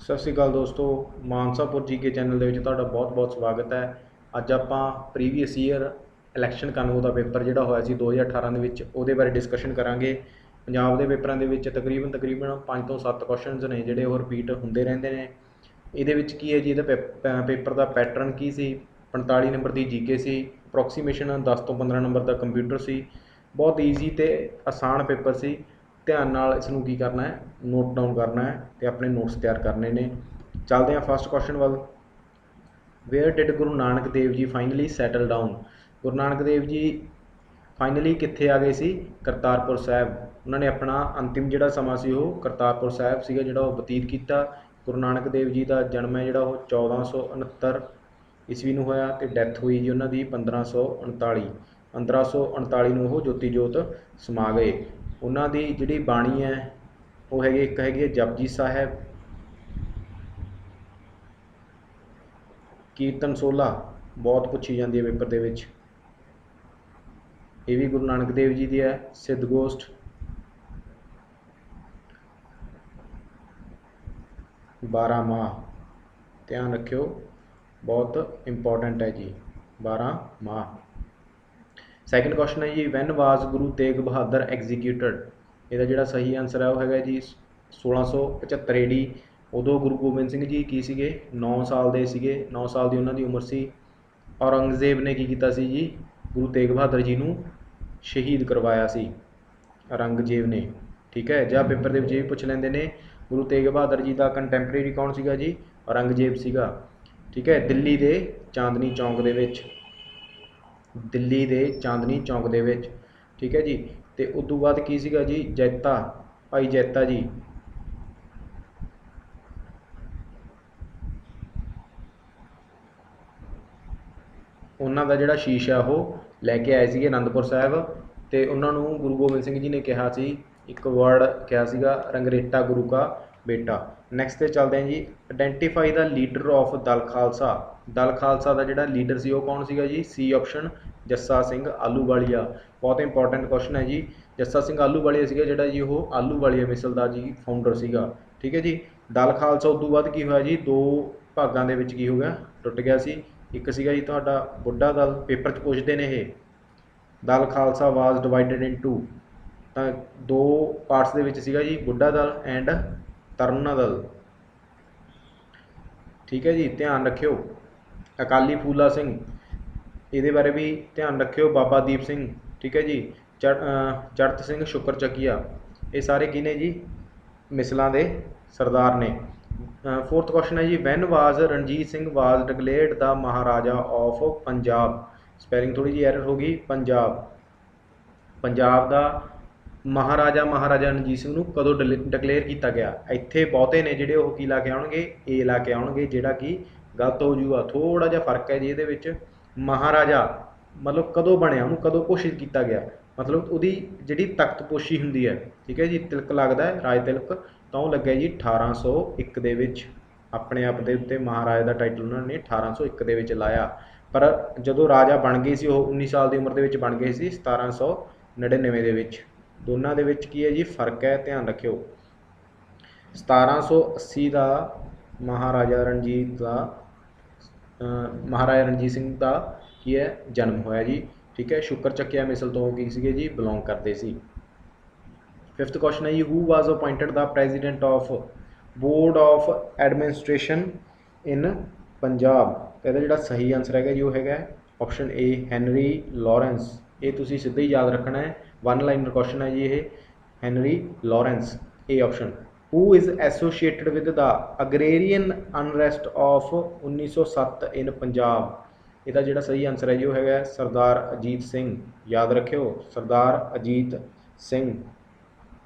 ਸਤਿ ਸ਼੍ਰੀ ਅਕਾਲ ਦੋਸਤੋ, ਮਾਨਸਾਪੁਰ ਕੇ ਚੈਨਲ ਦੇ ਵਿੱਚ ਤੁਹਾਡਾ ਬਹੁਤ-ਬਹੁਤ ਸਵਾਗਤ ਹੈ। ਅੱਜ ਆਪਾਂ ਪ੍ਰੀਵੀਅਸ ਈਅਰ ਇਲੈਕਸ਼ਨ ਕਾਨੂੰਨ ਦਾ ਪੇਪਰ ਜਿਹੜਾ ਹੋਇਆ ਸੀ 2018 ਦੇ ਵਿੱਚ ਉਹਦੇ ਬਾਰੇ ਡਿਸਕਸ਼ਨ ਕਰਾਂਗੇ। ਪੰਜਾਬ ਦੇ ਪੇਪਰਾਂ ਦੇ ਵਿੱਚ ਤਕਰੀਬਨ 5 ਤੋਂ 7 ਕੁਐਸਚਨਸ ਨੇ ਜਿਹੜੇ ਉਹ ਰਿਪੀਟ ਹੁੰਦੇ ਰਹਿੰਦੇ ਨੇ। ਇਹਦੇ ਵਿੱਚ ਕੀ ਹੈ ਜੀ, ਇਹਦਾ ਪੇਪਰ ਦਾ ਪੈਟਰਨ ਕੀ ਸੀ। 45 ਨੰਬਰ ਦੀ ਜੀਕੇ ਸੀ, ਅਪਰੋਕਸੀਮੇਸ਼ਨ 10 ਤੋਂ 15 ਨੰਬਰ ਦਾ ਕੰਪਿਊਟਰ ਸੀ। ਬਹੁਤ ਈਜ਼ੀ ਤੇ ਆਸਾਨ ਪੇਪਰ ਸੀ। ਧਿਆਨ ਨਾਲ ਇਸ ਨੂੰ ਕੀ ਕਰਨਾ ਹੈ, ਨੋਟ ਡਾਊਨ ਕਰਨਾ ਹੈ ਅਤੇ ਆਪਣੇ ਨੋਟਸ ਤਿਆਰ ਕਰਨੇ ਨੇ। ਚੱਲਦੇ ਹਾਂ ਫਸਟ ਕੁਐਸਚਨ ਵੱਲ। Wear did Guru Nanak Dev ji finally settle down. Guru Nanak Dev ji finally ਕਿੱਥੇ ਆ ਗਏ ਸੀ? ਕਰਤਾਰਪੁਰ ਸਾਹਿਬ। ਉਹਨਾਂ ਨੇ ਆਪਣਾ ਅੰਤਿਮ ਜਿਹੜਾ ਸਮਾਂ ਸੀ ਉਹ ਕਰਤਾਰਪੁਰ ਸਾਹਿਬ ਸੀਗਾ ਜਿਹੜਾ ਉਹ ਬਤੀਤ ਕੀਤਾ। ਗੁਰੂ ਨਾਨਕ ਦੇਵ ਜੀ ਦਾ ਜਨਮ ਹੈ ਜਿਹੜਾ ਉਹ 1469 ਈਸਵੀ ਨੂੰ ਹੋਇਆ ਅਤੇ ਡੈਥ ਹੋਈ ਜੀ ਉਹਨਾਂ ਦੀ 1539 ਨੂੰ ਉਹ ਜੋਤੀ ਜੋਤ ਸਮਾ ਗਏ। ਉਹਨਾਂ ਦੀ ਜਿਹੜੀ ਬਾਣੀ ਹੈ ਉਹ ਇੱਕ ਹੈਗੀ ਹੈ ਜਪਜੀ ਸਾਹਿਬ, ਕੀਰਤਨ ਸੋਲਾ ਬਹੁਤ ਪੁੱਛੀ ਜਾਂਦੀ ਹੈ ਪੇਪਰ ਦੇ ਵਿੱਚ, ਇਹ ਵੀ ਗੁਰੂ ਨਾਨਕ ਦੇਵ ਜੀ ਦੀ ਹੈ। ਸਿੱਧ ਗੋਸ਼ਟ, ਬਾਰਾਂਮਾਹ, ਧਿਆਨ ਰੱਖਿਓ ਬਹੁਤ ਇੰਪੋਰਟੈਂਟ ਹੈ ਜੀ, ਬਾਰਾਂਮਾਹ। ਸੈਕਿੰਡ ਕੁਐਸਚਨ ਹੈ ਜੀ, when was Guru Tegh Bahadur executed. ਇਹਦਾ ਜਿਹੜਾ ਸਹੀ ਆਨਸਰ ਹੈ ਉਹ ਹੈਗਾ ਜੀ 1675 AD। ਉਦੋਂ ਗੁਰੂ ਗੋਬਿੰਦ ਸਿੰਘ ਜੀ ਕੀ ਸੀਗੇ? 9 ਸਾਲ ਦੇ ਸੀਗੇ, 9 ਸਾਲ ਦੀ ਉਹਨਾਂ ਦੀ ਉਮਰ ਸੀ। ਔਰੰਗਜ਼ੇਬ ਨੇ ਕੀ ਕੀਤਾ ਸੀ ਜੀ? ਗੁਰੂ ਤੇਗ ਬਹਾਦਰ ਜੀ ਨੂੰ ਸ਼ਹੀਦ ਕਰਵਾਇਆ ਸੀ ਔਰੰਗਜ਼ੇਬ ਨੇ। ਠੀਕ ਹੈ, ਜਾਂ ਪੇਪਰ ਦੇ ਵਿੱਚ ਇਹ ਵੀ ਪੁੱਛ ਲੈਂਦੇ ਨੇ ਗੁਰੂ ਤੇਗ ਬਹਾਦਰ ਜੀ ਦਾ ਕੰਟੈਂਪਰੇਰੀ ਕੌਣ ਸੀਗਾ ਜੀ? ਔਰੰਗਜ਼ੇਬ ਸੀਗਾ। ਠੀਕ ਹੈ, ਦਿੱਲੀ ਦੇ ਚਾਂਦਨੀ ਚੌਂਕ ਦੇ ਵਿੱਚ, ਦਿੱਲੀ ਦੇ ਚਾਂਦਨੀ ਚੌਂਕ ਦੇ ਵਿੱਚ। ਠੀਕ ਹੈ ਜੀ, ਅਤੇ ਉਦੋਂ ਬਾਅਦ ਕੀ ਸੀਗਾ ਜੀ? ਜੈਤਾ, ਭਾਈ ਜੈਤਾ ਜੀ, ਉਹਨਾਂ ਦਾ ਜਿਹੜਾ ਸ਼ੀਸ਼ ਆ ਉਹ ਲੈ ਕੇ ਆਏ ਸੀਗੇ ਅਨੰਦਪੁਰ ਸਾਹਿਬ, ਅਤੇ ਉਹਨਾਂ ਨੂੰ ਗੁਰੂ ਗੋਬਿੰਦ ਸਿੰਘ ਜੀ ਨੇ ਕਿਹਾ ਸੀ, ਇੱਕ ਵਰਡ ਕਿਹਾ ਸੀਗਾ, ਰੰਗਰੇਟਾ ਗੁਰੂ ਕਾ ਬੇਟਾ। ਨੈਕਸਟ 'ਤੇ ਚੱਲਦੇ ਹਾਂ ਜੀ, identify the leader of Dal Khalsa. Dal Khalsa ਦਾ ਜਿਹੜਾ ਲੀਡਰ ਸੀ ਉਹ ਕੌਣ ਸੀਗਾ ਜੀ? C option, Jassa Singh Ahluwalia. ਬਹੁਤ ਇੰਪੋਰਟੈਂਟ ਕੁਐਸਚਨ ਹੈ ਜੀ। ਜੱਸਾ ਸਿੰਘ ਆਹਲੂਵਾਲੀਆ ਸੀਗਾ ਜਿਹੜਾ ਜੀ ਉਹ ਆਹਲੂਵਾਲੀਆ ਮਿਸਲ ਦਾ ਜੀ ਫਾਊਂਡਰ ਸੀਗਾ। ਠੀਕ ਹੈ ਜੀ, ਦਲ ਖਾਲਸਾ ਉਦੋਂ ਬਾਅਦ ਕੀ ਹੋਇਆ ਜੀ? 2 ਭਾਗਾਂ ਦੇ ਵਿੱਚ ਕੀ ਹੋ ਗਿਆ? ਟੁੱਟ ਗਿਆ ਸੀ। ਇੱਕ ਸੀਗਾ ਜੀ ਤੁਹਾਡਾ ਬੁੱਢਾ ਦਲ, ਪੇਪਰ 'ਚ ਪੁੱਛਦੇ ਨੇ ਇਹ, ਦਲ ਖਾਲਸਾ ਵਾਜ਼ ਡਿਵਾਈਡਡ ਇਨਟੂ, ਤਾਂ 2 ਪਾਰਟਸ ਦੇ ਵਿੱਚ ਸੀਗਾ ਜੀ, ਬੁੱਢਾ ਦਲ ਐਂਡ ਤਰਨਾ ਦਲ। ਠੀਕ ਹੈ ਜੀ, ਧਿਆਨ ਰੱਖਿਓ। ਅਕਾਲੀ ਫੂਲਾ ਸਿੰਘ, ਇਹਦੇ ਬਾਰੇ ਵੀ ਧਿਆਨ ਰੱਖਿਓ। ਬਾਬਾ ਦੀਪ ਸਿੰਘ, ਠੀਕ ਹੈ ਜੀ, ਚੜਤ ਸਿੰਘ ਸ਼ੁਕਰ ਚੱਕੀਆ, ਇਹ ਸਾਰੇ ਕੀ ਨੇ ਜੀ? ਮਿਸਲਾਂ ਦੇ ਸਰਦਾਰ ਨੇ। ਫੋਰਥ ਕੁਐਸਚਨ ਹੈ ਜੀ, when was Ranjit Singh was declared the Maharaja of Punjab. Spelling ਥੋੜ੍ਹੀ ਜਿਹੀ ਐਰਰ ਹੋ ਗਈ। ਪੰਜਾਬ ਦਾ ਮਹਾਰਾਜਾ ਰਣਜੀਤ ਸਿੰਘ ਨੂੰ ਕਦੋਂ ਡਿਕਲੇਅਰ ਕੀਤਾ ਗਿਆ? ਇੱਥੇ ਬਹੁਤੇ ਨੇ ਜਿਹੜੇ ਉਹ ਕੀ ਲਾ ਕੇ ਆਉਣਗੇ? ਏ ਲਾ ਕੇ ਆਉਣਗੇ, ਜਿਹੜਾ ਕਿ ਗਲਤ ਹੋ ਜੂਗਾ। ਥੋੜ੍ਹਾ ਜਿਹਾ ਫਰਕ ਹੈ ਜੀ ਇਹਦੇ ਵਿੱਚ। ਮਹਾਰਾਜਾ ਮਤਲਬ ਕਦੋਂ ਬਣਿਆ, ਉਹਨੂੰ ਕਦੋਂ ਘੋਸ਼ਿਤ ਕੀਤਾ ਗਿਆ, ਮਤਲਬ ਉਹਦੀ ਜਿਹੜੀ ਤਖਤਪੋਸ਼ੀ ਹੁੰਦੀ ਹੈ, ਠੀਕ ਹੈ ਜੀ, ਤਿਲਕ ਲੱਗਦਾ ਹੈ, ਰਾਜ ਤਿਲਕ, ਤਾਂ ਉਹ ਲੱਗਿਆ ਜੀ 1801 ਦੇ ਵਿੱਚ। ਆਪਣੇ ਆਪ ਦੇ ਉੱਤੇ ਮਹਾਰਾਜਾ ਦਾ ਟਾਈਟਲ ਉਹਨਾਂ ਨੇ 1801 ਦੇ ਵਿੱਚ ਲਾਇਆ। ਪਰ ਜਦੋਂ ਰਾਜਾ ਬਣ ਗਏ ਸੀ ਉਹ 19 ਸਾਲ ਦੀ ਉਮਰ ਦੇ ਵਿੱਚ ਬਣ ਗਏ ਸੀ 1799 ਦੇ ਵਿੱਚ। ਦੋਨਾਂ ਦੇ ਵਿੱਚ ਕੀ ਹੈ ਜੀ? ਫਰਕ ਹੈ, ਧਿਆਨ ਰੱਖਿਓ। 1780 ਦਾ ਮਹਾਰਾਜਾ ਰਣਜੀਤ ਸਿੰਘ ਦਾ ਕੀ ਹੈ? ਜਨਮ ਹੋਇਆ ਜੀ। ਠੀਕ ਹੈ, ਸ਼ੁਕਰ ਚੱਕਿਆ ਮਿਸਲ ਤੋਂ ਕੀ ਸੀਗੇ ਜੀ? ਬਿਲੋਂਗ ਕਰਦੇ ਸੀ। ਫਿਫਥ ਕੁਐਸਚਨ ਹੈ ਜੀ, who was appointed the president of board of administration in Punjab. ਇਹਦਾ ਜਿਹੜਾ ਸਹੀ ਆਨਸਰ ਹੈਗਾ ਜੀ ਉਹ ਹੈਗਾ ਆਪਸ਼ਨ ਏ, ਹੈਨਰੀ ਲਾਰੈਂਸ। ਇਹ ਤੁਸੀਂ ਸਿੱਧਾ ਹੀ ਯਾਦ ਰੱਖਣਾ ਹੈ, 1 ਲਾਈਨਰ ਕੁਐਸਚਨ ਹੈ ਜੀ ਇਹ, Henry Lawrence, A option. Who is associated with the agrarian unrest of 1907 in Punjab. ਇਹਦਾ ਜਿਹੜਾ ਸਹੀ ਆਨਸਰ ਹੈ ਜੀ ਉਹ ਹੈਗਾ ਸਰਦਾਰ ਅਜੀਤ ਸਿੰਘ। ਯਾਦ ਰੱਖਿਓ, ਸਰਦਾਰ ਅਜੀਤ ਸਿੰਘ।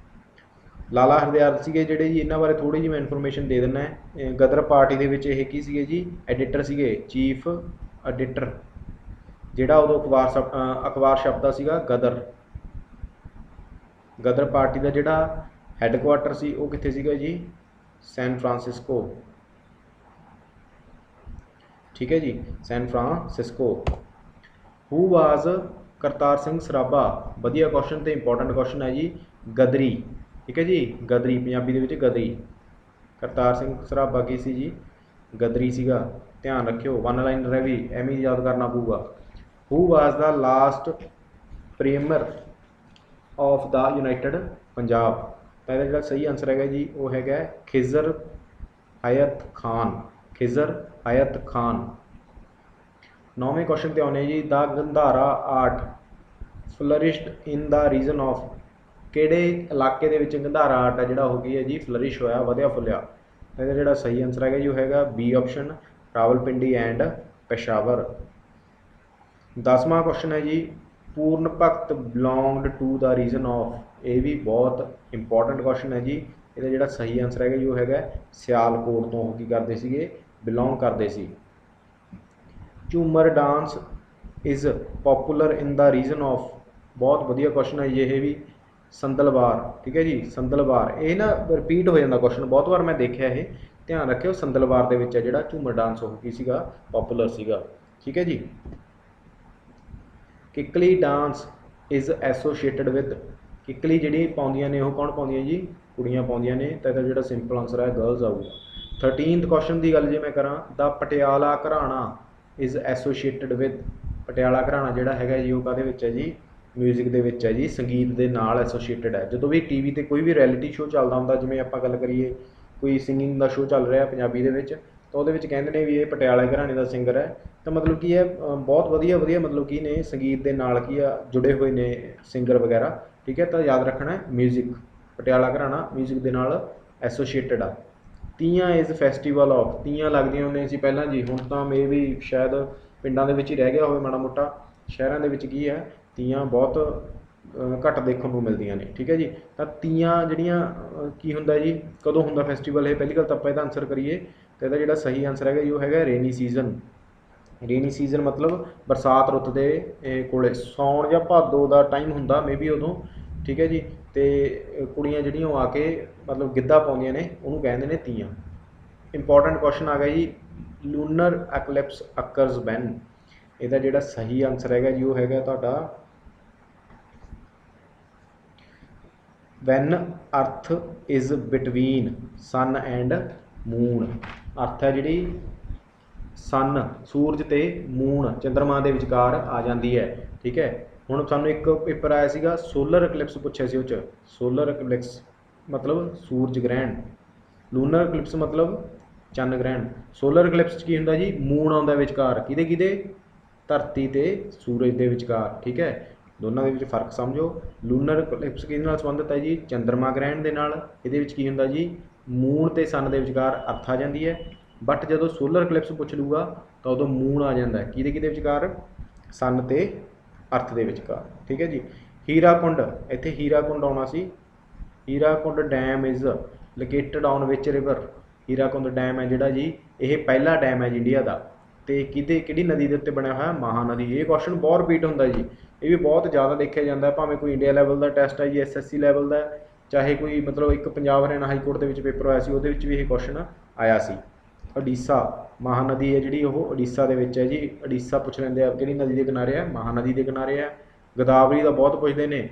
ਲਾਲਾ ਹਰਦਿਆਲ ਸੀਗੇ ਜਿਹੜੇ ਜੀ, ਇਹਨਾਂ ਬਾਰੇ ਥੋੜ੍ਹੀ ਜਿਹੀ ਮੈਂ ਇਨਫੋਰਮੇਸ਼ਨ ਦੇ ਦਿੰਦਾ। ਗਦਰ ਪਾਰਟੀ ਦੇ ਵਿੱਚ ਇਹ ਕੀ ਸੀਗੇ ਜੀ? ਐਡੀਟਰ ਸੀਗੇ, ਚੀਫ ਐਡੀਟਰ। ਜਿਹੜਾ ਉਦੋਂ ਅਖਬਾਰ ਛਪਦਾ ਸੀਗਾ ਗਦਰ। ਗਦਰ ਪਾਰਟੀ ਦਾ ਜਿਹੜਾ ਹੈੱਡਕੁਆਟਰ ਸੀ ਉਹ ਕਿੱਥੇ ਸੀਗਾ ਜੀ? San Francisco. ਠੀਕ ਹੈ ਜੀ, San Francisco. Who was Kartar Singh Sarabha. ਵਧੀਆ ਕੁਐਸਚਨ ਤੇ ਇੰਪੋਰਟੈਂਟ ਕੁਐਸਚਨ ਹੈ ਜੀ। ਗਦਰੀ, ਠੀਕ ਹੈ ਜੀ, ਗਦਰੀ, ਪੰਜਾਬੀ ਦੇ ਵਿੱਚ ਗਦਰੀ। करतार सिंह सराभा की सी जी? गदरी सीगा, ध्यान रखियो। वन लाइनर है भी एवें ही याद करना पऊगा। Who was the last premier of the united Punjab? तो यह जो सही आंसर है जी वो है खिजर हयत खान। खिजर हयत खान। 9वें क्वेश्चन पर आने जी। The Gandhara art flourished in the region of? किहड़े इलाके दे विच गंधारा आर्ट है जिहड़ा हो गया है जी फ्लरिश होया, वधिया फुलिया? ਇਹਦਾ ਜਿਹੜਾ सही आंसर है जी वो हैगा B option, Rawalpindi and Peshawar. 10वां क्वेश्चन है जी। Puran Bhagat belonged to the region of? ये भी बहुत इंपॉर्टेंट क्वेश्चन है जी। ਇਹਦਾ ਜਿਹੜਾ सही आंसर है जी वो हैगा सियालकोट तो की करते सीगे, बिलोंग करते सी। Jhumar dance is popular in the region of? बहुत वधिया क्वेश्चन है ये भी। संदलबार, ठीक है जी, संदलबार। ये ना रिपीट हो जाता क्वेश्चन, बहुत बार मैं देखा ये, ध्यान रखियो। संदलबार के विच है जिहड़ा झूमर डांस हो की सीगा पॉपूलर सीगा, ठीक है जी। किकली डांस इज़ एसोसीएटेड विद? किकली जिहड़ी पाउंदियां ने वो कौन पाउंदियां जी? कुड़ियां पाउंदियां ने। तो इसदा जिहड़ा सिंपल आंसर है गर्ल्स आऊगा। 13th क्वेश्चन की गल जे मैं करा, द पटियाला घराना इज़ एसोसीएटेड विद? पटियाला घराना जिहड़ा हैगा जी वो काहदे विच है जी? म्यूजिक दे विच है जी, संगीत के नाल एसोसीएटेड है। जो भी टीवी ते कोई भी रियलिटी शो चलता होंदा, जिवें आपां गल करिए कोई सिंगिंग का शो चल रहा पंजाबी दे विच, तो उहदे विच कहंदे ने भी ये पटियाला घराने का सिंगर है। तो मतलब कि है बहुत वधिया वधिया मतलब कि ने संगीत के नाल की जुड़े हुए ने सिंगर वगैरह, ठीक है। तो याद रखना है म्यूजिक, पटियाला घराना म्यूजिक के नाल एसोसीएटेड आ। Teeyan is festival of? Teeyan लगदियां होंदियां सी पहलां जी, हुण तां मे भी शायद पिंडां दे विच ही रह गया होवे माड़ा मोटा। शहरां दे विच की है तीयां बहुत घट देखने को मिलदियां ने, ठीक है जी। तो तीयां जिहड़ियां की हुंदा जी, कदों हुंदा फैसटीवल? ये पहली गल तो आपां इहदा आंसर करिए, तो इहदा जिहड़ा सही आंसर है वो है रेनी सीजन। रेनी सीजन मतलब बरसात रुੱਤ ਦੇ ਕੋਲੇ, सौण ਜਾਂ भादो ਦਾ टाइम ਹੁੰਦਾ मे बी उदों, ठीक है जी। तो कुड़ियाँ ਜਿਹੜੀਆਂ ਉਹ ਆ ਕੇ मतलब ਗਿੱਧਾ ਪਾਉਂਦੀਆਂ ਨੇ, ਉਹਨੂੰ ਕਹਿੰਦੇ ਨੇ ਤੀਆਂ। इंपॉर्टेंट क्वेश्चन आ गया जी। Lunar eclipse occurs when? ਇਹਦਾ ਜਿਹੜਾ सही आंसर है जी वो है ਤੁਹਾਡਾ when earth is between sun and moon. Earth है जी सन सूरज ते मून चंद्रमा के विचकार आ जाती है, ठीक है। हुण सानूं एक पेपर आया सीगा सोलर इकलिप्स पूछे सी, उस सोलर इकलिप्स मतलब सूरज ग्रहण, लूनर इकलिप्स मतलब चंद ग्रहण। सोलर इकलिप्स की हुंदा जी? मून आउंदा विचकार, किहदे किहदे? धरती ते सूरज के विचकार, ठीक है। दोनों के फर्क समझो। लूनर इकलिप्स किहदे नाल संबंधित है जी? चंद्रमा ग्रहण के नाल। इहदे विच की हुंदा जी? मून ते सन के विचकार अर्थ आ जाती है। बट जो सोलर इकलिप्स पूछ लूगा तो उदों मून आ जाता है, किहदे किहदे विचकार? सन ते अर्थ के विचकार, ठीक है जी। हीराकुंड, इत्थे हीराकुंड आउणा सी। Hirakud dam is located on which river? Hirakud dam है जिहड़ा जी ये पहला डैम है जी इंडिया का, तो किहड़ी नदी के उत्ते बनया होया? महानदी। ये क्वेश्चन बहुत रिपीट होंदा जी, ये भी बहुत ज़्यादा देखा जाता है, भावें कोई इंडिया लैवल का टैसट है जी, SSC लैवल का, चाहे कोई मतलब एक पंजाब हरियाणा हाई कोर्ट के पेपर होया सी, उहदे विच भी ये क्वेश्चन आया सी। उड़ीसा महानदी है जी, वो उड़ीसा के विच है जी। उड़ीसा पुछ लेंदे किहड़ी नदी के किनारे है? महानदी के किनारे है। गोदावरी का बहुत पुछते हैं।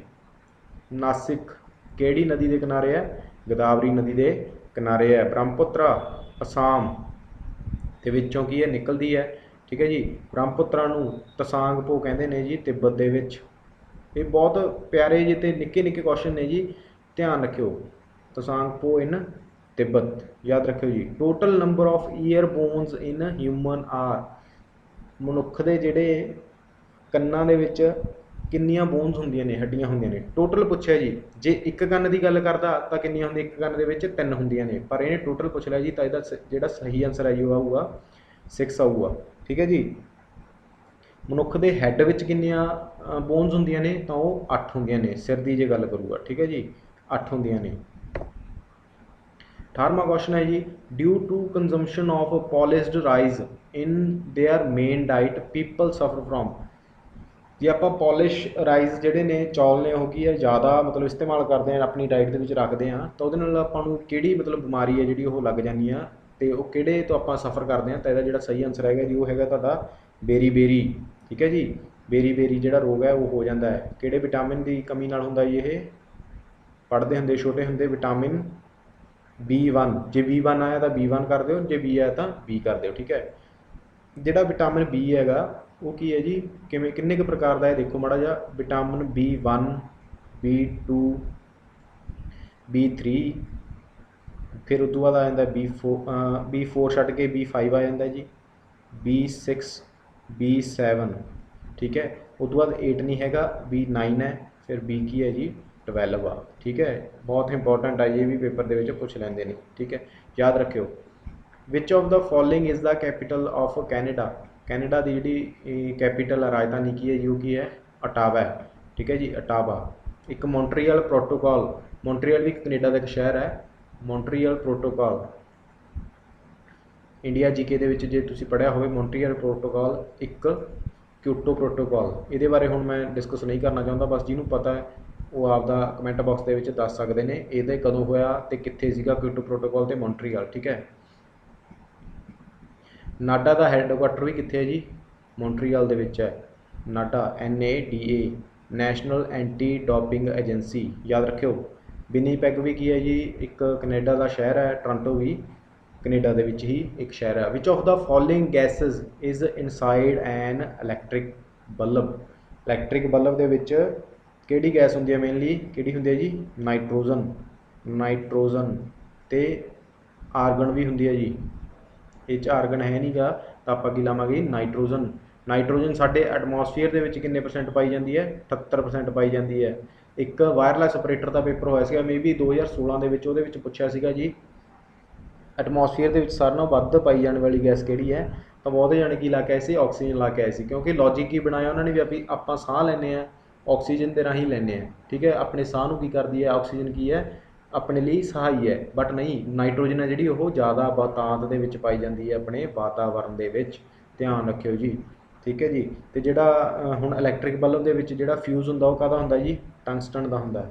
नासिक किहड़ी नदी के किनारे है? गोदावरी नदी के किनारे है। ब्रह्मपुत्रा असम के विचों की है निकलती है, ठीक है जी। ब्रह्मपुत्रा नूं तसांगपो कहते हैं जी तिब्बत के विच। ये बहुत प्यारे जी ते निक्के निक्के क्वेश्चन ने जी, ध्यान रखियो। तसांगपो इन तिब्बत, याद रखियो जी। Total number of ear bones in human are? मनुख के जिहड़े कन्नां दे विच किन्नियां बोन्स होंदियां ने, हड्डियां होंदियां ने? टोटल पूछा जी। जे एक कन्न की गल करदा तो किन्नियां होंदियां? एक कन्न दे विच 3 होंदियां ने, पर इहने टोटल पूछ लिया जी, तो इहदा जिहड़ा सही आंसर है जी वो आऊगा 6 आऊगा, ठीक है जी। मनुख के हैड विच किन्नियां बोन्स होंदियां ने? तो वो 8 होंदियां ने, सिर की जे गल करूगा, ठीक है जी, 8 होंदियां ने। 18वां क्वेश्चन है जी। Due to consumption of polished rice in their main diet people suffer from? जे आप पॉलिश राइस जोड़े ने चौल ने की है ज़्यादा मतलब इस्तेमाल करते हैं अपनी डाइट के रखते हैं, तो वो आपू कि मतलब बीमारी है जी वो लग जानी है, तो वो कि तो आप सफ़र करते हैं। तो यह जो सही आंसर है जी वो है बेरी बेरी, ठीक है जी। बेरी बेरी जो रोग है वो हो जाता है, किहड़े विटामिन की कमी नाल हुंदा जी? ये पढ़ते होंगे छोटे होंगे विटामिन B1 ਜੇ B1 ਆਇਆ ਤਾਂ B1 ਕਰ ਦਿਓ, ਜੇ B ਆਇਆ ਤਾਂ B ਕਰ ਦਿਓ। ਠੀਕ ਹੈ। ਜਿਹੜਾ ਵਿਟਾਮਿਨ B ਹੈਗਾ ਉਹ ਕੀ ਹੈ ਜੀ, ਕਿਵੇਂ ਕਿੰਨੇ ਕੁ ਪ੍ਰਕਾਰ ਦਾ ਹੈ ਦੇਖੋ ਮਾੜਾ ਜਿਹਾ। ਵਿਟਾਮਿਨ B1, B2, B3, ਫਿਰ ਉਸ ਤੋਂ ਬਾਅਦ ਆ ਜਾਂਦਾ B4 ਛੱਡ ਕੇ B5 ਆ ਜਾਂਦਾ ਜੀ, B6, B7। ਠੀਕ ਹੈ। ਉਸ ਤੋਂ ਬਾਅਦ 8 ਨਹੀਂ ਹੈਗਾ, B9 ਹੈ, ਫਿਰ B ਕੀ ਹੈ ਜੀ 12 ਆ। ਠੀਕ ਹੈ। ਬਹੁਤ ਇੰਪੋਰਟੈਂਟ ਆ, ਇਹ ਵੀ ਪੇਪਰ ਦੇ ਵਿੱਚ ਪੁੱਛ ਲੈਂਦੇ ਨੇ। ਠੀਕ ਹੈ, ਯਾਦ ਰੱਖਿਓ। ਵਿਚ of the following is the capital of Canada. Canada ਦੀ ਜਿਹੜੀ ਕੈਪੀਟਲ ਰਾਜਧਾਨੀ ਕੀ ਹੈ ਜੀ, ਉਹ ਕੀ ਹੈ ਅਟਾਵਾ ਹੈ। ਠੀਕ ਹੈ ਜੀ, ਅਟਾਵਾ। ਇੱਕ ਮੌਂਟਰੀਅਲ ਪ੍ਰੋਟੋਕਾਲ, ਮੌਂਟਰੀਅਲ ਵੀ ਕੈਨੇਡਾ ਦਾ ਇੱਕ ਸ਼ਹਿਰ ਹੈ। ਮੌਂਟਰੀਅਲ ਪ੍ਰੋਟੋਕਾਲ ਇੰਡੀਆ ਜੀਕੇ ਦੇ ਵਿੱਚ ਜੇ ਤੁਸੀਂ ਪੜ੍ਹਿਆ ਹੋਵੇ, ਮੌਂਟਰੀਅਲ ਪ੍ਰੋਟੋਕਾਲ ਇੱਕ ਕਿਓਟੋ ਪ੍ਰੋਟੋਕਾਲ। ਇਹਦੇ ਬਾਰੇ ਹੁਣ ਮੈਂ ਡਿਸਕਸ ਨਹੀਂ ਕਰਨਾ ਚਾਹੁੰਦਾ, ਬਸ ਜਿਹਨੂੰ ਪਤਾ ਹੈ ਉਹ ਆਪਦਾ ਕਮੈਂਟ ਬਾਕਸ ਦੇ ਵਿੱਚ ਦੱਸ ਸਕਦੇ ਨੇ ਇਹਦੇ ਕਦੋਂ ਹੋਇਆ ਤੇ ਕਿੱਥੇ ਸੀਗਾ ਕਿਓਟੋ ਪ੍ਰੋਟੋਕਾਲ ਤੇ ਮੌਂਟਰੀਅਲ। ਠੀਕ ਹੈ। ਨਾਡਾ ਦਾ ਹੈੱਡਕੁਆਟਰ ਵੀ ਕਿੱਥੇ ਹੈ ਜੀ, ਮੌਂਟਰੀਅਲ ਦੇ ਵਿੱਚ ਹੈ। Nada NADA, national anti doping agency, ਯਾਦ ਰੱਖਿਓ। ਵਿਨੀਪੈਗ ਵੀ ਕੀ ਹੈ ਜੀ, ਇੱਕ ਕੈਨੇਡਾ ਦਾ ਸ਼ਹਿਰ ਹੈ। ਟੋਰਾਂਟੋ ਵੀ ਕੈਨੇਡਾ ਦੇ ਵਿੱਚ ਹੀ ਇੱਕ ਸ਼ਹਿਰ ਹੈ। ਵਿਚ of the following gases is inside N electric bulb. Electric bulb ਦੇ ਵਿੱਚ ਕਿਹੜੀ ਗੈਸ ਹੁੰਦੀ ਹੈ ਮੇਨਲੀ, ਕਿਹੜੀ ਹੁੰਦੀ ਹੈ ਜੀ ਨਾਈਟ੍ਰੋਜਨ। ਨਾਈਟ੍ਰੋਜਨ ਤੇ ਆਰਗਨ ਵੀ ਹੁੰਦੀ ਹੈ ਜੀ। ਇਹ 'ਚ ਆਰਗਨ ਹੈ ਨਹੀਂ ਗਾ ਤਾਂ ਆਪਾਂ ਕੀ ਲਾਵਾਂਗੇ ਨਾਈਟ੍ਰੋਜਨ। ਨਾਈਟ੍ਰੋਜਨ ਸਾਡੇ ਐਟਮੋਸਫੀਅਰ ਦੇ ਵਿੱਚ ਕਿੰਨੇ % ਪਾਈ ਜਾਂਦੀ ਹੈ, 78% ਪਾਈ ਜਾਂਦੀ ਹੈ। ਇੱਕ ਵਾਇਰਲੈਸ ਆਪਰੇਟਰ ਦਾ ਪੇਪਰ ਹੋਇਆ ਸੀਗਾ ਮੇਬੀ 2016 ਦੇ ਵਿੱਚ, ਉਹਦੇ ਵਿੱਚ ਪੁੱਛਿਆ ਸੀਗਾ ਜੀ ਐਟਮੋਸਫੀਅਰ ਦੇ ਵਿੱਚ ਸਾਰਿਆਂ ਨਾਲੋਂ ਵੱਧ ਪਾਈ ਜਾਣ ਵਾਲੀ ਗੈਸ ਕਿਹੜੀ ਹੈ, ਤਾਂ ਬਹੁਤੇ ਜਾਣੇ ਕੀ ਲਾ ਕੇ ਆਏ ਸੀ, ਆਕਸੀਜਨ ਲਾ ਕੇ ਆਏ ਸੀ। ਕਿਉਂਕਿ ਲੌਜਿਕ ਕੀ ਬਣਾਇਆ ਉਹਨਾਂ ਨੇ ਵੀ ਆਪਾਂ ਸਾਹ ਲੈਂਦੇ ਹਾਂ ਆਕਸੀਜਨ ਦੇ ਰਾਹੀਂ ਲੈਂਦੇ ਹਾਂ। ਠੀਕ ਹੈ। ਆਪਣੇ ਸਾਹ ਨੂੰ ਕੀ ਕਰਦੀ ਹੈ ਆਕਸੀਜਨ, ਕੀ ਹੈ ਆਪਣੇ ਲਈ ਸਹਾਈ ਹੈ। ਬਟ ਨਹੀਂ, ਨਾਈਟ੍ਰੋਜਨ ਹੈ ਜਿਹੜੀ ਉਹ ਜ਼ਿਆਦਾ ਬਹੁਤਾਤ ਦੇ ਵਿੱਚ ਪਾਈ ਜਾਂਦੀ ਹੈ ਆਪਣੇ ਵਾਤਾਵਰਨ ਦੇ ਵਿੱਚ, ਧਿਆਨ ਰੱਖਿਓ ਜੀ। ਠੀਕ ਹੈ ਜੀ। ਅਤੇ ਜਿਹੜਾ ਹੁਣ ਇਲੈਕਟ੍ਰਿਕ ਬਲਬ ਦੇ ਵਿੱਚ ਜਿਹੜਾ ਫਿਊਜ਼ ਹੁੰਦਾ ਉਹ ਕਾਹਦਾ ਹੁੰਦਾ ਜੀ, ਟੰਗਸਟਨ ਦਾ ਹੁੰਦਾ।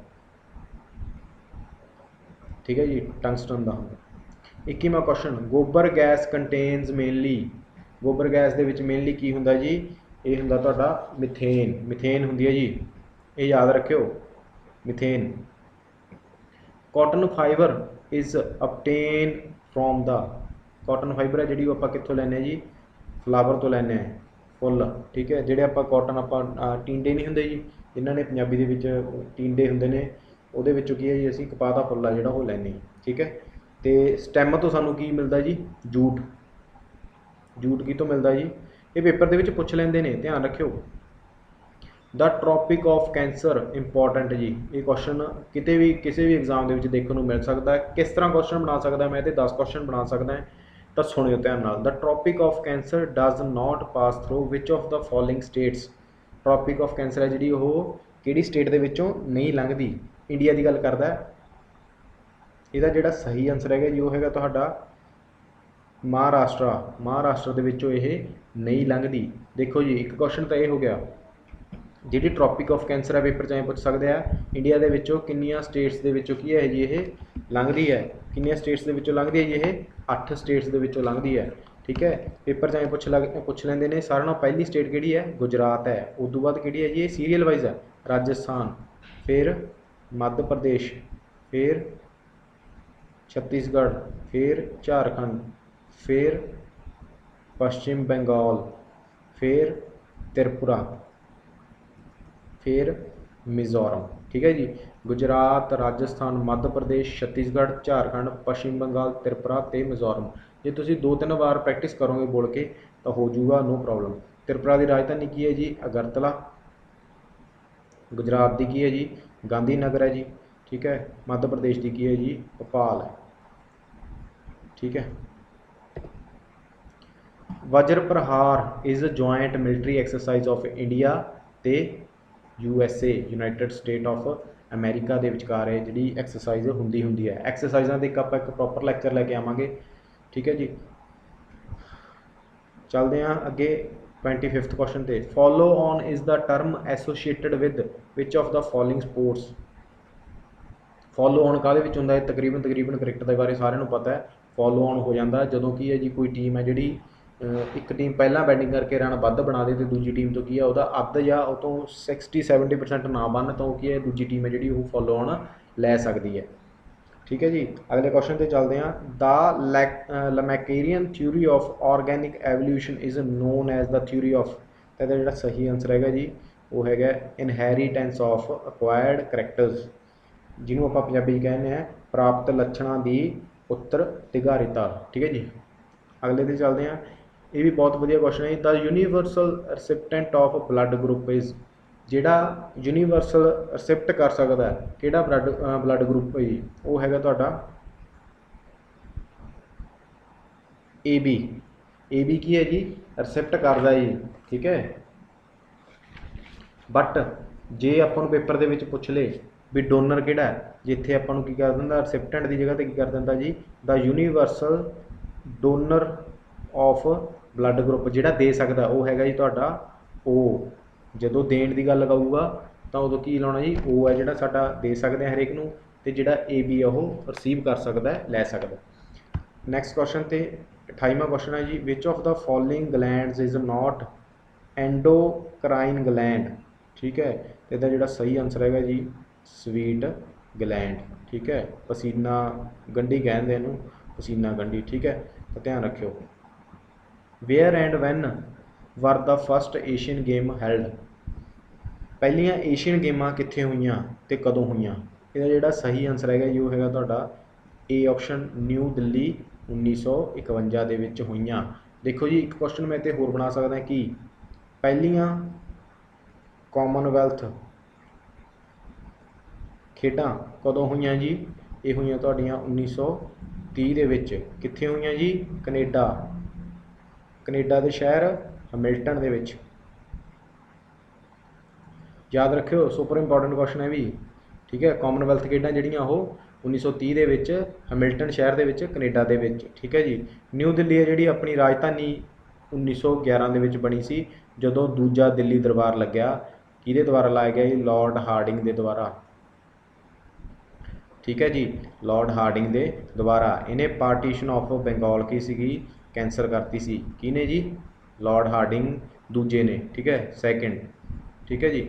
ਠੀਕ ਹੈ ਜੀ, ਟੰਗਸਟਨ ਦਾ ਹੁੰਦਾ। 21ਵਾਂ ਕੁਐਸਚਨ, ਗੋਬਰ ਗੈਸ ਕੰਟੇਨਸ ਮੇਨਲੀ। ਗੋਬਰ ਗੈਸ ਦੇ ਵਿੱਚ ਮੇਨਲੀ ਕੀ ਹੁੰਦਾ ਜੀ, ਇਹ ਹੁੰਦਾ ਤੁਹਾਡਾ ਮਿਥੇਨ। ਮਿਥੇਨ ਹੁੰਦੀ ਹੈ ਜੀ, ਇਹ ਯਾਦ ਰੱਖਿਓ methane. Cotton fibre is obtained from the. Cotton fibre ਹੈ ਜਿਹੜੀ ਉਹ ਆਪਾਂ ਕਿੱਥੋਂ ਲੈਂਦੇ ਹਾਂ ਜੀ, ਫਲਾਵਰ ਤੋਂ ਲੈਂਦੇ ਹਾਂ, ਫੁੱਲ। ਠੀਕ ਹੈ। ਜਿਹੜੇ ਆਪਾਂ ਕਾਟਨ ਆਪਾਂ ਟੀਂਡੇ ਨਹੀਂ ਹੁੰਦੇ ਜੀ, ਇਹਨਾਂ ਨੇ ਪੰਜਾਬੀ ਦੇ ਵਿੱਚ ਟੀਂਡੇ ਹੁੰਦੇ ਨੇ, ਉਹਦੇ ਵਿੱਚੋਂ ਕੀ ਹੈ ਜੀ ਅਸੀਂ ਕਪਾਹ ਦਾ ਫੁੱਲ ਆ ਜਿਹੜਾ ਉਹ ਲੈਂਦੇ ਹਾਂ। ਠੀਕ ਹੈ। ਅਤੇ ਸਟੈਮ ਤੋਂ ਸਾਨੂੰ ਕੀ ਮਿਲਦਾ ਜੀ, ਜੂਟ। ਜੂਟ ਕੀ ਤੋਂ ਮਿਲਦਾ ਜੀ, ਇਹ ਪੇਪਰ ਦੇ ਵਿੱਚ ਪੁੱਛ ਲੈਂਦੇ ਨੇ, ਧਿਆਨ ਰੱਖਿਓ। ਦਾ ਟ੍ਰੋਪਿਕ ਆਫ ਕੈਂਸਰ, ਇੰਪੋਰਟੈਂਟ ਜੀ। ਇਹ ਕੁਐਸਚਨ ਕਿਤੇ ਵੀ ਕਿਸੇ ਵੀ ਐਗਜ਼ਾਮ ਦੇ ਵਿੱਚ ਦੇਖਣ ਨੂੰ ਮਿਲ ਸਕਦਾ ਹੈ। ਕਿਸ ਤਰ੍ਹਾਂ ਕੁਐਸਚਨ ਬਣਾ ਸਕਦਾ ਮੈਂ ਇਹਦੇ 10 ਕੁਐਸਚਨ ਬਣਾ ਸਕਦਾ, ਤਾਂ ਸੁਣਿਓ ਧਿਆਨ ਨਾਲ। The tropic of cancer does not pass through which of the following states. Tropic of cancer ਹੈ ਜਿਹੜੀ ਉਹ ਕਿਹੜੀ ਸਟੇਟ ਦੇ ਵਿੱਚੋਂ ਨਹੀਂ ਲੰਘਦੀ, ਇੰਡੀਆ ਦੀ ਗੱਲ ਕਰਦਾ। ਇਹਦਾ ਜਿਹੜਾ ਸਹੀ ਆਨਸਰ ਹੈਗਾ ਜੀ ਉਹ ਹੈਗਾ ਤੁਹਾਡਾ ਮਹਾਰਾਸ਼ਟਰ। ਮਹਾਰਾਸ਼ਟਰ ਦੇ ਵਿੱਚੋਂ ਇਹ ਨਹੀਂ ਲੰਘਦੀ। ਦੇਖੋ ਜੀ, ਇੱਕ ਕੁਐਸਚਨ ਤਾਂ ਇਹ ਹੋ ਗਿਆ। ਜਿਹੜੀ ਟ੍ਰੋਪਿਕ ਆਫ ਕੈਂਸਰ ਹੈ ਪੇਪਰ 'ਚ ਐਂ ਪੁੱਛ ਸਕਦੇ ਆ, ਇੰਡੀਆ ਦੇ ਵਿੱਚੋਂ ਕਿੰਨੀਆਂ ਸਟੇਟਸ ਦੇ ਵਿੱਚੋਂ ਕੀ ਹੈ ਜੀ ਇਹ ਲੰਘਦੀ ਹੈ। ਕਿੰਨੀਆਂ ਸਟੇਟਸ ਦੇ ਵਿੱਚੋਂ ਲੰਘਦੀ ਹੈ ਜੀ ਇਹ, 8 ਸਟੇਟਸ ਦੇ ਵਿੱਚੋਂ ਲੰਘਦੀ ਹੈ। ਠੀਕ ਹੈ। ਪੇਪਰ 'ਚ ਐਂ ਪੁੱਛ ਲੈਂਦੇ ਨੇ ਸਾਰਿਆਂ ਨਾਲੋਂ ਪਹਿਲੀ ਸਟੇਟ ਕਿਹੜੀ ਹੈ, ਗੁਜਰਾਤ ਹੈ। ਉਸ ਤੋਂ ਬਾਅਦ ਕਿਹੜੀ ਹੈ ਜੀ, ਇਹ ਸੀਰੀਅਲ ਵਾਈਜ਼ ਹੈ, ਰਾਜਸਥਾਨ, ਫਿਰ ਮੱਧ ਪ੍ਰਦੇਸ਼, ਫਿਰ ਛੱਤੀਸਗੜ੍ਹ, ਫਿਰ ਝਾਰਖੰਡ, ਫਿਰ ਪੱਛਮੀ ਬੰਗਾਲ, ਫਿਰ ਤ੍ਰਿਪੁਰਾ, ਫਿਰ ਮਿਜ਼ੋਰਮ। ਠੀਕ ਹੈ ਜੀ। ਗੁਜਰਾਤ, ਰਾਜਸਥਾਨ, ਮੱਧ ਪ੍ਰਦੇਸ਼, ਛੱਤੀਸਗੜ੍ਹ, ਝਾਰਖੰਡ, ਪੱਛਮੀ ਬੰਗਾਲ, ਤ੍ਰਿਪੁਰਾ ਅਤੇ ਮਿਜ਼ੋਰਮ। ਜੇ ਤੁਸੀਂ 2-3 ਵਾਰ ਪ੍ਰੈਕਟਿਸ ਕਰੋਗੇ ਬੋਲ ਕੇ ਤਾਂ ਹੋ ਜਾਊਗਾ, ਨੋ ਪ੍ਰੋਬਲਮ। ਤ੍ਰਿਪੁਰਾ ਦੀ ਰਾਜਧਾਨੀ ਕੀ ਹੈ ਜੀ, ਅਗਰਤਲਾ। ਗੁਜਰਾਤ ਦੀ ਕੀ ਹੈ ਜੀ, ਗਾਂਧੀ ਨਗਰ ਹੈ ਜੀ। ਠੀਕ ਹੈ। ਮੱਧ ਪ੍ਰਦੇਸ਼ ਦੀ ਕੀ ਹੈ ਜੀ, ਭੋਪਾਲ ਹੈ। ਠੀਕ ਹੈ। Vajra Prahar is joint military exercise of India ਅਤੇ USA, United State of America ਦੇ ਵਿਚਕਾਰ ਇਹ ਜਿਹੜੀ ਐਕਸਰਸਾਈਜ਼ ਹੁੰਦੀ ਹੈ। ਐਕਸਰਸਾਈਜ਼ਾਂ ਦੇ ਇੱਕ ਆਪਾਂ ਇੱਕ ਪ੍ਰੋਪਰ ਲੈਕਚਰ ਲੈ ਕੇ ਆਵਾਂਗੇ। ਠੀਕ ਹੈ ਜੀ। ਚੱਲਦੇ ਹਾਂ ਅੱਗੇ 25th ਕੁਐਸਚਨ 'ਤੇ। Follow on is the term associated with which of the following sports. Follow on ਕਾਹਦੇ ਵਿੱਚ ਹੁੰਦਾ ਹੈ, ਤਕਰੀਬਨ ਕ੍ਰਿਕਟ ਦੇ ਬਾਰੇ ਸਾਰਿਆਂ ਨੂੰ ਪਤਾ ਹੈ। ਫੋਲੋ ਔਨ ਹੋ ਜਾਂਦਾ ਜਦੋਂ ਕੀ ਹੈ ਜੀ ਕੋਈ ਟੀਮ ਹੈ ਜਿਹੜੀ ਇੱਕ ਟੀਮ ਪਹਿਲਾਂ ਬੈਟਿੰਗ ਕਰਕੇ ਰਨ ਵੱਧ ਬਣਾ ਦੇ ਅਤੇ ਦੂਜੀ ਟੀਮ ਤੋਂ ਕੀ ਹੈ ਉਹਦਾ ਅੱਧ ਜਾਂ ਉਹ ਤੋਂ 60-70% ਨਾ ਬਣ ਤਾਂ ਉਹ ਕੀ ਹੈ ਦੂਜੀ ਟੀਮ ਹੈ ਜਿਹੜੀ ਉਹ ਫੋਲੋ ਔਨ ਲੈ ਸਕਦੀ ਹੈ। ठीक है जी। अगले क्वेश्चन पे चलते हैं। The Lamarckian theory of organic evolution is known as the theory of, तो जो सही आंसर हैगा जी वो है इनहेरिटेंस ऑफ अक्वायर्ड करैक्टर्स, जिन्होंने आप पंजाबी कहने हैं प्राप्त लक्षणों की उत्तरधिकारिता। ठीक है जी। अगले ते चलते हैं। ये भी बहुत वधिया क्वेश्चन है। The universal recipient of blood group is, ਜਿਹੜਾ यूनीवर्सल रिसिप्ट कर सकता है ਕਿਹੜਾ ब्लड ग्रुप है जी, वो है ਤੁਹਾਡਾ AB। AB की है जी, रिसिप्ट करता जी। ठीक है। बट जे ਆਪਾਂ ਨੂੰ पेपर ਦੇ ਵਿੱਚ ਪੁੱਛ ਲੇ भी डोनर ਕਿਹੜਾ ਹੈ, ਜਿੱਥੇ ਆਪਾਂ ਨੂੰ ਕੀ ਕਰ ਦਿੰਦਾ ਰਿਸਿਪਟੈਂਟ ਦੀ ਜਗ੍ਹਾ ਤੇ ਕੀ ਕਰ ਦਿੰਦਾ ਜੀ the universal donor of blood group, ਜਿਹੜਾ ਦੇ ਸਕਦਾ ਉਹ ਹੈਗਾ ਜੀ ਤੁਹਾਡਾ O। ਜਦੋਂ ਦੇਣ ਦੀ ਗੱਲ ਆਊਗਾ ਤਾਂ ਉਦੋਂ ਕੀ ਲਾਉਣਾ ਜੀ O ਹੈ ਜਿਹੜਾ ਸਾਡਾ ਦੇ ਸਕਦੇ ਆ ਹਰੇਕ ਨੂੰ, ਤੇ ਜਿਹੜਾ AB ਆ ਉਹ ਰਿਸੀਵ ਕਰ ਸਕਦਾ ਲੈ ਸਕਦਾ। ਨੈਕਸਟ ਕੁਐਸਚਨ ਤੇ 28ਵਾਂ ਕੁਐਸਚਨ ਹੈ ਜੀ which of the following glands is not endocrine gland. ठीक है। तो ਇਹਦਾ ਜਿਹੜਾ ਸਹੀ ਆਨਸਰ ਹੈਗਾ ਜੀ स्वीट ग्लैंड। ठीक है। पसीना गंढी कहते हैं, पसीना गंढी। ठीक है। तो ध्यान रखियो। Where and when were the first Asian game held, पहलियां एशियन गेमां कित्थे हुईयां ते कदों हुईयां। ਇਹਦਾ ਜਿਹੜਾ सही आंसर है जी वो है ਤੁਹਾਡਾ ए ऑप्शन न्यू दिल्ली 1951 ਦੇ ਵਿੱਚ ਹੋਈਆਂ। देखो जी एक क्वेश्चन मैं इत्थे होर बना सकदा कि पहलियां कॉमनवैल्थ खेडां कदों होईयां जी, ये होईयां तुहाडियां 1930 ਦੇ ਵਿੱਚ। कित्थे होईयां जी, कनेडा, कनेडा के शहर हैमिल्टन ਦੇ ਵਿੱਚ। याद रखियो सुपर इंपॉर्टेंट क्वेश्चन है भी। ठीक है। कॉमनवैल्थ खेडां ਜਿਹੜੀਆਂ ਉਹ 1930 ਦੇ ਵਿੱਚ हैमिल्टन शहर ਦੇ ਵਿੱਚ कनेडा ਦੇ ਵਿੱਚ। ठीक है जी। न्यू दिल्ली है ਜਿਹੜੀ ਆਪਣੀ राजधानी 1911 ਦੇ ਵਿੱਚ ਬਣੀ ਸੀ, ਜਦੋਂ ਦੂਜਾ ਦਿੱਲੀ ਦਰਬਾਰ ਲੱਗਿਆ। ਕਿਹਦੇ ਦੁਆਰਾ ਲਾਇਆ ਗਿਆ ਜੀ, लॉर्ड हार्डिंग ਦੇ ਦੁਆਰਾ। ठीक है जी। लॉर्ड हार्डिंग के द्वारा। इन्हें पार्टीशन ऑफ बंगाल की सी कैंसल करती सी, किने जी, लॉर्ड हार्डिंग दूजे ने। ठीक है। सैकेंड। ठीक है जी।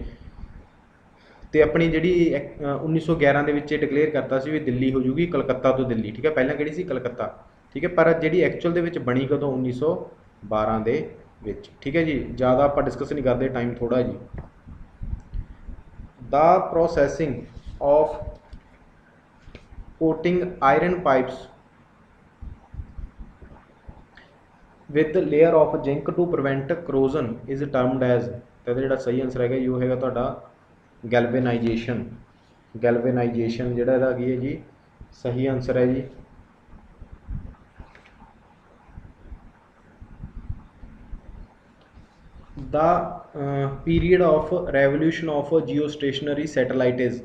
तो अपनी जी 1911 के विच डिकलेयर करता सी भी दिल्ली हो जूगी कलकत्ता तो दिल्ली। ठीक है। पहला कि सी कलकत्ता। ठीक है। पर जी एक्चुअल के बनी कदों 1912 के विच। ठीक है जी। ज़्यादा आप डिस्कस नहीं करते, टाइम थोड़ा जी। The processing of coating iron pipes with layer of zinc to prevent corrosion is termed as, तो जो सही आंसर है वो है तुहाडा गैल्वेनाइजेशन। गैल्वेनाइजेशन जोड़ा की है जी सही आंसर है जी। The period of revolution of geostationary satellite is,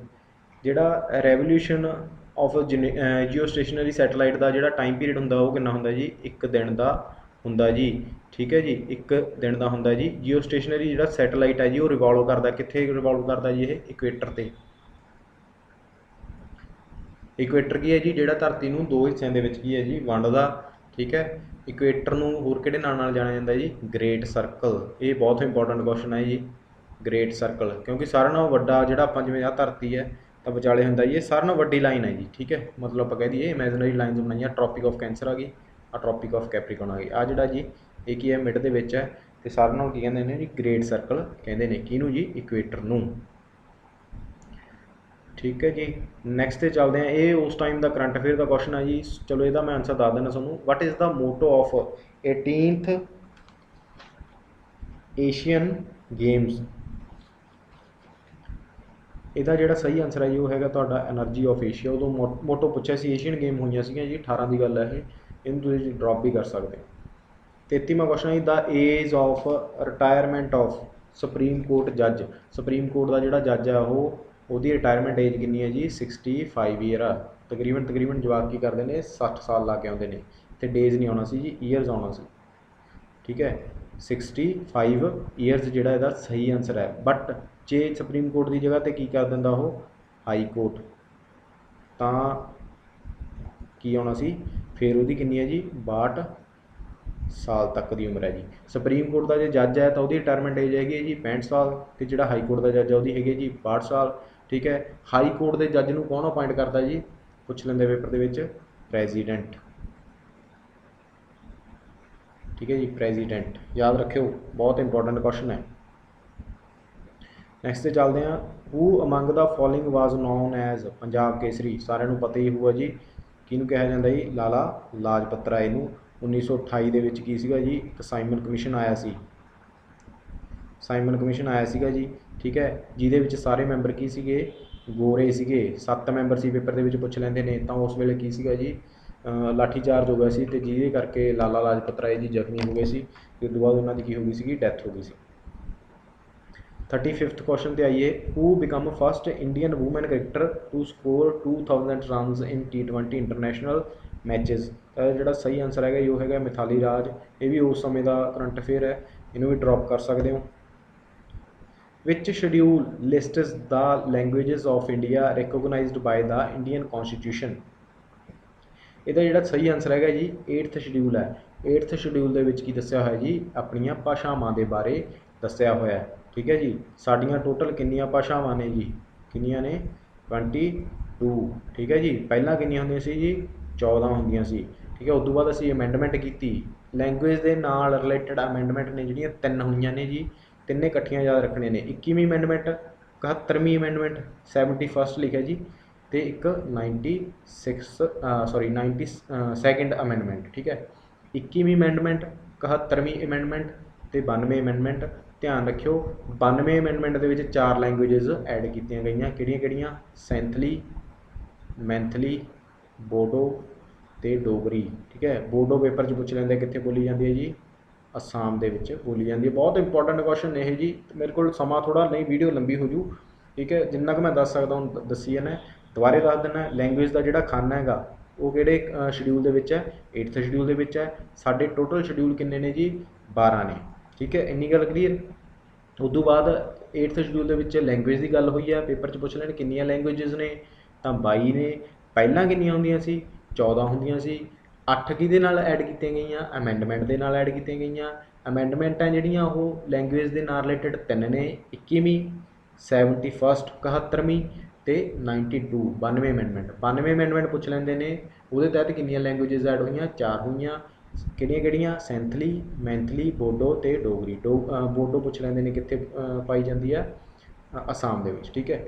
जोड़ा revolution of geostationary satellite का जोड़ा टाइम पीरीयड होंदा वो कितना होंदा जी, एक दिन का होंदा जी। ठीक है जी। एक दिन का होंदा जी। जियो स्टेशनरी जोड़ा सैटेलाइट है जी वो रिवॉल्व करता, कित्थे रिवॉल्व करता जी, ये इक्वेटर ते। इक्वेटर की है जी जोड़ा धरती नूं दो हिस्सों के विच की है जी वंडदा। ठीक है। इक्वेटर नूं होर किहड़े नाम नाल जाणिया जांदा जी, ग्रेट सर्कल। ये बहुत इंपॉर्टेंट क्वेश्चन है जी, ग्रेट सर्कल, क्योंकि सारिਆਂ नालों वड्डा जिहड़ा आपां जिवें आ धरती है तो विचाले होंदा जी सारिਆਂ नालों वड्डी लाइन है जी। ठीक है। मतलब आप कह दईए इमेजनरी लाइन्स बनाई, ट्रॉपिक ऑफ कैंसर आ गई, आ ट्रॉपिक ऑफ कैप्रिकॉन आ गई। आ जिहड़ा जी ये की है मिड दे विच है, तो सारिਆਂ नालों की कहंदे ने जी ग्रेट सर्कल कहंदे ने, किहनूं जी, इक्वेटर नूं। ठीक है जी। नैक्सट ते चलते हैं। ये उस टाइम का करंट अफेयर का क्वेश्चन है जी। चलो इसका मैं आंसर दस देना तुहानूं। What is the motto of 18th Asian Games, ਇਹਦਾ ਜਿਹੜਾ ਸਹੀ ਆਨਸਰ ਹੈ ਜੀ ਉਹ ਹੈਗਾ ਤੁਹਾਡਾ એનર્ਜੀ ਆਫ ਏਸ਼ੀਆ। ਉਦੋਂ ਮੋਟੋ ਪੁੱਛਿਆ ਸੀ, ਏਸ਼ੀਅਨ ਗੇਮ ਹੋਈਆਂ ਸੀਗੀਆਂ ਜੀ 18 ਦੀ ਗੱਲ ਹੈ ਇਹ, ਇਹਨੂੰ ਤੁਸੀਂ ਡ੍ਰੌਪ ਵੀ ਕਰ ਸਕਦੇ ਹੋ। 33ਵਾਂ ਕੁਐਸਚਨ ਹੈ the age of retirement of supreme court ਜੱਜ। ਸੁਪਰੀਮ ਕੋਰਟ ਦਾ ਜਿਹੜਾ ਜੱਜ ਹੈ ਉਹਦੀ ਰਿਟਾਇਰਮੈਂਟ ਏਜ ਕਿੰਨੀ ਹੈ ਜੀ, 65 ਈਅਰ ਆ। ਤਕਰੀਬਨ ਜਵਾਕ ਕੀ ਕਰਦੇ ਨੇ 60 ਸਾਲ ਲਾ ਕੇ ਆਉਂਦੇ ਨੇ, ਅਤੇ ਡੇਜ਼ ਨਹੀਂ ਆਉਣਾ ਸੀ ਜੀ, ਈਅਰਸ ਆਉਣਾ ਸੀ। ठीक है। 65 ईयर्स ਜਿਹੜਾ ਇਹਦਾ ਸਹੀ ਆਨਸਰ ਹੈ। ਬਟ ਜੇ ਸੁਪਰੀਮ ਕੋਰਟ ਦੀ ਜਗ੍ਹਾ ਤੇ ਕੀ ਕਰ ਦਿੰਦਾ ਉਹ ਹਾਈ ਕੋਰਟ, ਤਾਂ ਕੀ ਆਉਣਾ ਸੀ ਫਿਰ ਉਹਦੀ ਕਿੰਨੀ ਹੈ ਜੀ 62 ਸਾਲ ਤੱਕ ਦੀ ਉਮਰ ਹੈ ਜੀ। ਸੁਪਰੀਮ ਕੋਰਟ ਦਾ ਜੇ ਜੱਜ ਹੈ ਤਾਂ ਉਹਦੀ ਰਿਟਾਇਰਮੈਂਟ ਏਜ ਹੈਗੀ ਹੈ ਜੀ 65 ਸਾਲ, ਅਤੇ ਜਿਹੜਾ ਹਾਈ ਕੋਰਟ ਦਾ ਜੱਜ ਹੈ ਉਹਦੀ ਹੈਗੀ ਜੀ 62 ਸਾਲ। ਠੀਕ ਹੈ। ਹਾਈ ਕੋਰਟ ਦੇ ਜੱਜ ਨੂੰ ਕੌਣ ਅਪਾਇੰਟ ਕਰਦਾ ਜੀ, पुछ लेंदे पेपर दे विच प्रेजिडेंट। ठीक है जी, प्रेजिडेंट याद रखियो, बहुत इंपॉर्टेंट क्वेश्चन है। नैक्सट चलते हैं, who among the following was known as Punjab Kesari. सारिਆਂ ਨੂੰ पता ही होगा जी किहनूं कहा जाता जी, लाला लाजपत राय नूं। 1928 ਦੇ ਵਿੱਚ ਕੀ ਸੀਗਾ जी, एक साइमन कमीशन आया सी, साइमन कमीशन आया सीगा जी। ठीक है, ਜਿਹਦੇ ਵਿੱਚ ਸਾਰੇ ਮੈਂਬਰ ਕੀ ਸੀਗੇ, ਗੋਰੇ ਸੀਗੇ। 7 ਮੈਂਬਰ ਸੀ, पेपर ਦੇ ਵਿੱਚ ਪੁੱਛ ਲੈਂਦੇ ਨੇ। ਤਾਂ ਉਸ ਵੇਲੇ ਕੀ ਸੀਗਾ जी, ਲਾਠੀ ਚਾਰਜ ਹੋ ਗਿਆ ਸੀ, ਤੇ ਜਿਹਦੇ ਕਰਕੇ ਲਾਲਾ ਲਾਜਪਤ ਰਾਏ ਜੀ ਜ਼ਖਮੀ ਹੋ ਗਏ ਸੀ, ਤੇ ਉਸ ਤੋਂ ਬਾਅਦ ਉਹਨਾਂ ਦੀ ਕੀ ਹੋ ਗਈ ਸੀਗੀ, ਡੈਥ ਹੋ ਗਈ ਸੀ। 35th क्वेश्चन ਤੇ आइए, who become first Indian women cricketer to score 2000 runs in T20 international matches. ਜਿਹੜਾ सही आंसर है ਉਹ ਹੈਗਾ ਮਿਥਾਲੀ ਰਾਜ। ਇਹ ਵੀ ਉਸ ਸਮੇਂ ਦਾ ਕਰੰਟ ਅਫੇਅਰ ਹੈ, ਇਹਨੂੰ ਵੀ ਡ੍ਰੌਪ ਕਰ ਸਕਦੇ ਹੋ। Which schedule lists the languages of India recognized by the Indian Constitution? ਇਹਦਾ ਜਿਹੜਾ ਸਹੀ ਆਨਸਰ ਹੈਗਾ ਜੀ 8th ਸ਼ਡਿਊਲ ਹੈ। 8th ਸ਼ਡਿਊਲ ਦੇ ਵਿੱਚ ਕੀ ਦੱਸਿਆ ਹੋਇਆ ਜੀ, ਆਪਣੀਆਂ ਭਾਸ਼ਾਵਾਂ ਦੇ ਬਾਰੇ ਦੱਸਿਆ ਹੋਇਆ ਹੈ। ਠੀਕ ਹੈ ਜੀ, ਸਾਡੀਆਂ ਟੋਟਲ ਕਿੰਨੀਆਂ ਭਾਸ਼ਾਵਾਂ ਨੇ ਜੀ, ਕਿੰਨੀਆਂ ਨੇ 22। ਠੀਕ ਹੈ ਜੀ, ਪਹਿਲਾਂ ਕਿੰਨੀਆਂ ਹੁੰਦੀਆਂ ਸੀ ਜੀ, 14 ਹੁੰਦੀਆਂ ਸੀ। ਠੀਕ ਹੈ, ਉਸ ਤੋਂ ਬਾਅਦ ਅਸੀਂ ਅਮੈਂਡਮੈਂਟ ਕੀਤੀ, ਲੈਂਗੁਏਜ ਦੇ ਨਾਲ ਰਿਲੇਟਡ ਅਮੈਂਡਮੈਂਟ ਨੇ ਜਿਹੜੀਆਂ 3 ਹੋਈਆਂ ਨੇ ਜੀ, ਤਿੰਨੇ ਇਕੱਠੀਆਂ ਯਾਦ ਰੱਖਣੇ ਨੇ। 21ਵੀਂ ਅਮੈਂਡਮੈਂਟ, 71ਵੀਂ ਅਮੈਂਡਮੈਂਟ, 71st ਲਿਖਿਆ ਜੀ, ਤੇ ਇੱਕ 92nd ਅਮੈਂਡਮੈਂਟ। ਠੀਕ ਹੈ, 21ਵੀਂ ਅਮੈਂਡਮੈਂਟ, 71ਵੀਂ ਅਮੈਂਡਮੈਂਟ ਤੇ 92ਵੀਂ ਅਮੈਂਡਮੈਂਟ। ਧਿਆਨ ਰੱਖਿਓ 92 ਅਮੈਂਡਮੈਂਟ ਦੇ ਵਿੱਚ 4 ਲੈਂਗੁਏਜਸ ਐਡ ਕੀਤੀਆਂ ਗਈਆਂ, ਕਿਹੜੀਆਂ-ਕਿਹੜੀਆਂ, ਸੈਂਥਲੀ, ਮੈਂਥਲੀ, ਬੋਡੋ ਤੇ ਡੋਗਰੀ। ਠੀਕ ਹੈ, ਬੋਡੋ ਪੇਪਰ 'ਚ ਪੁੱਛ ਲੈਂਦੇ ਕਿੱਥੇ ਬੋਲੀ ਜਾਂਦੀ ਹੈ ਜੀ, ਅਸਾਮ ਦੇ ਵਿੱਚ ਬੋਲੀ ਜਾਂਦੀ ਹੈ। ਬਹੁਤ ਇੰਪੋਰਟੈਂਟ ਕੁਐਸਚਨ ਨੇ ਇਹ ਜੀ। ਮੇਰੇ ਕੋਲ ਸਮਾਂ ਥੋੜ੍ਹਾ ਨਹੀਂ, ਵੀਡੀਓ ਲੰਬੀ ਹੋ ਜੂ। ਠੀਕ ਹੈ, ਜਿੰਨਾ ਕੁ ਮੈਂ ਦੱਸ ਸਕਦਾ ਹੁਣ ਦੱਸੀ ਜਾਂਦਾ। ਦੁਬਾਰੇ ਦੱਸ ਦਿੰਦਾ, ਲੈਂਗੁਏਜ ਦਾ ਜਿਹੜਾ ਖਾਨਾ ਹੈਗਾ ਉਹ ਕਿਹੜੇ ਸ਼ਡਿਊਲ ਦੇ ਵਿੱਚ ਹੈ, 8th ਸ਼ਡਿਊਲ ਦੇ ਵਿੱਚ ਹੈ। ਸਾਡੇ ਟੋਟਲ ਸ਼ਡਿਊਲ ਕਿੰਨੇ ਨੇ ਜੀ, 12 ਨੇ। ਠੀਕ ਹੈ, ਇੰਨੀ ਗੱਲ ਕਲੀਅਰ। ਉਦੋਂ ਬਾਅਦ 8th ਸ਼ਡਿਊਲ ਦੇ ਵਿੱਚ ਲੈਂਗੁਏਜ ਦੀ ਗੱਲ ਹੋਈ ਹੈ, ਪੇਪਰ 'ਚ ਪੁੱਛ ਲੈਣ ਕਿੰਨੀਆਂ ਲੈਂਗੁਏਜਸ ਨੇ, ਤਾਂ 22 ਨੇ। ਪਹਿਲਾਂ ਕਿੰਨੀਆਂ ਹੁੰਦੀਆਂ ਸੀ, 14 ਹੁੰਦੀਆਂ ਸੀ। 8 ਕਿਹਦੇ ਨਾਲ ਐਡ ਕੀਤੀਆਂ ਗਈਆਂ, ਅਮੈਂਡਮੈਂਟ ਦੇ ਨਾਲ ਐਡ ਕੀਤੀਆਂ ਗਈਆਂ। ਅਮੈਂਡਮੈਂਟਾਂ ਜਿਹੜੀਆਂ ਉਹ ਲੈਂਗੁਏਜ ਦੇ ਨਾਲ ਰਿਲੇਟਡ 3 ਨੇ, 21ਵੀਂ, 71st 71ਵੀਂ ਤੇ 92 92 ਅਮੈਂਡਮੈਂਟ। 92 ਅਮੈਂਡਮੈਂਟ ਪੁੱਛ ਲੈਂਦੇ ਨੇ, ਉਹਦੇ ਤਹਿਤ ਕਿੰਨੀਆਂ ਲੈਂਗੁਏਜਸ ਐਡ ਹੋਈਆਂ, 4 ਹੋਈਆਂ। ਕਿਹੜੀਆਂ-ਕਿਹੜੀਆਂ, ਸੈਂਥਲੀ, ਮੈਂਥਲੀ, ਬੋਡੋ ਤੇ ਡੋਗਰੀ। ਬੋਡੋ ਪੁੱਛ ਲੈਂਦੇ ਨੇ ਕਿੱਥੇ ਪਾਈ ਜਾਂਦੀ ਆ, ਅਸਾਮ ਦੇ ਵਿੱਚ। ਠੀਕ ਹੈ,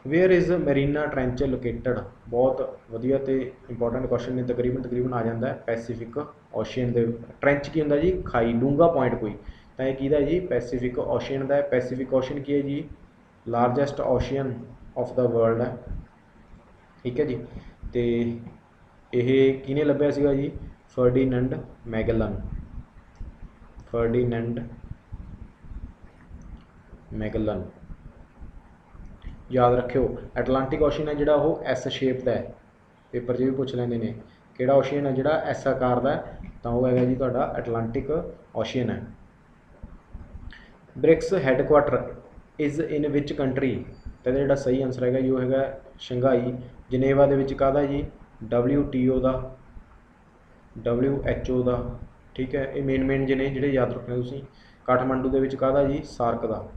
ਵੇਅਰ ਇਜ਼ ਮੈਰੀਨਾ ਟ੍ਰੈਂਚ ਲੋਕੇਟਡ। ਬਹੁਤ ਵਧੀਆ ਤੇ ਇੰਪੋਰਟੈਂਟ ਕੁਐਸਚਨ ਨੇ, ਤਕਰੀਬਨ ਆ ਜਾਂਦਾ ਪੈਸੀਫਿਕ ਓਸ਼ੀਅਨ ਦੇ। ਟ੍ਰੈਂਚ ਕੀ ਹੁੰਦਾ ਜੀ, ਖਾਈ, ਡੂੰਘਾ ਪੁਆਇੰਟ ਕੋਈ। ਤਾਂ ਇਹ ਕਿਹਦਾ ਜੀ, ਪੈਸੀਫਿਕ ਓਸ਼ੀਅਨ ਦਾ। ਪੈਸੀਫਿਕ ਓਸ਼ੀਅਨ ਕੀ ਹੈ ਜੀ, largest ocean of the world ਹੈ। ਠੀਕ ਹੈ ਜੀ, ਤੇ ਇਹ ਕਿਹਨੇ ਲੱਭਿਆ ਸੀਗਾ ਜੀ, ਫਰਡੀਨੈਂਡ ਮੈਗਲਨ। ਫਰਡੀਨੈਂਡ ਮੈਗਲਨ याद रखियो। एटलांटिक ओशन है जिहड़ा वो एस शेप का है, पेपर 'च भी पूछ लेंदे ने किहड़ा ओशियन है जिहड़ा एस आकार का है, तो वह है जी तुहाडा एटलांटिक ओशियन है। BRICS headquarter is in which country, तो जिहड़ा सही आंसर है जी वो है शंघाई। जनेवा दे विच काहदा जी, WTO का, WHO का। ठीक है, ये मेन जिने जिहड़े याद रखने तुसीं। काठमांडू दे विच काहदा जी, सार्क का,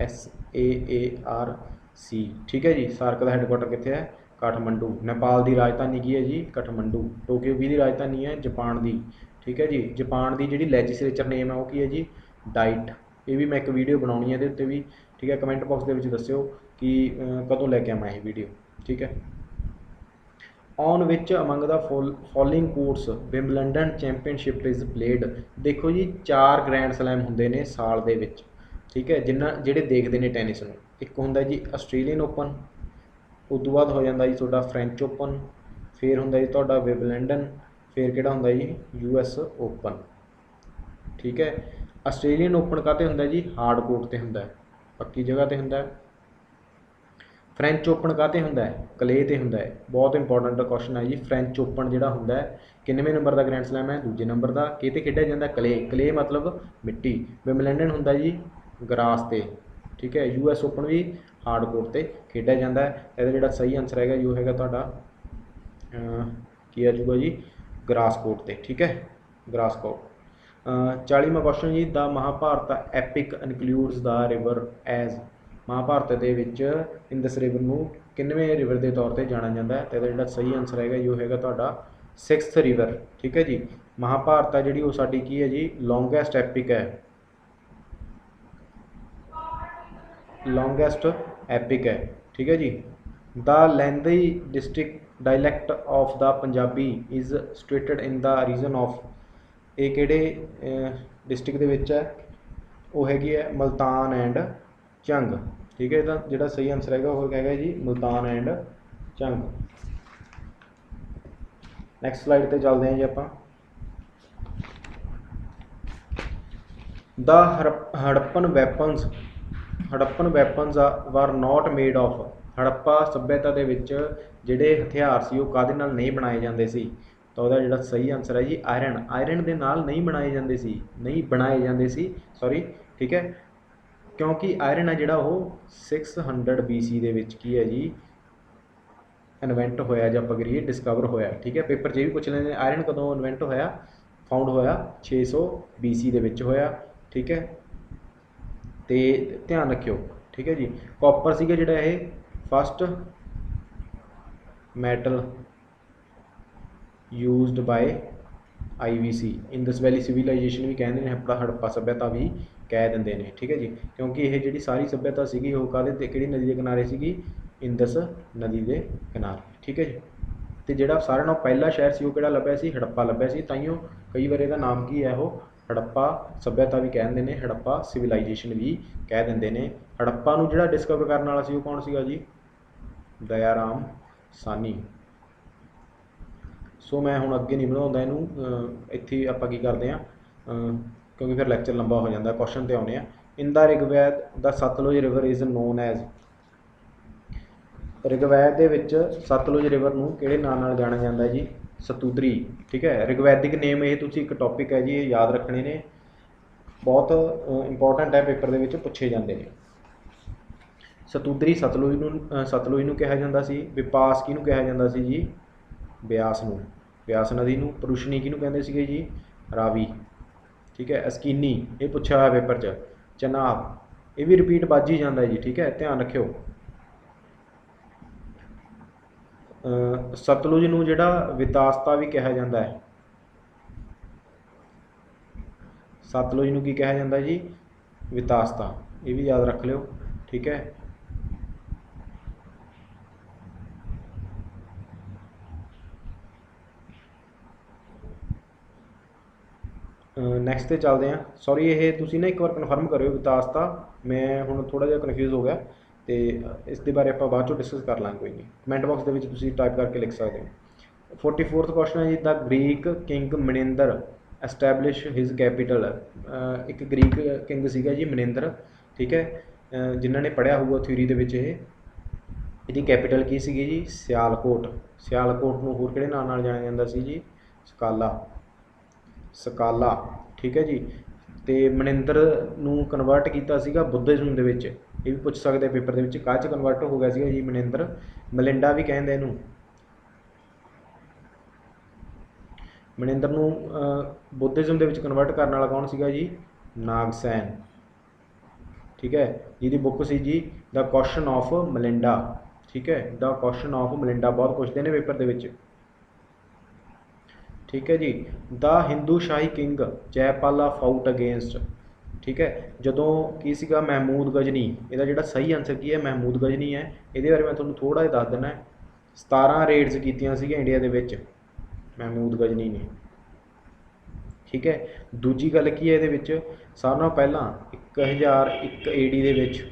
SAARC। ठीक है जी, सार्क का हैडकुआटर कित्थे है, काठमांडू। नेपाल की राजधानी की है जी, काठमांडू। टोक्यो की राजधानी है, जापान की। ठीक है जी, जापान की जी लैजिसलेचर नेम है वो की है जी, डाइट। ये भी मैं एक वीडियो बनानी है ये भी। ठीक है, कमेंट बॉक्स के दस्यो कि कदों लैके आवां ये वीडियो। ठीक है, on which among the following course Wimbledon championship is played. देखो जी 4 ग्रैंड सलैम होंदे ने साल दे विच। ठीक है, जिहड़े देखते हैं टैनिस में, एक होंदा जी आस्ट्रेलियन ओपन, उस तो बाद हो जाता जी तुहाडा फ्रेंच ओपन, फिर होंदा जी तुहाडा विंबलडन, फिर किहड़ा होंदा जी US ओपन। ठीक है, आस्ट्रेलियन ओपन काहते होंदा जी, हार्ड कोर्ट ते होंदा है, पक्की जगह ते होंदा है। फ्रेंच ओपन काहते होंदा है, कले ते होंदा है। बहुत इंपॉर्टेंट क्वेश्चन है जी, फ्रेंच ओपन जिहड़ा होंदा है किन्नवें नंबर का ग्रैंड स्लैम है, दूजे नंबर का। किते खेडिया जांदा, कले मतलब मिट्टी। विंबलडन होंदा जी ग्रास ते। ठीक है, US ओपन भी हार्ड कोर्ट ते खेडिया जांदा है। इहदा जिहड़ा सही आंसर है जो है तुहाडा की आ जाऊगा जी, ग्रास कोर्ट ते। ठीक है, ग्रास कोर्ट। 40वां क्वेश्चन जी, the Mahabharata epic includes the river as. Mahabharata दे विच इंदस रिवर नूं ਕਿੰਨਵੇਂ ਰਿਵਰ ਦੇ ਤੌਰ ਤੇ ਜਾਣਿਆ ਜਾਂਦਾ ਹੈ? ਤੇ ਇਹਦਾ ਜਿਹੜਾ ਸਹੀ ਆਨਸਰ ਹੈਗਾ ਜੀ ਉਹ ਹੈਗਾ ਤੁਹਾਡਾ 6th ਰਿਵਰ। ਠੀਕ ਹੈ ਜੀ। ਮਹਾਭਾਰਤ ਆ ਜਿਹੜੀ ਉਹ ਸਾਡੀ ਕੀ ਹੈ ਜੀ, ਲੌਂਗੈਸਟ ਐਪਿਕ ਹੈ, ਲੌਂਗੈਸਟ ਐਪਿਕ ਹੈ। ਠੀਕ ਹੈ ਜੀ। The Lahndi district dialect of the Punjabi is situated in the region of, ਇਹ ਕਿਹੜੇ ਡਿਸਟ੍ਰਿਕਟ ਦੇ ਵਿੱਚ ਹੈ? ਉਹ ਹੈਗੀ ਹੈ ਮਲਤਾਨ ਐਂਡ ਝੰਗ। ਠੀਕ ਹੈ। ਇਹਦਾ ਜਿਹੜਾ ਸਹੀ ਆਨਸਰ ਹੈਗਾ ਉਹ ਹੈਗਾ ਜੀ Multan and Jhang. Next slide ਤੇ ਚੱਲਦੇ ਹਾਂ ਜੀ ਆਪਾਂ। ਦਾ ਹੜੱਪਨ ਵੈਪਨਸ ਵਰ ਨਾਟ ਮੇਡ ਆਫ, ਹੜੱਪਾ ਸੱਭਿਅਤਾ ਦੇ ਵਿੱਚ ਜਿਹੜੇ ਹਥਿਆਰ ਸੀ ਉਹ ਕਾਹਦੇ ਨਾਲ ਨਹੀਂ ਬਣਾਏ ਜਾਂਦੇ ਸੀ? ਤਾਂ ਉਹਦਾ ਜਿਹੜਾ ਸਹੀ ਆਨਸਰ ਹੈ ਜੀ ਆਇਰਨ ਦੇ ਨਾਲ ਨਹੀਂ ਬਣਾਏ ਜਾਂਦੇ ਸੀ, ਸੌਰੀ। ਠੀਕ ਹੈ। ਕਿਉਂਕਿ ਆਇਰਨ ਹੈ ਜਿਹੜਾ ਉਹ 600 BC ਦੇ ਵਿੱਚ ਕੀ ਹੈ ਜੀ, ਇਨਵੈਂਟ ਹੋਇਆ, ਜਾਂ ਆਪਾਂ ਕਰੀਏ ਡਿਸਕਵਰ ਹੋਇਆ। ਠੀਕ ਹੈ। ਪੇਪਰ 'ਚ ਵੀ ਪੁੱਛ ਲੈਂਦੇ ਨੇ ਆਇਰਨ ਕਦੋਂ ਇਨਵੈਂਟ ਹੋਇਆ, ਫਾਊਂਡ ਹੋਇਆ 600 BC ਦੇ ਵਿੱਚ ਹੋਇਆ। ਠੀਕ ਹੈ। ਤੇ ਧਿਆਨ ਰੱਖਿਓ। ਠੀਕ ਹੈ ਜੀ। ਕਾਪਰ ਸੀਗਾ ਜਿਹੜਾ ਇਹ first metal used by IVC, Indus Valley civilisation ਵੀ ਕਹਿੰਦੇ ਨੇ, ਹੜੱਪਾ ਸੱਭਿਅਤਾ ਵੀ ਕਹਿ ਦਿੰਦੇ ਨੇ। ਠੀਕ ਹੈ ਜੀ। ਕਿਉਂਕਿ ਇਹ ਜਿਹੜੀ ਸਾਰੀ ਸੱਭਿਅਤਾ ਸੀਗੀ ਉਹ ਕਾਹਦੇ ਤੇ, ਕਿਹੜੀ ਨਦੀ ਦੇ ਕਿਨਾਰੇ ਸੀਗੀ? ਇੰਦਸ ਨਦੀ ਦੇ ਕਿਨਾਰੇ। ਠੀਕ ਹੈ ਜੀ। ਤੇ ਜਿਹੜਾ ਸਾਰਿਆਂ ਨਾਲੋਂ ਪਹਿਲਾ ਸ਼ਹਿਰ ਸੀ ਉਹ ਕਿਹੜਾ ਲੱਭਿਆ ਸੀ? ਹੜੱਪਾ ਲੱਭਿਆ ਸੀ। ਤਾਈਓ ਕਈ ਵਾਰ ਇਹਦਾ ਨਾਮ ਕੀ ਹੈ, ਉਹ ਹੜੱਪਾ ਸੱਭਿਅਤਾ ਵੀ ਕਹਿੰਦੇ ਨੇ, ਹੜੱਪਾ ਸਿਵਲਾਈਜੇਸ਼ਨ ਵੀ ਕਹਿ ਦਿੰਦੇ ਨੇ। ਹੜੱਪਾ ਨੂੰ ਜਿਹੜਾ ਡਿਸਕਵਰ ਕਰਨ ਵਾਲਾ ਸੀ ਉਹ ਕੌਣ ਸੀਗਾ ਜੀ? ਦਇਆਰਾਮ ਸਾਨੀ। ਸੋ ਮੈਂ ਹੁਣ ਅੱਗੇ ਨਹੀਂ ਵਧਾਉਂਦਾ ਇਹਨੂੰ, ਇੱਥੇ ਆਪਾਂ ਕੀ ਕਰਦੇ ਹਾਂ, ਕਿਉਂਕਿ ਫਿਰ ਲੈਕਚਰ ਲੰਬਾ ਹੋ ਜਾਂਦਾ। ਕੁਐਸਚਨ 'ਤੇ ਆਉਂਦੇ ਆ। In the Rigveda the Sutlej river is known as, Rigveda ਦੇ ਵਿੱਚ ਸਤਲੁਜ ਰਿਵਰ ਨੂੰ ਕਿਹੜੇ ਨਾਂ ਨਾਲ ਜਾਣਿਆ ਜਾਂਦਾ ਜੀ? ਸਤੂਦਰੀ। ਠੀਕ ਹੈ। ਰਿਗਵੈਦਿਕ ਨੇਮ ਇਹ ਤੁਸੀਂ ਇੱਕ ਟੌਪਿਕ ਹੈ ਜੀ, ਇਹ ਯਾਦ ਰੱਖਣੇ ਨੇ, ਬਹੁਤ ਇੰਪੋਰਟੈਂਟ ਹੈ, ਪੇਪਰ ਦੇ ਵਿੱਚ ਪੁੱਛੇ ਜਾਂਦੇ ਨੇ। ਸਤੂਦਰੀ ਸਤਲੁਜ ਨੂੰ ਕਿਹਾ ਜਾਂਦਾ ਸੀ। ਵਿਪਾਸ ਕਿਹਨੂੰ ਕਿਹਾ ਜਾਂਦਾ ਸੀ ਜੀ? ਬਿਆਸ ਨੂੰ, ਬਿਆਸ ਨਦੀ ਨੂੰ। ਪਰੂਸ਼ਨੀ ਕਿਹਨੂੰ ਕਹਿੰਦੇ ਸੀਗੇ ਜੀ? ਰਾਵੀ। ਠੀਕ ਹੈ। ਅਸਕੀਨੀ ਇਹ ਪੁੱਛਿਆ ਹੋਇਆ ਪੇਪਰ 'ਚ। ਚਨਾਬ ਇਹ ਵੀ ਰਿਪੀਟ ਵੱਜ ਹੀ ਜਾਂਦਾ ਜੀ। ਠੀਕ ਹੈ। ਧਿਆਨ ਰੱਖਿਓ। ਸਤਲੁਜ ਨੂੰ ਜਿਹੜਾ ਵਿਤਾਸਤਾ ਵੀ ਕਿਹਾ ਜਾਂਦਾ ਹੈ, ਸਤਲੁਜ ਨੂੰ ਕੀ ਕਿਹਾ ਜਾਂਦਾ ਜੀ? ਵਿਤਾਸਤਾ। ਇਹ ਵੀ ਯਾਦ ਰੱਖ ਲਿਓ। ਠੀਕ ਹੈ। ਨੈਕਸਟ 'ਤੇ ਚੱਲਦੇ ਹਾਂ। ਸੌਰੀ ਇਹ ਤੁਸੀਂ ਨਾ ਇੱਕ ਵਾਰ ਕਨਫਰਮ ਕਰਿਓ ਵਿਤਾਸਤਾ, ਮੈਂ ਹੁਣ ਥੋੜ੍ਹਾ ਜਿਹਾ ਕਨਫਿਊਜ਼ ਹੋ ਗਿਆ, ਤੇ ਇਸ ਦੇ ਬਾਰੇ ਆਪਾਂ ਬਾਅਦ 'ਚੋਂ ਡਿਸਕਸ ਕਰ ਲਾਂਗੇ। ਕੋਈ ਨਹੀਂ, ਕਮੈਂਟ ਬਾਕਸ ਦੇ ਵਿੱਚ ਤੁਸੀਂ ਟਾਈਪ ਕਰਕੇ ਲਿਖ ਸਕਦੇ ਹੋ। 44th ਕੁਐਸਚਨ ਹੈ ਜੀ, the Greek king Menander establish his capital, ਇੱਕ ਗ੍ਰੀਕ ਕਿੰਗ ਸੀਗਾ ਜੀ ਮਨਿੰਦਰ। ਠੀਕ ਹੈ। ਜਿਨ੍ਹਾਂ ਨੇ ਪੜ੍ਹਿਆ ਹੋਊਗਾ ਥਿਊਰੀ ਦੇ ਵਿੱਚ ਇਹਦੀ ਕੈਪੀਟਲ ਕੀ ਸੀਗੀ ਜੀ? ਸਿਆਲਕੋਟ। ਸਿਆਲਕੋਟ ਨੂੰ ਹੋਰ ਕਿਹੜੇ ਨਾਂ ਨਾਲ ਜਾਣਿਆ ਜਾਂਦਾ ਸੀ ਜੀ? ਸਕਾਲਾ। ਠੀਕ ਹੈ ਜੀ। ਤੇ ਮਨਿੰਦਰ ਨੂੰ ਕਨਵਰਟ ਕੀਤਾ ਸੀਗਾ ਬੁੱਧਿਜ਼ਮ ਦੇ ਵਿੱਚ, ਇਹ ਵੀ ਪੁੱਛ ਸਕਦੇ ਪੇਪਰ ਦੇ ਵਿੱਚ, ਕਾਹ 'ਚ ਕਨਵਰਟ ਹੋ ਗਿਆ ਸੀਗਾ ਜੀ ਮਨਿੰਦਰ? ਮਲਿੰਡਾ ਵੀ ਕਹਿੰਦੇ ਇਹਨੂੰ। ਮਨਿੰਦਰ ਨੂੰ ਬੁੱਧਿਜ਼ਮ ਦੇ ਵਿੱਚ ਕਨਵਰਟ ਕਰਨ ਵਾਲਾ ਕੌਣ ਸੀਗਾ ਜੀ? ਨਾਗਸੈਨ। ਠੀਕ ਹੈ। ਜਿਹਦੀ ਬੁੱਕ ਸੀ ਜੀ ਦਾ ਕੁਐਸਚਨ ਆਫ ਮਲਿੰਡਾ। ਠੀਕ ਹੈ। ਦਾ ਕੁਐਸਚਨ ਆਫ ਮਲਿੰਡਾ ਬਹੁਤ ਪੁੱਛਦੇ ਨੇ ਪੇਪਰ ਦੇ ਵਿੱਚ। ਠੀਕ ਹੈ ਜੀ। ਦਾ ਹਿੰਦੂ ਸ਼ਾਹੀ ਕਿੰਗ ਜੈਪਾਲਾ ਫਾਊਟ ਅਗੇਂਸਟ। ਠੀਕ ਹੈ। ਜਦੋਂ ਕੀ ਸੀਗਾ? ਮਹਿਮੂਦ ਗਜਨੀ। ਇਹਦਾ ਜਿਹੜਾ ਸਹੀ ਆਨਸਰ ਕੀ ਹੈ? ਮਹਿਮੂਦ ਗਜਨੀ ਹੈ। ਇਹਦੇ ਬਾਰੇ ਮੈਂ ਤੁਹਾਨੂੰ ਥੋੜ੍ਹਾ ਜਿਹਾ ਦੱਸ ਦਿੰਦਾ। 17 ਰੇਡਸ ਕੀਤੀਆਂ ਸੀਗੀਆਂ ਇੰਡੀਆ ਦੇ ਵਿੱਚ ਮਹਿਮੂਦ ਗਜਨੀ ਨੇ। ਠੀਕ ਹੈ। ਦੂਜੀ ਗੱਲ ਕੀ ਹੈ ਇਹਦੇ ਵਿੱਚ? ਸਾਰਿਆਂ ਨਾਲੋਂ ਪਹਿਲਾਂ 1001 AD ਦੇ ਵਿੱਚ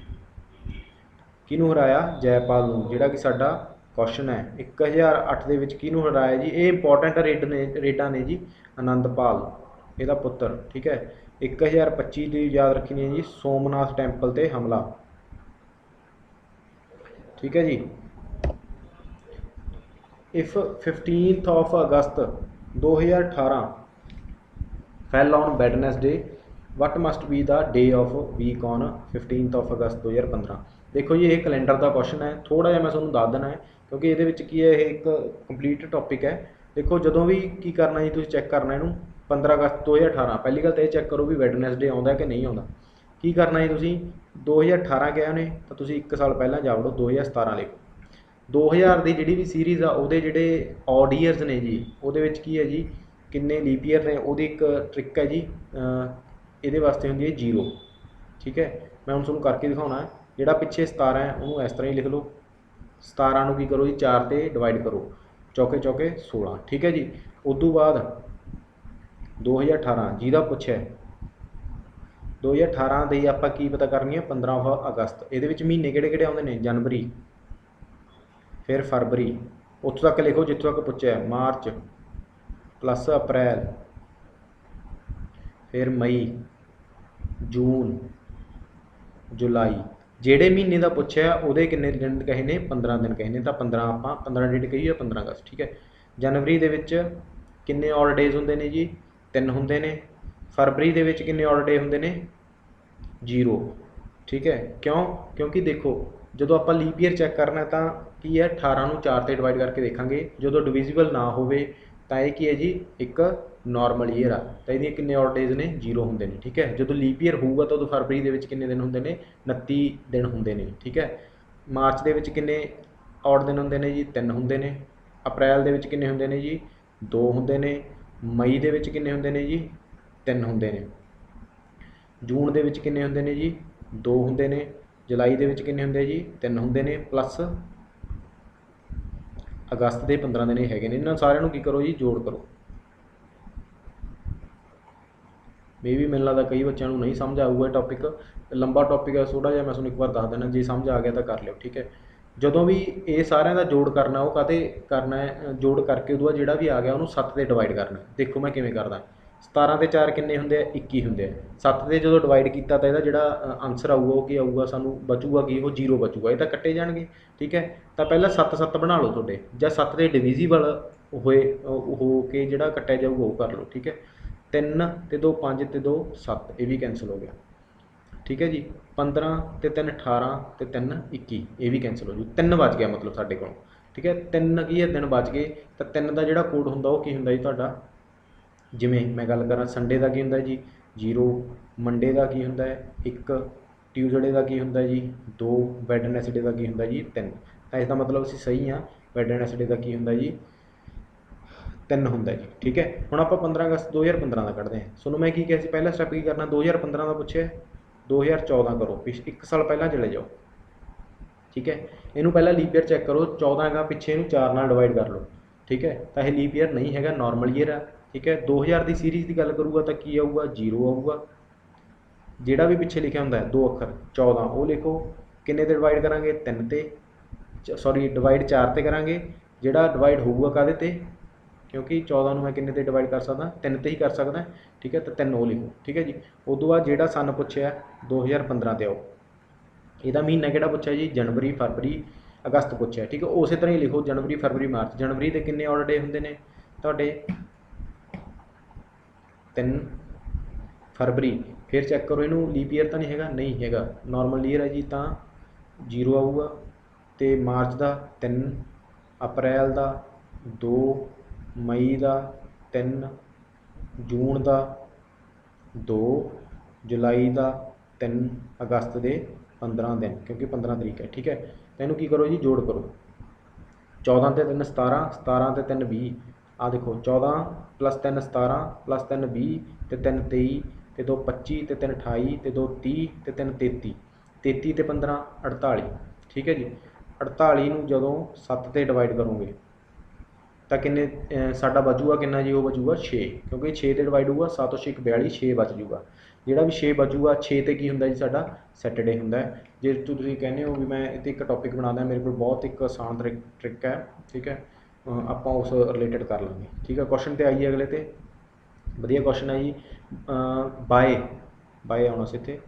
ਕਿਹਨੂੰ ਹਰਾਇਆ? ਜੈਪਾਲ ਨੂੰ, ਜਿਹੜਾ ਕਿ ਸਾਡਾ ਕੁਐਸਚਨ ਹੈ। 1008 ਦੇ ਵਿੱਚ ਕਿਹਨੂੰ ਹਰਾਇਆ ਜੀ? ਇਹ ਇੰਪੋਰਟੈਂਟ ਰੇਡਾਂ ਨੇ ਜੀ। ਆਨੰਦਪਾਲ ਇਹਦਾ ਪੁੱਤਰ। ਠੀਕ ਹੈ। 1025 ਦੀ ਯਾਦ ਰੱਖਣੀ ਹੈ ਜੀ, ਸੋਮਨਾਥ ਟੈਂਪਲ 'ਤੇ ਹਮਲਾ। ਠੀਕ ਹੈ ਜੀ। If 15th of August 2018 fell on Wednesday, what must be the day of week on 15th of August 2015? ਦੇਖੋ ਜੀ, ਇਹ ਕੈਲੰਡਰ ਦਾ ਕੁਐਸਚਨ ਹੈ। ਥੋੜ੍ਹਾ ਜਿਹਾ ਮੈਂ ਤੁਹਾਨੂੰ ਦੱਸ ਦੇਣਾ ਹੈ, ਕਿਉਂਕਿ ਇਹਦੇ ਵਿੱਚ ਕੀ ਹੈ, ਇਹ ਇੱਕ ਕੰਪਲੀਟ ਟੌਪਿਕ ਹੈ। ਦੇਖੋ, ਜਦੋਂ ਵੀ ਕੀ ਕਰਨਾ ਜੀ, ਤੁਸੀਂ ਚੈੱਕ ਕਰਨਾ ਇਹਨੂੰ 15 ਅਗਸਤ 2018। ਪਹਿਲੀ ਗੱਲ ਤਾਂ ਇਹ ਚੈੱਕ ਕਰੋ ਵੀ ਵੈਡਨਸਡੇ ਆਉਂਦਾ ਕਿ ਨਹੀਂ ਆਉਂਦਾ। ਕੀ ਕਰਨਾ ਜੀ, ਤੁਸੀਂ 2018 ਕਿਹਾ ਉਹਨੇ ਤਾਂ ਤੁਸੀਂ 1 ਸਾਲ ਪਹਿਲਾਂ ਜਾ ਵੜੋ, 2017 ਲਿਖੋ। 2000 ਦੀ ਜਿਹੜੀ ਵੀ ਸੀਰੀਜ਼ ਆ ਉਹਦੇ ਜਿਹੜੇ ਔਡ ਈਅਰਸ ਨੇ ਜੀ ਉਹਦੇ ਵਿੱਚ ਕੀ ਹੈ ਜੀ ਕਿੰਨੇ ਲੀਪ ਈਅਰ ਨੇ, ਉਹਦੀ ਇੱਕ ਟ੍ਰਿਕ ਹੈ ਜੀ ਇਹਦੇ ਵਾਸਤੇ ਹੁੰਦੀ ਹੈ 0। ਠੀਕ ਹੈ, ਮੈਂ ਹੁਣ ਤੁਹਾਨੂੰ ਕਰਕੇ ਦਿਖਾਉਣਾ। ਜਿਹੜਾ ਪਿੱਛੇ 17 ਹੈ ਉਹਨੂੰ ਇਸ ਤਰ੍ਹਾਂ ਹੀ ਲਿਖ ਲਓ। 17 ਨੂੰ ਕੀ ਕਰੋ ਜੀ 4 ਤੇ ਡਿਵਾਈਡ ਕਰੋ, ਚੌਕੇ ਚੌਕੇ 16। ਠੀਕ ਹੈ ਜੀ, ਉਦੋਂ ਬਾਅਦ 2018 ਜਿਹਦਾ ਪੁੱਛਿਆ 2018 ਦੇ ਆਪਾਂ ਕੀ ਪਤਾ ਕਰਨੀ ਹੈ 15 ਅਗਸਤ। ਇਹਦੇ ਵਿੱਚ ਮਹੀਨੇ ਕਿਹੜੇ ਕਿਹੜੇ ਆਉਂਦੇ ਨੇ, ਜਨਵਰੀ, ਫਿਰ ਫਰਵਰੀ, ਉੱਥੋਂ ਤੱਕ ਲਿਖੋ ਜਿੱਥੋਂ ਤੱਕ ਪੁੱਛਿਆ, ਮਾਰਚ ਪਲੱਸ ਅਪ੍ਰੈਲ, ਫਿਰ ਮਈ, ਜੂਨ, ਜੁਲਾਈ। ਜਿਹੜੇ ਮਹੀਨੇ ਦਾ ਪੁੱਛਿਆ ਉਹਦੇ ਕਿੰਨੇ ਦਿਨ ਕਹੇ ਨੇ, 15 ਦਿਨ ਕਹੇ ਨੇ, ਤਾਂ 15 ਆਪਾਂ 15 ਡੇਟ ਕਹੀ ਹੈ 15 ਅਗਸਤ। ਠੀਕ ਹੈ, ਜਨਵਰੀ ਦੇ ਵਿੱਚ ਕਿੰਨੇ ਔਡ ਡੇਜ਼ ਹੁੰਦੇ ਨੇ ਜੀ, 3 ਹੁੰਦੇ ਨੇ। ਫਰਵਰੀ ਦੇ ਵਿੱਚ ਕਿੰਨੇ ਔਡ ਡੇ ਹੁੰਦੇ ਨੇ, 0। ਠੀਕ ਹੈ, ਕਿਉਂਕਿ ਦੇਖੋ ਜਦੋਂ ਆਪਾਂ ਲੀਪ ਈਅਰ ਚੈੱਕ ਕਰਨਾ ਤਾਂ ਕੀ ਹੈ 18 ਨੂੰ 4 ਤੇ ਡਿਵਾਈਡ ਕਰਕੇ ਦੇਖਾਂਗੇ। ਜਦੋਂ ਡਿਵੀਜ਼ੀਬਲ ਨਾ ਹੋਵੇ ਤਾਂ ਇਹ ਕੀ ਹੈ ਜੀ ਇੱਕ ਨਾਰਮਲ ਈਅਰ ਆ, ਤਾਂ ਇਹਦੀਆਂ ਕਿੰਨੇ ਔਡ ਡੇਜ਼ ਨੇ, 0 ਹੁੰਦੇ ਨੇ। ਠੀਕ ਹੈ, ਜਦੋਂ ਲੀਪ ਈਅਰ ਹੋਊਗਾ ਤਾਂ ਉਦੋਂ ਫਰਵਰੀ ਦੇ ਵਿੱਚ ਕਿੰਨੇ ਦਿਨ ਹੁੰਦੇ ਨੇ, 29 ਦਿਨ ਹੁੰਦੇ ਨੇ। ਠੀਕ ਹੈ, ਮਾਰਚ ਦੇ ਵਿੱਚ ਕਿੰਨੇ ਔਡ ਦਿਨ ਹੁੰਦੇ ਨੇ ਜੀ, 3 ਹੁੰਦੇ ਨੇ। ਅਪ੍ਰੈਲ ਦੇ ਵਿੱਚ ਕਿੰਨੇ ਹੁੰਦੇ ਨੇ ਜੀ, 2 ਹੁੰਦੇ ਨੇ। ਮਈ ਦੇ ਵਿੱਚ ਕਿੰਨੇ ਹੁੰਦੇ ਨੇ ਜੀ, 3 ਹੁੰਦੇ ਨੇ। ਜੂਨ ਦੇ ਵਿੱਚ ਕਿੰਨੇ ਹੁੰਦੇ ਨੇ ਜੀ, 2 ਹੁੰਦੇ ਨੇ। ਜੁਲਾਈ ਦੇ ਵਿੱਚ ਕਿੰਨੇ ਹੁੰਦੇ ਜੀ, 3 ਹੁੰਦੇ ਨੇ, ਪਲੱਸ ਅਗਸਤ ਦੇ 15 ਦਿਨ ਹੈਗੇ ਨੇ। ਇਹਨਾਂ ਸਾਰਿਆਂ ਨੂੰ ਕੀ ਕਰੋ ਜੀ, ਜੋੜ ਕਰੋ। ਮੇਬੀ ਮੈਨੂੰ ਲੱਗਦਾ ਕਈ ਬੱਚਿਆਂ ਨੂੰ ਨਹੀਂ ਸਮਝ ਆਊਗਾ, ਟੌਪਿਕ ਲੰਬਾ ਟੌਪਿਕ ਹੈ ਥੋੜ੍ਹਾ ਜਿਹਾ, ਮੈਂ ਤੁਹਾਨੂੰ ਇੱਕ ਵਾਰ ਦੱਸ ਦੇਣਾ, ਜੇ ਸਮਝ ਆ ਗਿਆ ਤਾਂ ਕਰ ਲਿਓ। ਠੀਕ ਹੈ, ਜਦੋਂ ਵੀ ਇਹ ਸਾਰਿਆਂ ਦਾ ਜੋੜ ਕਰਨਾ ਉਹ ਕਾਹਤੇ ਕਰਨਾ ਹੈ, ਜੋੜ ਕਰਕੇ ਉਹਦੇ ਬਾਅਦ ਜਿਹੜਾ ਵੀ ਆ ਗਿਆ ਉਹਨੂੰ 7 ਤੇ ਡਿਵਾਈਡ ਕਰਨਾ। ਦੇਖੋ ਮੈਂ ਕਿਵੇਂ ਕਰਦਾ। 17 ਤੇ 4 ਕਿੰਨੇ ਹੁੰਦੇ ਆ, 21 ਹੁੰਦੇ ਆ। 7 ਤੇ ਜਦੋਂ ਡਿਵਾਈਡ ਕੀਤਾ ਤਾਂ ਇਹਦਾ ਜਿਹੜਾ ਆਨਸਰ ਆਊਗਾ ਉਹ ਕੀ ਆਊਗਾ, ਸਾਨੂੰ ਬਚੂਗਾ ਕੀ, ਉਹ 0 ਬਚੂਗਾ। ਇਹ ਤਾਂ ਕੱਟੇ ਜਾਣਗੇ। ਠੀਕ ਹੈ, ਤਾਂ ਪਹਿਲਾਂ 7 ਬਣਾ ਲਓ ਤੁਹਾਡੇ, ਜਾਂ 7 ਦੇ ਡਿਵੀਜ਼ੀਬਲ ਹੋ ਕੇ ਜਿਹੜਾ ਕੱਟਿਆ ਜਾਊਗਾ ਉਹ ਕਰ ਲਓ। ਠੀਕ ਹੈ, 3 ਤੇ 2 5 ਤੇ 2 7, ਇਹ ਵੀ ਕੈਂਸਲ ਹੋ ਗਿਆ। ਠੀਕ ਹੈ ਜੀ, 15 ਤੇ 3 18 ਤੇ 3 21, ਇਹ ਵੀ ਕੈਂਸਲ ਹੋ ਜੂ। 3 ਬਚ ਗਿਆ ਮਤਲਬ ਸਾਡੇ ਕੋਲ। ਠੀਕ ਹੈ, 3 ਕੀ ਹੈ, 3 ਬਚ ਗਏ। ਤਾਂ 3 ਦਾ ਜਿਹੜਾ ਕੋਡ ਹੁੰਦਾ ਉਹ ਕੀ ਹੁੰਦਾ ਜੀ ਤੁਹਾਡਾ, ਜਿਵੇਂ ਮੈਂ ਗੱਲ ਕਰਾਂ ਸੰਡੇ ਦਾ ਕੀ ਹੁੰਦਾ ਜੀ 0, ਮੰਡੇ ਦਾ ਕੀ ਹੁੰਦਾ ਹੈ 1, ਟਿਊਜ਼ਡੇ ਦਾ ਕੀ ਹੁੰਦਾ ਜੀ 2, ਵੈਡਨੈਸਡੇ ਦਾ ਕੀ ਹੁੰਦਾ ਜੀ 3। ਤਾਂ ਇਸ ਦਾ ਮਤਲਬ ਅਸੀਂ ਸਹੀ ਹਾਂ, ਵੈਡਨੈਸਡੇ ਦਾ ਕੀ ਹੁੰਦਾ ਜੀ 3 ਹੁੰਦਾ ਜੀ। ਠੀਕ ਹੈ, ਹੁਣ ਆਪਾਂ 15 ਅਗਸਤ 2015 ਦਾ ਕੱਢਦੇ ਹਾਂ। ਤੁਹਾਨੂੰ ਮੈਂ ਕੀ ਕਿਹਾ ਸੀ, ਪਹਿਲਾ ਸਟੈਪ ਕੀ ਕਰਨਾ, 2015 ਦਾ ਪੁੱਛਿਆ 2014 ਕਰੋ, 1 ਸਾਲ ਪਹਿਲਾਂ ਚਲੇ ਜਾਓ। ਠੀਕ ਹੈ, ਇਹਨੂੰ ਪਹਿਲਾਂ ਲੀਪ ਈਅਰ ਚੈੱਕ ਕਰੋ, 14 ਹੈਗਾ, ਪਿੱਛੇ ਇਹਨੂੰ 4 ਨਾਲ ਡਿਵਾਈਡ ਕਰ ਲਓ। ਠੀਕ ਹੈ, ਤਾਂ ਇਹ ਲੀਪ ਈਅਰ ਨਹੀਂ ਹੈਗਾ, ਨਾਰਮਲ ਈਅਰ ਆ। ਠੀਕ ਹੈ, 2000 ਦੀ ਸੀਰੀਜ਼ ਦੀ ਗੱਲ ਕਰੂਗਾ ਤਾਂ ਕੀ ਆਊਗਾ, 0 ਆਊਗਾ। ਜਿਹੜਾ ਵੀ ਪਿੱਛੇ ਲਿਖਿਆ ਹੁੰਦਾ 2 ਅੱਖਰ 14 ਉਹ ਲਿਖੋ। ਕਿੰਨੇ ਤੇ ਡਿਵਾਈਡ ਕਰਾਂਗੇ, 3 ਤੇ, ਸੌਰੀ ਡਿਵਾਈਡ 4 ਤੇ ਕਰਾਂਗੇ। ਜਿਹੜਾ ਡਿਵਾਈਡ ਹੋਊਗਾ ਕਾਹਦੇ ਤੇ, ਕਿਉਂਕਿ 14 ਨੂੰ ਮੈਂ ਕਿੰਨੇ ਤੇ ਡਿਵਾਈਡ ਕਰ ਸਕਦਾ, 3 ਤੇ ਹੀ ਕਰ ਸਕਦਾ। ਠੀਕ ਹੈ, ਤਾਂ 3 ਉਹ ਲਿਖੋ। ਠੀਕ ਹੈ ਜੀ, ਉਦੋਂ ਬਾਅਦ ਜਿਹੜਾ ਸਨ ਪੁੱਛਿਆ 2015 ਤੇ ਆਓ। ਇਹਦਾ ਮਹੀਨਾ ਕਿਹੜਾ ਪੁੱਛਿਆ ਜੀ, ਜਨਵਰੀ, ਫਰਵਰੀ, ਅਗਸਤ ਪੁੱਛਿਆ। ਠੀਕ ਹੈ, ਉਸੇ ਤਰ੍ਹਾਂ ਹੀ ਲਿਖੋ ਜਨਵਰੀ, ਫਰਵਰੀ, ਮਾਰਚ। ਜਨਵਰੀ ਦੇ ਕਿੰਨੇ ਔਡ ਡੇ ਹੁੰਦੇ ਨੇ ਤੁਹਾਡੇ, 3। ਫਰਵਰੀ ਫਿਰ ਚੈੱਕ ਕਰੋ ਇਹਨੂੰ, ਲੀਪ ਈਅਰ ਤਾਂ ਨਹੀਂ ਹੈਗਾ, ਨਹੀਂ ਹੈਗਾ, ਨਾਰਮਲ ਈਅਰ ਹੈ ਜੀ, ਤਾਂ 0 ਆਊਗਾ। ਅਤੇ ਮਾਰਚ ਦਾ 3, ਅਪ੍ਰੈਲ ਦਾ 2, ਮਈ ਦਾ 3, ਜੂਨ ਦਾ 2, ਜੁਲਾਈ ਦਾ 3, ਅਗਸਤ ਦੇ 15 ਦਿਨ, ਕਿਉਂਕਿ 15 ਤਰੀਕ ਹੈ। ਠੀਕ ਹੈ, ਤਾਂ ਇਹਨੂੰ ਕੀ ਕਰੋ ਜੀ, ਜੋੜ ਕਰੋ। 14 ਤੇ 3 17, 17 ਤੇ 3 20, ਆਹ ਦੇਖੋ 14 ਪਲੱਸ 3 17 ਪਲੱਸ 3 20 ਤੇ 3 23 ਤੇ 2 25 ਤੇ 3 28 ਤੇ 2 30 ਤੇ 3 33, 33 ਤੇ 15 48। ਠੀਕ ਹੈ ਜੀ, 48 ਨੂੰ ਜਦੋਂ 7 ਤੇ ਡਿਵਾਈਡ ਕਰੋਗੇ ਤਾਂ ਕਿੰਨੇ ਸਾਡਾ ਬਚੂਗਾ ਕਿੰਨਾ ਜੀ, ਉਹ ਬਚੂਗਾ 6, ਕਿਉਂਕਿ 6 ਤੇ ਡਿਵਾਈਡ ਹੋਊਗਾ 7 6 42, 6 ਬਚ ਜੂਗਾ। ਜਿਹੜਾ ਵੀ 6 ਬਚੂਗਾ, 6 ਤੇ ਕੀ ਹੁੰਦਾ ਜੀ ਸਾਡਾ ਸੈਟਰਡੇ ਹੁੰਦਾ। ਜੇ ਤੁਸੀਂ ਕਹਿੰਦੇ ਹੋ ਵੀ ਮੈਂ ਇਹ 'ਤੇ ਇੱਕ ਟੌਪਿਕ ਬਣਾ ਦਿਆਂ, ਮੇਰੇ ਕੋਲ ਬਹੁਤ ਇੱਕ ਆਸਾਨ ਟ੍ਰਿਕ ਹੈ। ਠੀਕ ਹੈ, ਆਪਾਂ ਉਸ ਰਿਲੇਟਡ ਕਰ ਲਾਂਗੇ। ਠੀਕ ਹੈ, ਕੁਐਸਚਨ 'ਤੇ ਆਈਏ ਅਗਲੇ 'ਤੇ। ਵਧੀਆ ਕੁਐਸਚਨ ਹੈ ਜੀ, ਬਾਏ ਆਉਣਾ ਸੀ ਇੱਥੇ,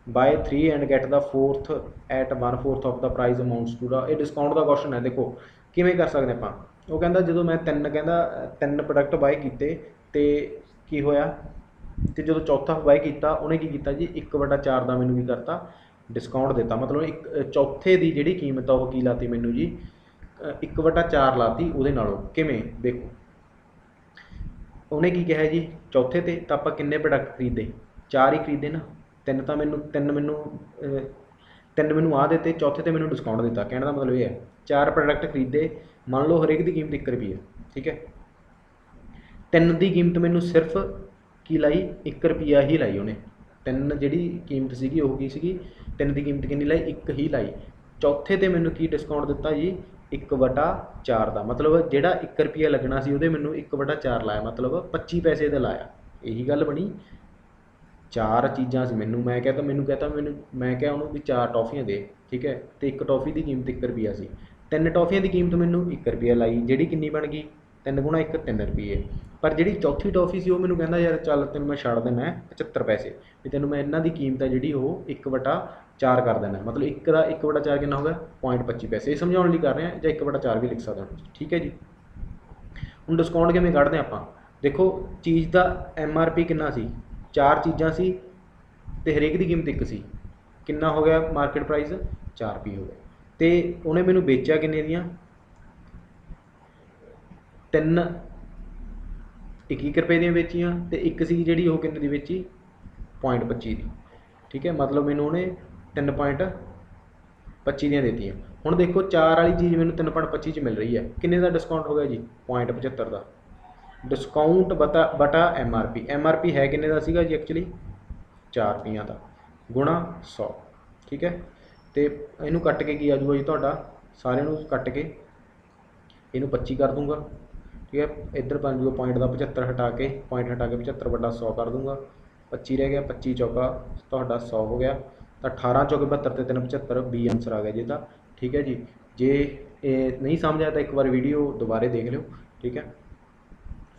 buy 3 and get the 4th at 1/4 of the prize amounts to the. ਇਹ ਡਿਸਕਾਊਂਟ ਦਾ ਕੁਐਸਚਨ ਹੈ। ਦੇਖੋ ਕਿਵੇਂ ਕਰ ਸਕਦੇ ਆਪਾਂ, ਉਹ ਕਹਿੰਦਾ ਜਦੋਂ ਮੈਂ 3 ਪ੍ਰੋਡਕਟ ਬਾਏ ਕੀਤੇ ਅਤੇ ਕੀ ਹੋਇਆ, ਅਤੇ ਜਦੋਂ ਚੌਥਾ ਬਾਏ ਕੀਤਾ ਉਹਨੇ ਕੀ ਕੀਤਾ ਜੀ 1/4 ਦਾ ਮੈਨੂੰ ਕੀ ਕਰਤਾ, ਡਿਸਕਾਊਂਟ ਦਿੱਤਾ। ਮਤਲਬ ਇੱਕ ਚੌਥੇ ਦੀ ਜਿਹੜੀ ਕੀਮਤ ਆ ਉਹ ਕੀ ਲਾਤੀ ਮੈਨੂੰ ਜੀ, 1/4 ਲਾਤੀ ਉਹਦੇ ਨਾਲੋਂ। ਕਿਵੇਂ ਦੇਖੋ, ਉਹਨੇ ਕੀ ਕਿਹਾ ਜੀ ਚੌਥੇ 'ਤੇ, ਤਾਂ ਆਪਾਂ ਕਿੰਨੇ ਪ੍ਰੋਡਕਟ ਖਰੀਦੇ, 4 ਹੀ ਖਰੀਦੇ ਨਾ। 3 ਤਾਂ ਮੈਨੂੰ 3 ਮੈਨੂੰ ਆਹ ਦਿੱਤੇ, ਚੌਥੇ 'ਤੇ ਮੈਨੂੰ ਡਿਸਕਾਊਂਟ ਦਿੱਤਾ। ਕਹਿਣ ਦਾ ਮਤਲਬ ਇਹ ਹੈ 4 प्रोडक्ट खरीदे, मान लो हरेक की कीमत 1 रुपया, ठीक है। 3 की कीमत मैनू सिर्फ की लाई 1 रुपया ही लाई उन्हें, 3 जी कीमत सी की सी 3 की कीमत कितनी लाई 1 ही लाई। चौथे तो मैनू की डिस्काउंट दिता जी 1/4 का, मतलब जोड़ा 1 रुपया लगना सी वो मैनू 1/4 लाया, मतलब 25 पैसे का लाया। यही गल बनी। 4 चीज़ां सी मैनू, मैं कहता मैं क्या उन्होंने भी 4 टॉफियां दे, ठीक है। तो 1 टॉफी की कीमत 1 रुपया सी, 3 टॉफियां की कीमत मैनू 1 रुपया लाई, जी कितनी बन गई 3 गुणा 1 3 रुपये। पर जी चौथी टॉफी सी वो मैनू कहता यार चल तेन मैं छड़ देना 75 पैसे, भी तेन मैं इन्हों की कीमत है जी 1/4 कर देना, मतलब 1 का 1/4 कितना हो गया 0.25 पैसे। ये समझाने लिए कर रहे हैं, या 1/4 भी लिख सकते हो, ठीक है जी। हम डिस्काउंट किमें कढ़ते हैं आप, देखो चीज़ का MRP कितना सी, 4 चीज़ां सी ते हरेक की कीमत 1 सी, कितना हो गया मार्केट प्राइस 4 रुपये हो गया। तो उन्हें मैनू बेचा किन्ने दियां 3 1 रुपये दी बेचियां, तो 1 सी जी वो किन्ने दी बेची 0.25 की, ठीक है। मतलब मैनू उन्हें 3.25 दी देतियां। हुण देखो 4 वाली चीज़ मैनू 3.25 च मिल रही है, किन्ने का डिस्काउंट हो गया जी 0.75 का डिस्काउंट बटा MRP है किन्ने का सीगा जी एक्चुअली 4 रुपये का, गुणा 100, ठीक है। तो इनू कट के की आजूगा जी तुहाडा, सारिਆਂ कट के इनू 25 कर दूँगा, ठीक है। इधर बन जूगा पॉइंट का 75 हटा के, पॉइंट हटा के 75/100 कर दूँगा, 25 रह गया, 25 चौका तुहाडा 100 हो गया, तो 18 चौके 72 ते 3 75 20 आंसर आ गया जी इसका, ठीक है जी। जे नहीं समझ आया तो एक बार वीडियो दोबारे देख लो, ठीक है।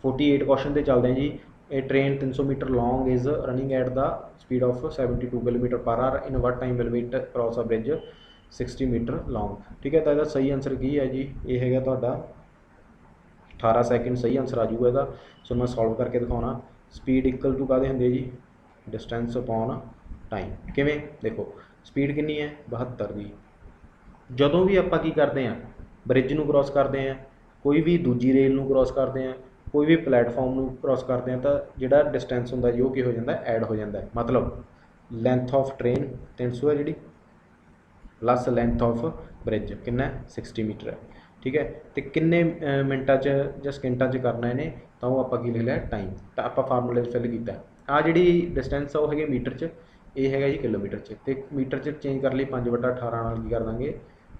48 क्वेश्चन पर चलते हैं जी। A train 300 metre long is running at the speed of 72 km/h in what time will it cross a bridge 60 metre long, ठीक है। तो यदा सही आंसर की है जी, ये है तुहाडा 18 सैकेंड सही आंसर आ जाऊगा इसका। सो मैं सॉल्व करके दिखाना। स्पीड इक्वल टू काहदे होंदे जी डिस्टेंस अपॉन टाइम, किवें देखो स्पीड कितनी है 72 की। जदों भी आप की करते हैं ब्रिज नूं क्रॉस करते हैं, कोई भी दूजी रेल नूं क्रॉस करते हैं, कोई भी प्लेटफॉर्म नूं क्रॉस करते हैं, तो जिहड़ा डिस्टेंस हुंदा जी वो की हो जाता है ऐड हो जाता है। मतलब लेंथ ऑफ ट्रेन 300 है जी, प्लस लेंथ ऑफ ब्रिज कितना 60 मीटर है, ठीक है। तो किन्ने मिनटां च जां सकिंटां च करना इन्हें, तो वो आपां की लिख लिया टाइम, तो आप फार्मूले फिल किया। आ जी डिस्टेंस है वो है मीटर च, ये है जी किलोमीटर च, तो मीटर च चेंज कर ली 5/18 नाल की कर देंगे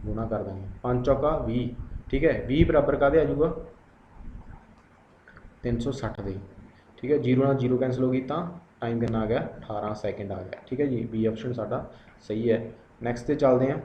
गुणा कर देंगे, 5 चौका 20, ठीक है। 20 बराबर काहदे आ जाऊगा 360 दे, ठीक है। 0 नाल 0 कैंसल होगी तो टाइम कितना आ गया 18 सैकेंड आ गया, ठीक है जी। बी ऑप्शन साडा सही है। नैक्सट ते चलते हैं।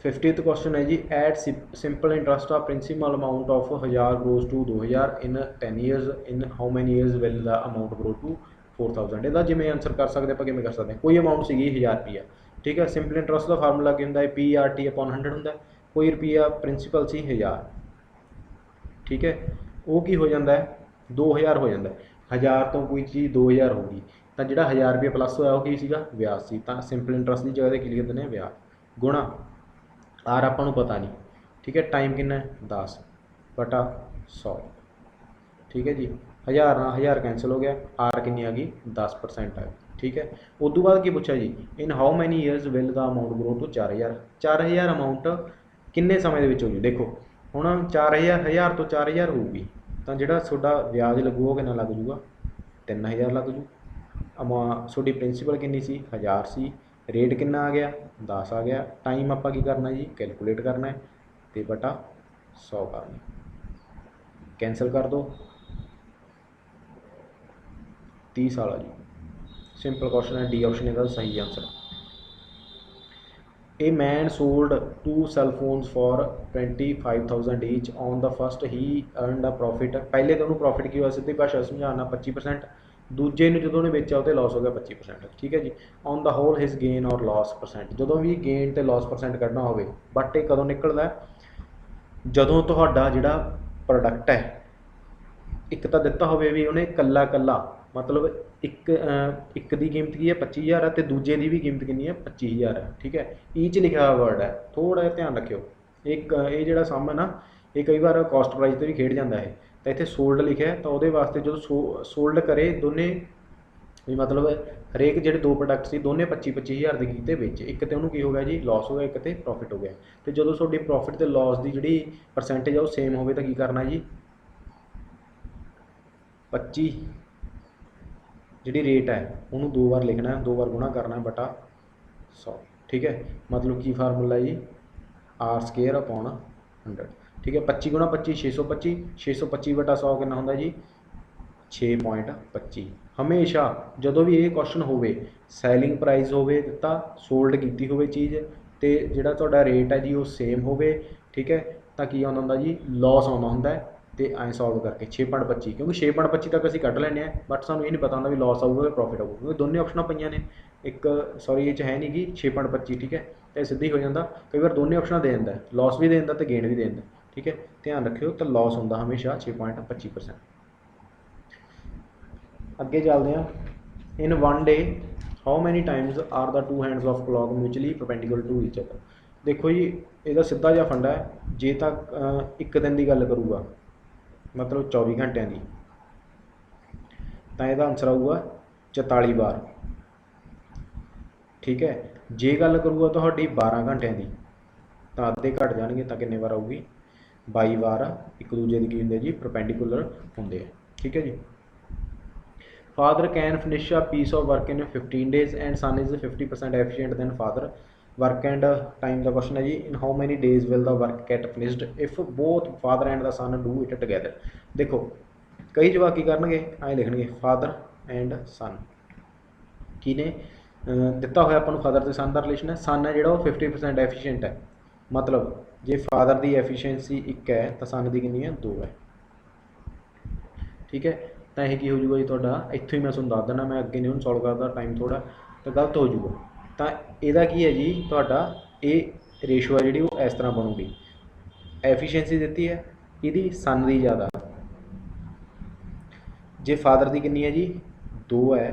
50th क्वेश्चन है जी, at simple interest of principal amount of 1000 grows to 2000 in 10 years, in how many years will the amount grow to 4000। ਇਹਦਾ ਜਿਵੇਂ आंसर कर सकते ਆਪਾਂ ਕਿਵੇਂ कर सकते हैं। कोई अमाउंट सी 1000 रुपया, ठीक है। सिंपल इंटरस्ट का फार्मूला की होंगे PRT/100 होंगे। कोई रुपया प्रिंसीपल सी 1000, ठीक है, वो की हो जाता है 2000 हो जाता है। 1000 तो कोई चीज़ 2000 होगी, तो जो 1000 रुपया प्लस होया वो की सीगा ब्याज सी, तो सिंपल इंटरस्ट की जगह की लिख देते हैं ब्याज, गुणा आर आपां नूं पता नहीं, ठीक है। टाइम कितना है 10/100, ठीक है जी। 1000 नाल 1000 कैंसल हो गया, आर कितनी आ गई 10% आ गई, ठीक है। उदू बाद की पूछा जी, in how many years will the amount grow to 4000। 4000 amount किन्ने समय हो जू, देखो हुण 4000 1000 तो 4000 होगी, तो जिहड़ा तुहाडा ब्याज लगू वो कितना लग जूगा 3000 लग जू। तुहाडी प्रिंसीपल कितनी सी 1000 सी, रेट कितना आ गया 10 आ गया। टाइम आपां की करना जी कैलकुलेट करना है, तो बटा 100 करना, कैंसल कर दो 30 वाला जी। सिंपल क्वेश्चन है, डी ऑप्शन इसका सही answer. A man sold 2 cellphones for 25,000 each on the first he earned a profit. पहले तो उन्होंने प्रॉफिट की हुआ सीधी भाषा समझाना 25%, दूजे ने जो बेचा वो लॉस हो गया 25%, ठीक है जी। On the whole his gain और लॉस परसेंट, जो भी गेन तो लॉस परसेंट कढ़ना हो, बट ये कदों निकलता है जदों तुहाडा जिहड़ा प्रोडक्ट है एक तो दिता हो भी उन्हें कला कला, मतलब एक दी कीमत की है 25,000 है, तो दूजे की भी कीमत कितनी है 25,000 है, ठीक है। ईच लिखा हुआ वर्ड है, थोड़ा जिहा ध्यान रखियो। एक ये जिहड़ा सम है ना, ये कई बार कॉस्ट प्राइस से भी खेड जाता है। तो इत्थे सोल्ड लिखा है, तो वो वास्ते जो सोल्ड करे दोने ਵੀ ਮਤਲਬ ਹਰੇਕ ਜਿਹੜੇ ਦੋ ਪ੍ਰੋਡਕਟ ਸੀ ਦੋਨੇ 25-25 ਹਜ਼ਾਰ ਦੇ ਕੀਤੇ ਵਿੱਚ, ਇੱਕ ਤੇ ਉਹਨੂੰ ਕੀ ਹੋ ਗਿਆ ਜੀ ਲਾਸ ਹੋ ਗਿਆ, ਇੱਕ ਤੇ ਪ੍ਰੋਫਿਟ ਹੋ ਗਿਆ। ਤੇ ਜਦੋਂ ਤੁਹਾਡੀ ਪ੍ਰੋਫਿਟ ਤੇ ਲਾਸ ਦੀ ਜਿਹੜੀ ਪਰਸੈਂਟੇਜ ਆ ਉਹ ਸੇਮ ਹੋਵੇ ਤਾਂ ਕੀ ਕਰਨਾ ਜੀ, 25 ਜਿਹੜੀ ਰੇਟ ਹੈ ਉਹਨੂੰ 2 ਵਾਰ ਲਿਖਣਾ, 2 ਵਾਰ ਗੁਣਾ ਕਰਨਾ ਬਟਾ 100। ਠੀਕ ਹੈ, ਮਤਲਬ ਕੀ ਫਾਰਮੂਲਾ ਜੀ, r² ਅਪੋਨ 100। ਠੀਕ ਹੈ, 25 ਗੁਣਾ 25 625, 625 ਬਟਾ 100 ਕਿੰਨਾ ਹੁੰਦਾ ਜੀ 6.25। ਹਮੇਸ਼ਾ ਜਦੋਂ ਵੀ ਇਹ ਕੁਐਸਚਨ ਹੋਵੇ ਸੈਲਿੰਗ ਪ੍ਰਾਈਸ ਹੋਵੇ ਦਿੱਤਾ, ਸੋਲਡ ਕੀਤੀ ਹੋਵੇ ਚੀਜ਼ ਤੇ ਜਿਹੜਾ ਤੁਹਾਡਾ ਰੇਟ ਹੈ ਜੀ ਉਹ ਸੇਮ ਹੋਵੇ, ਠੀਕ ਹੈ, ਤਾਂ ਕੀ ਆਉਂਦਾ ਹੁੰਦਾ ਜੀ ਲਾਸ ਆਉਂਦਾ ਹੁੰਦਾ। ਤੇ ਐਂ ਸੋਲਵ ਕਰਕੇ 6.25, ਕਿਉਂਕਿ 6.25 ਤੱਕ ਅਸੀਂ ਕੱਢ ਲੈਂਦੇ ਹਾਂ, ਬਟ ਸਾਨੂੰ ਇਹ ਨਹੀਂ ਪਤਾ ਹੁੰਦਾ ਵੀ ਲਾਸ ਆਊਗਾ ਜਾਂ ਪ੍ਰੋਫਿਟ ਆਊਗਾ, ਕਿਉਂਕਿ ਦੋਨੇ ਆਪਸ਼ਨਾਂ ਪਈਆਂ ਨੇ, ਇੱਕ ਸੌਰੀ ਇਹ 'ਚ ਹੈ ਨਹੀਂ ਗੀ 6.25। ਠੀਕ ਹੈ, ਤੇ ਸਿੱਧੀ ਹੋ ਜਾਂਦਾ, ਕਈ ਵਾਰ ਦੋਨੇ ਆਪਸ਼ਨਾਂ ਦੇ ਦਿੰਦਾ, ਲਾਸ ਵੀ ਦੇ ਦਿੰਦਾ ਤੇ ਗੇਨ ਵੀ ਦੇ ਦਿੰਦਾ। ਠੀਕ ਹੈ, ਧਿਆਨ ਰੱਖਿਓ, ਤਾਂ ਲਾਸ ਹੁੰਦਾ ਹਮੇਸ਼ਾ 6.25%। ਅੱਗੇ ਚੱਲਦੇ ਹਾਂ। In one day how many times are the two hands of clock mutually perpendicular to each other. ਦੇਖੋ ਜੀ ਇਹਦਾ ਸਿੱਧਾ ਜਿਹਾ ਫੰਡਾ ਹੈ, ਜੇ ਤਾਂ ਇੱਕ ਦਿਨ ਦੀ ਗੱਲ ਕਰੂਗਾ ਮਤਲਬ 24 ਘੰਟਿਆਂ ਦੀ, ਤਾਂ ਇਹਦਾ ਆਨਸਰ ਆਊਗਾ 44 ਵਾਰ। ਠੀਕ ਹੈ, ਜੇ ਗੱਲ ਕਰੂਗਾ ਤੁਹਾਡੀ 12 ਘੰਟਿਆਂ ਦੀ ਤਾਂ ਅੱਧੇ ਘੱਟ ਜਾਣਗੇ, ਤਾਂ ਕਿੰਨੇ ਵਾਰ ਆਊਗੀ 22 ਵਾਰ। ਇੱਕ ਦੂਜੇ ਦੀ ਕੀ ਹੁੰਦੇ ਜੀ ਪਰਪੈਂਡੀਕੂਲਰ ਹੁੰਦੇ ਆ। ਠੀਕ ਹੈ ਜੀ, father can finish a piece of work in 15 days and son is 50% efficient than father। work and time the question ਹੈ ਜੀ, in how many days will the work get finished if both father and the son do it together। ਦੇਖੋ ਕਈ ਜਵਾਕ ਕੀ ਕਰਨਗੇ, ਐਂ ਲਿਖਣਗੇ father and son, ਕੀ ਨੇ ਦਿੱਤਾ ਹੋਇਆ ਆਪਾਂ ਨੂੰ ਫਾਦਰ ਤੇ ਸਨ ਦਾ ਰਿਲੇਸ਼ਨ ਹੈ, ਸਨ ਹੈ ਜਿਹੜਾ ਉਹ 50% ਐਫੀਸ਼ੀਐਂਟ ਹੈ, ਮਤਲਬ ਜੇ ਫਾਦਰ ਦੀ ਐਫੀਸ਼ੀਐਂਸੀ 1 ਹੈ ਤਾਂ ਸਨ ਦੀ ਕਿੰਨੀ ਹੈ 2 ਹੈ। ਠੀਕ ਹੈ, ਤਾਂ ਇਹ ਕੀ ਹੋ ਜਾਊਗਾ ਜੀ ਤੁਹਾਡਾ, ਇੱਥੋਂ ਹੀ ਮੈਂ ਤੁਹਾਨੂੰ ਦੱਸ ਦੇਣਾ, ਮੈਂ ਅੱਗੇ ਨਹੀਂ ਉਹਨੂੰ ਸੋਲਵ ਕਰਦਾ, ਟਾਈਮ ਥੋੜ੍ਹਾ ਤਾਂ ਗਲਤ ਹੋ ਜਾਊਗਾ। ਤਾਂ ਇਹਦਾ ਕੀ ਹੈ ਜੀ ਤੁਹਾਡਾ, ਇਹ ਰੇਸ਼ੋ ਹੈ ਜਿਹੜੀ ਉਹ ਇਸ ਤਰ੍ਹਾਂ ਬਣੂਗੀ, ਐਫੀਸ਼ੀਐਂਸੀ ਦਿੱਤੀ ਹੈ ਇਹਦੀ ਸਨ ਦੀ ਜ਼ਿਆਦਾ, ਜੇ ਫਾਦਰ ਦੀ ਕਿੰਨੀ ਹੈ ਜੀ 2 ਹੈ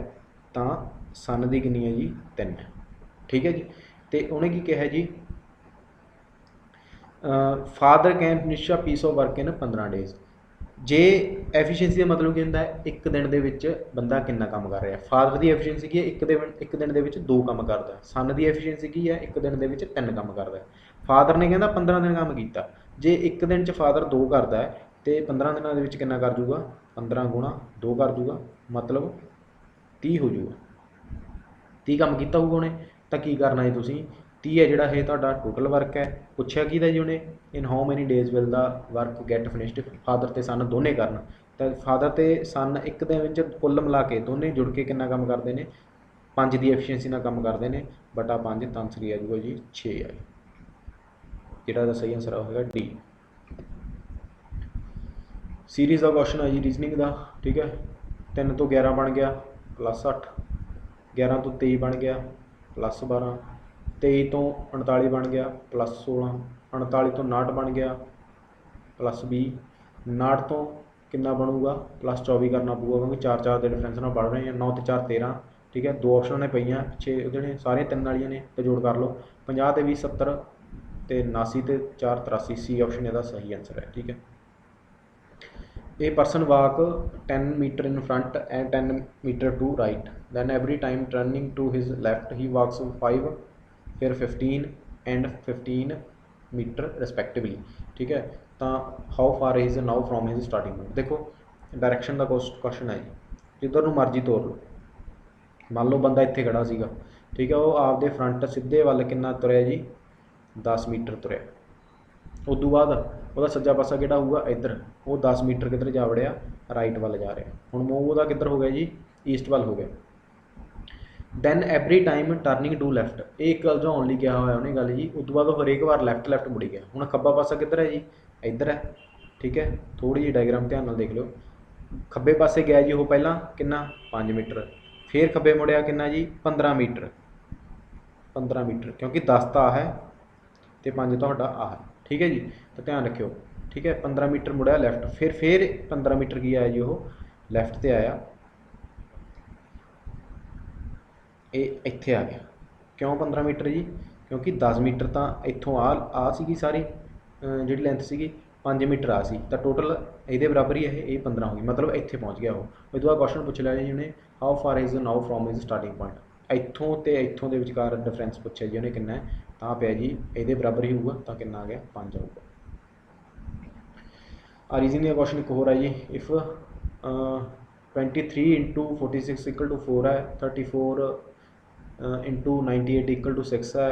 ਤਾਂ ਸਨ ਦੀ ਕਿੰਨੀ ਹੈ ਜੀ 3 ਹੈ। ਠੀਕ ਹੈ ਜੀ, ਤੇ ਉਹਨੇ ਕੀ ਕਿਹਾ ਜੀ, father can finish a piece of work in 15 days. ਜੇ ਐਫੀਸ਼ੀਐਂਸੀ ਦਾ ਮਤਲਬ ਕੀ ਹੁੰਦਾ ਹੈ, ਇੱਕ ਦਿਨ ਦੇ ਵਿੱਚ ਬੰਦਾ ਕਿੰਨਾ ਕੰਮ ਕਰ ਰਿਹਾ। ਫਾਦਰ ਦੀ ਐਫੀਸ਼ੀਐਂਸੀ ਕੀ ਹੈ, ਇੱਕ ਦਿਨ ਦੇ ਵਿੱਚ 2 ਕੰਮ ਕਰਦਾ। ਸਨ ਦੀ ਐਫੀਸ਼ੀਐਂਸੀ ਕੀ ਹੈ, ਇੱਕ ਦਿਨ ਦੇ ਵਿੱਚ 3 ਕੰਮ ਕਰਦਾ। ਫਾਦਰ ਨੇ ਕਹਿੰਦਾ 15 ਦਿਨ ਕੰਮ ਕੀਤਾ, ਜੇ ਇੱਕ ਦਿਨ 'ਚ ਫਾਦਰ 2 ਕਰਦਾ ਹੈ ਤੇ 15 ਦਿਨਾਂ ਦੇ ਵਿੱਚ ਕਿੰਨਾ ਕਰ ਜੂਗਾ, 15 ਗੁਣਾ 2 ਕਰ ਜੂਗਾ, ਮਤਲਬ 30 ਹੋ ਜੂਗਾ। 30 ਕੰਮ ਕੀਤਾ ਹੋਊਗਾ ਉਹਨੇ, ਤਾਂ ਕੀ ਕਰਨਾ ਹੈ ਤੁਸੀਂ, 30 ਹੈ ਜਿਹੜਾ ਇਹ ਤੁਹਾਡਾ ਟੋਟਲ ਵਰਕ ਹੈ। ਪੁੱਛਿਆ ਕਿਹਦਾ ਜੀ ਉਹਨੇ, in how many days will the work get finished, father ਤੇ ਸਨ ਦੋਨੇ ਕਰਨ, ਤਾਂ ਫਾਦਰ ਤੇ ਸਨ ਇੱਕ ਦਿਨ ਵਿੱਚ ਕੁੱਲ ਮਿਲਾ ਕੇ ਦੋਨੇ ਜੁੜ ਕੇ ਕਿੰਨਾ ਕੰਮ ਕਰਦੇ ਨੇ, 5 ਦੀ ਐਫੀਸ਼ੀਐਂਸੀ ਨਾਲ ਕੰਮ ਕਰਦੇ ਨੇ, ਬਟਾ 5 ਤਾਂ ਆਨਸਰ ਆ ਜੂਗਾ ਜੀ 6 ਆ, ਜਿਹੜਾ ਦਾ ਸਹੀ ਆਨਸਰ ਹੋਵੇਗਾ ਡੀ। ਸੀਰੀਜ਼ ਦਾ ਕੁਐਸਚਨ ਹੈ ਜੀ ਰੀਜ਼ਨਿੰਗ ਦਾ। ਠੀਕ ਹੈ, 3 ਤੋਂ 11 ਬਣ ਗਿਆ ਪਲੱਸ 8, 11 ਤੋਂ 23 ਬਣ ਗਿਆ ਪਲੱਸ 12, 23 ਤੋਂ 39 ਬਣ ਗਿਆ ਪਲੱਸ 16, 39 ਤੋਂ 59 ਬਣ ਗਿਆ ਪਲੱਸ 20, 59 ਤੋਂ ਕਿੰਨਾ ਬਣੂਗਾ ਪਲੱਸ 24 ਕਰਨਾ ਪਊਗਾ, ਕਿਉਂਕਿ 4 ਦੇ ਡਿਫਰੈਂਸ ਨਾਲ ਪੜ੍ਹ ਰਹੇ ਹਾਂ। 9 ਤੇ 4 13। ਠੀਕ ਹੈ, 2 ਆਪਸ਼ਨਾਂ ਨੇ ਪਈਆਂ ਪਿੱਛੇ ਉਹਦੇ ਨੇ, ਸਾਰੀਆਂ 3 ਵਾਲੀਆਂ ਨੇ, ਤੇ ਜੋੜ ਕਰ ਲਓ। 50 ਤੇ 20 70 ਤੇ 89 ਤੇ 4 83, ਸੀ ਆਪਸ਼ਨ ਇਹਦਾ ਸਹੀ ਆਨਸਰ ਹੈ। ਠੀਕ ਹੈ, A person walk 10 meter in front and 10 meter to right, then every time turning to his left he walks 5 फिर 15 and 15 meter respectively। ठीक है, तो how far is now from his starting point। देखो direction का question है जी, जिधर ਨੂੰ ਮਰਜ਼ੀ ਤੋਰ ਲਓ। ਮੰਨ ਲਓ ਬੰਦਾ ਇੱਥੇ ਖੜਾ ਸੀਗਾ, ਠੀਕ ਹੈ, ਉਹ ਆਪਦੇ ਫਰੰਟ ਸਿੱਧੇ ਵੱਲ ਕਿੰਨਾ ਤੁਰਿਆ ਜੀ 10 ਮੀਟਰ ਤੁਰਿਆ। ਉਦੋਂ ਬਾਅਦ ਉਹਦਾ ਸੱਜਾ ਪਾਸਾ ਕਿਹੜਾ ਹੋਊਗਾ ਇੱਧਰ, ਉਹ 10 ਮੀਟਰ ਕਿੱਧਰ ਜਾ ਵੜਿਆ, ਰਾਈਟ ਵੱਲ ਜਾ ਰਿਹਾ। ਹੁਣ ਮੂਵ ਉਹਦਾ ਕਿੱਧਰ ਹੋ ਗਿਆ ਜੀ, ਈਸਟ ਵੱਲ ਹੋ ਗਿਆ। Then every time turning to left, ਇਹ ਇੱਕ ਗੱਲ ਸਮਝਾਉਣ ਲਈ ਕਿਹਾ ਹੋਇਆ ਉਹਨੇ ਗੱਲ ਜੀ। ਉਦੋਂ ਬਾਅਦ ਉਹ ਹਰੇਕ ਵਾਰ ਲੈਫਟ ਮੁੜੀ ਗਿਆ। ਹੁਣ ਖੱਬਾ ਪਾਸਾ ਕਿੱਧਰ ਹੈ ਜੀ, ਇੱਧਰ ਹੈ। ਠੀਕ ਹੈ, ਥੋੜ੍ਹੀ ਜਿਹੀ ਡਾਇਗਰਾਮ ਧਿਆਨ ਨਾਲ ਦੇਖ ਲਿਓ। ਖੱਬੇ ਪਾਸੇ ਗਿਆ ਜੀ ਉਹ ਪਹਿਲਾਂ ਕਿੰਨਾ 5 ਮੀਟਰ, ਫਿਰ ਖੱਬੇ ਮੁੜਿਆ ਕਿੰਨਾ ਜੀ 15 ਮੀਟਰ, 15 ਮੀਟਰ, ਕਿਉਂਕਿ 10 ਤਾਂ ਆਹ ਹੈ ਅਤੇ 5 ਤੁਹਾਡਾ ਆਹ ਹੈ। ਠੀਕ ਹੈ ਜੀ, ਤਾਂ ਧਿਆਨ ਰੱਖਿਓ। ਠੀਕ ਹੈ, 15 ਮੀਟਰ ਮੁੜਿਆ ਲੈਫਟ, ਫਿਰ 15 ਮੀਟਰ ਕੀ ਆਇਆ ਜੀ, ਉਹ ਲੈਫਟ 'ਤੇ ਆਇਆ, ਇਹ ਇੱਥੇ ਆ ਗਿਆ। ਕਿਉਂ 15 ਮੀਟਰ ਜੀ, ਕਿਉਂਕਿ 10 ਮੀਟਰ ਤਾਂ ਇੱਥੋਂ ਆ ਸੀਗੀ ਸਾਰੀ ਜਿਹੜੀ ਲੈਂਥ ਸੀਗੀ, 5 मीटर आ सी तो टोटल ये बराबर ही है, ये 15 हो गई, मतलब इत्थे पहुँच गया वो। उस तो बाद क्वेश्चन पूछ लिया जी उन्हें, how far is now from is starting point, इत्थों ते इत्थों दे विचकार डिफरेंस पूछा जी उन्हें कितना है, तो पे जी ये बराबर ही होगा, तो कितना आ गया 5 आऊगा। रीजनिंग का क्वेश्चन एक होर है जी, इफ़ 23 इंटू 46 इक्वल टू 4 है, 34 इंटू 98 इक्वल टू 6 है,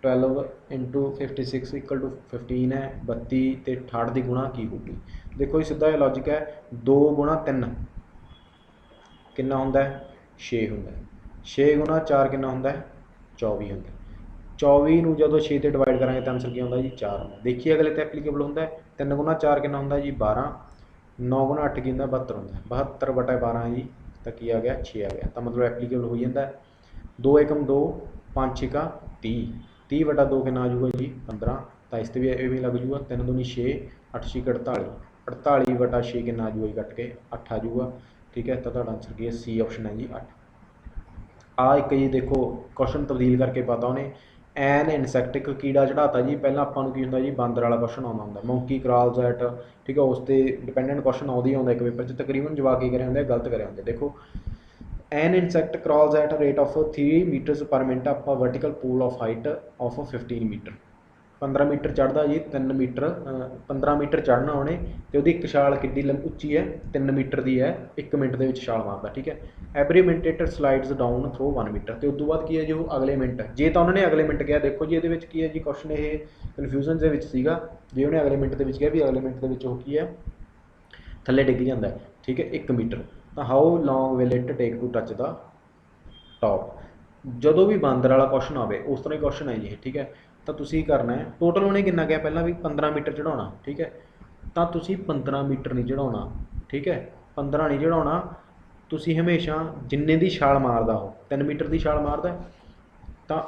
12 इंटू 56 इक्वल टू 15 है, 32 तो 68 की गुणा की होगी। देखो जी सीधा लॉजिक है, 2 गुणा 3 कितना होंदा है 6 होंदा है, 6 गुणा 4 कितना होंदा है 24 होंदा है। 24 ਨੂੰ ਜਦੋਂ 6 ਤੇ डिवाइड करांगे तो आंसर ਕੀ ਹੁੰਦਾ जी 4 ਹੁੰਦਾ। देखिए अगले तो एप्लीकेबल ਹੁੰਦਾ है, 3 गुणा 4 कितना ਹੁੰਦਾ जी 12, 9 गुणा 8 की ਹੁੰਦਾ 72 ਹੁੰਦਾ, 72 बटा 12 जी तो की आ गया 6 आ गया, तो मतलब एप्लीकेबल हो जाता है। 2 एकम 2, 5 छिका 30, 30 बटा 2 कितना आ जाऊगा जी 15, तो इस भी ये भी लग जूगा, 3 दूनी 6, 8 छिक 48, 48 बटा 6 कितना आ जाऊगा जी कट के 8 आ जाऊगा। ठीक है, तो आंसर की है सी ऑप्शन है जी 8। आ एक जी देखो क्वेश्चन तब्दील करके पता उन्हें, एन इनसैक्ट एक कीड़ा चढ़ाता जी, पहला ਆਪਾਂ ਨੂੰ ਕੀ ਹੁੰਦਾ ਜੀ ਬਾਂਦਰ ਵਾਲਾ क्वेश्चन ਆਉਂਦਾ ਹੁੰਦਾ, ਮੌਂਕੀ ਕਰਾਲਸ ਐਟ, ठीक है उस पर डिपेंडेंट क्वेश्चन आउंदा ही आउंदा एक पेपर 'ਚ, तकरीबन जवाब की करे होंगे गलत करे होंगे। देखो an insect crawls at rate of 3 metres per minute up vertical pole of height of 15 metre, 15 metre चढ़ता जी 3 मीटर 15 मीटर चढ़ना उन्हें, तो वो एक छाल कि उच्ची है 3 मीटर की है, 1 मिनट के छाल मारता। ठीक है, every minute it slides down through 1 metre, तो उस बाद की है जो अगले मिनट जे तो उन्होंने अगले मिनट किया, देखो जी ये की है जी क्वेश्चन ये कन्फ्यूजन के सीगा, जे उन्हें अगले मिनट के किया भी अगले मिनट के की है थले डिग जाता है। ठीक है, 1 मीटर, तो how long will it take to touch the top, जो भी बांदर वाला क्वेश्चन आए उस तरह ही क्वेश्चन है जी। ठीक है, तो तुसी करना है टोटल उन्हें कितना किया पहला भी 15 मीटर चढ़ाना। ठीक है, तो तुसी 15 मीटर नहीं चढ़ाना। ठीक है, 15 नहीं चढ़ाना, तुसी हमेशा जिन्ने की छाल मारदा हो 3 मीटर की छाल मारदा तो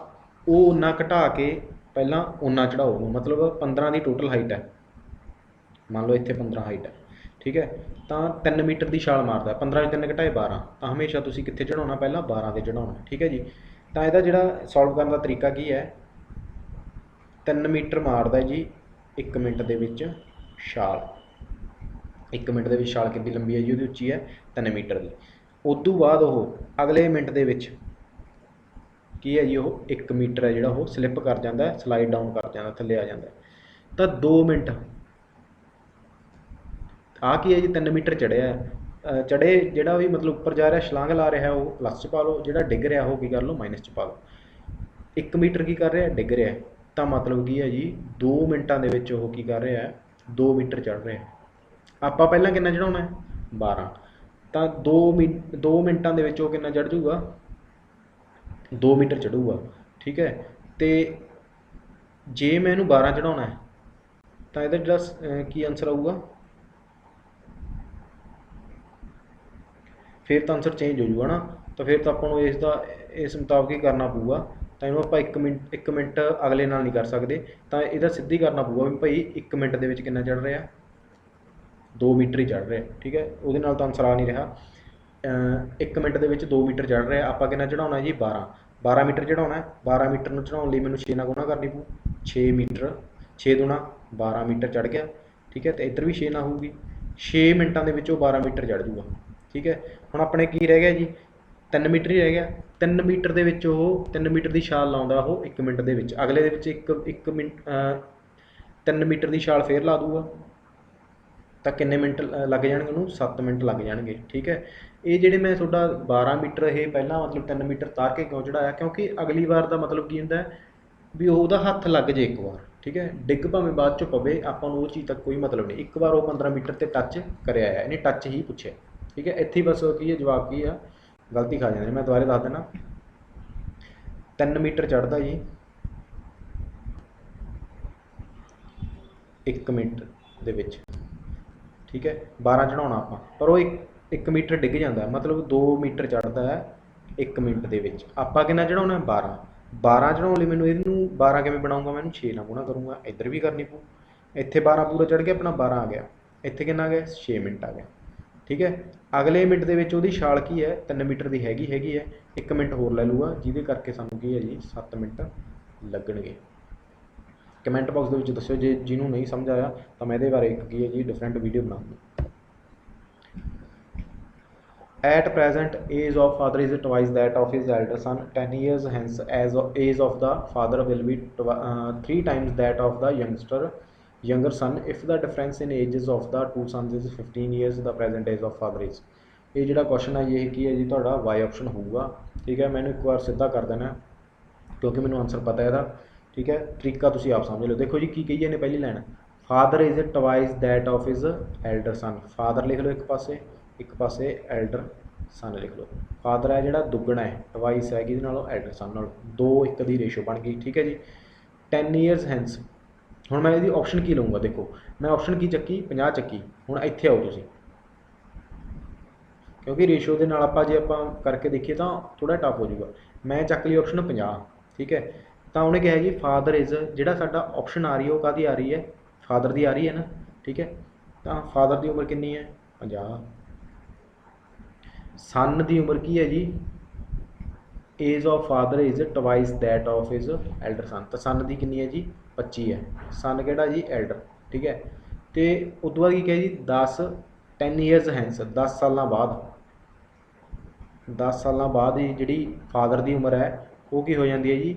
वो उन्ना घटा के पहला उन्ना चढ़ाओ, मतलब 15 की टोटल हाइट है, मान लो इतने 15 हाइट है। ठीक है, तो 3 मीटर की छाल मारदा, 15 3 घटाए 12, तो हमेशा तुसी कित्थे चढ़ाना पहला 12 से चढ़ाना। ठीक है जी, तो यदा जो सॉल्व करने का तरीका की है, 3 मीटर मारदा जी 1 मिनट के छाल, 1 मिनट के छाल कितनी लंबी है जी वो उच्ची है 3 मीटर की। उदू बाद वो अगले मिनट के की है जी वो 1 मीटर है जो स्लिप कर जाता है, स्लाइड डाउन कर जाता, थले आ जाता है। तो 2 मिनट आ की है जी 3 मीटर चढ़िया, चढ़े जोड़ा भी मतलब उपर जा रहा छलांग ला रहा है वो प्लस च पा लो, जो डिग रहा वो की कर लो माइनस च पा लो। 1 मीटर की कर रहा डिग रहा है, तो मतलब की है जी 2 मिनटों के वो की कर रहा है 2 मीटर चढ़ रहा है। आप पहला कितना चढ़ाना है 12, तो 2 मिनटों के वो कितना चढ़ जूगा 2 मीटर चढ़ूगा। ठीक है, तो जे मैं इनू 12 चढ़ाना है तो यदा जो की आंसर आऊगा, फिर तो आंसर चेंज हो जूगा ना, तो फिर तो आपको इसका इस मुताबिक ही करना पऊगा। तो इनू आप 1 मिनट अगले नाल नहीं कर सकते, तो यदा सीधी करना पऊगा भी भाई 1 मिनट के कितना चढ़ रहा 2 मीटर ही चढ़ रहा। ठीक है, वो तो आंसर आ नहीं रहा, 1 मिनट के 2 मीटर चढ़ रहा, आप कितना चढ़ाना जी 12 मीटर चढ़ाना है। 12 मीटर में चढ़ाने लिए मैंने 6 नाल गुणा करनी पू, 6 मीटर 6 दूना 12 मीटर चढ़ गया। ठीक है, तो इधर भी 6 ना होगी, 6 मिनटों के 12 मीटर चढ़ जूगा। ठीक है, हम अपने की रह गया जी 3 मीटर ही रह गया, 3 मीटर के 3 मीटर की छाल लाउंदा वो 1 मिनट के, अगले एक मिनट 3 मीटर की छाल फिर ला दूगा, तो किन्ने मिनट लग जाएंगे उन्होंने 7 मिनट लग जाएंगे। ठीक है, ये जोड़े मैं थोड़ा 12 मीटर ये पहला मतलब 3 मीटर तार के क्यों चढ़ाया, क्योंकि अगली बार का मतलब की होंगे भी वो हथ लग जाए एक बार। ठीक है, डिग भावें बाद चो पवे, आपको वो चीज़ तक कोई मतलब नहीं, एक बार वो 15 मीटर से टच कर आया, इन्हें टच ही पूछे। ठीक है, इत्थे बस की है जवाब की है गलती खा जाते, मैं दोबारा दस देना, 3 मीटर चढ़ता जी 1 मिनट के। ठीक है, 12 चढ़ाना आप, पर वो 1 मीटर डिग जाता है, मतलब 2 मीटर चढ़ता है 1 मिनट के, आप कितना चढ़ाना 12, 12 चढ़ाने लिए मैंने इनू 12 किमें बनाऊँगा, मैं 6 ना गुणा करूँगा, इधर भी करनी पू, इतने 12 पूरा चढ़ गया अपना 12 आ गया, इतने कितना आ गया 6 मिनट आ गया। ठीक है, अगले मिनट के छाल की है 3 मीटर की हैगी है, 1 मिनट होर लै लूगा, जिदे करके सानू की है जी 7 मिनट लगणगे। कमेंट बॉक्स ਦੇ ਵਿੱਚ ਦੱਸਿਓ ਜੇ ਜਿਹਨੂੰ नहीं समझ आया तो मैं ਇਹਦੇ ਬਾਰੇ ਕੀ ਹੈ ਜੀ डिफरेंट वीडियो बना दूँ। At present age of father is twice that of his elder son. 10 years hence as age of the father will be 3 times that of the younger son. If the difference in ages of the two sons is 15 years, the present age of father is। ਇਹ ਜਿਹੜਾ question ਹੈ ਇਹ ਕੀ ਹੈ ਜੀ ਤੁਹਾਡਾ Y option ਹੋਊਗਾ। ਠੀਕ ਹੈ, ਮੈਨੂੰ ਇੱਕ ਵਾਰ ਸਿੱਧਾ ਕਰ ਦੇਣਾ ਕਿਉਂਕਿ ਮੈਨੂੰ ਆਨਸਰ ਪਤਾ ਇਹਦਾ। ਠੀਕ ਹੈ, ਤਰੀਕਾ ਤੁਸੀਂ ਆਪ ਸਮਝ ਲਓ। ਦੇਖੋ ਜੀ ਕੀ ਕਹੀ ਇਹਨੇ ਪਹਿਲੀ line, father is twice that of his elder son. Father ਲਿਖ ਲਓ ਇੱਕ ਪਾਸੇ ਐਲਡਰ ਸਨ ਲਿਖ ਲਓ। ਫਾਦਰ ਹੈ ਜਿਹੜਾ ਦੁੱਗਣਾ ਹੈ, ਟਵਾਈਸ ਹੈ ਕਿਹਦੇ ਨਾਲੋਂ, ਐਲਡਰ ਸਨ ਨਾਲੋਂ, 2:1 ਦੀ ਰੇਸ਼ੋ ਬਣ ਗਈ। ਠੀਕ ਹੈ ਜੀ। 10 ਈਅਰਸ ਹੈਂਸ, ਹੁਣ ਮੈਂ ਇਹਦੀ ਆਪਸ਼ਨ ਕੀ ਲਊਂਗਾ, ਦੇਖੋ ਮੈਂ ਆਪਸ਼ਨ ਕੀ ਚੱਕੀ, 50 ਚੱਕੀ। ਹੁਣ ਇੱਥੇ ਆਓ ਤੁਸੀਂ, ਕਿਉਂਕਿ ਰੇਸ਼ੋ ਦੇ ਨਾਲ ਆਪਾਂ ਜੇ ਆਪਾਂ ਕਰਕੇ ਦੇਖੀਏ ਤਾਂ ਥੋੜ੍ਹਾ ਟਫ ਹੋ ਜਾਊਗਾ। ਮੈਂ ਚੱਕ ਲਈ ਆਪਸ਼ਨ 50। ਠੀਕ ਹੈ, ਤਾਂ ਉਹਨੇ ਕਿਹਾ ਜੀ ਫਾਦਰ ਇਜ਼, ਜਿਹੜਾ ਸਾਡਾ ਆਪਸ਼ਨ ਆ ਰਹੀ ਹੈ ਉਹ ਕਾਹਦੀ ਆ ਰਹੀ ਹੈ, ਫਾਦਰ ਦੀ ਆ ਰਹੀ ਹੈ ਨਾ। ਠੀਕ ਹੈ, ਤਾਂ ਫਾਦਰ ਦੀ ਉਮਰ ਕਿੰਨੀ ਹੈ, 50। ਸਨ ਦੀ ਉਮਰ ਕੀ ਹੈ ਜੀ, age of father is twice that of his elder son. ਤਾਂ ਸਨ ਦੀ ਕਿੰਨੀ ਹੈ ਜੀ, 25 ਹੈ। ਸਨ ਕਿਹੜਾ ਜੀ, ਐਲਡਰ। ਠੀਕ ਹੈ, ਅਤੇ ਉਸ ਤੋਂ ਬਾਅਦ ਕੀ ਕਿਹਾ ਜੀ 10 ਈਅਰਸ ਹੈਂਸ, 10 ਸਾਲਾਂ ਬਾਅਦ, 10 ਸਾਲਾਂ ਬਾਅਦ ਹੀ ਜਿਹੜੀ ਫਾਦਰ ਦੀ ਉਮਰ ਹੈ ਉਹ ਕੀ ਹੋ ਜਾਂਦੀ ਹੈ ਜੀ,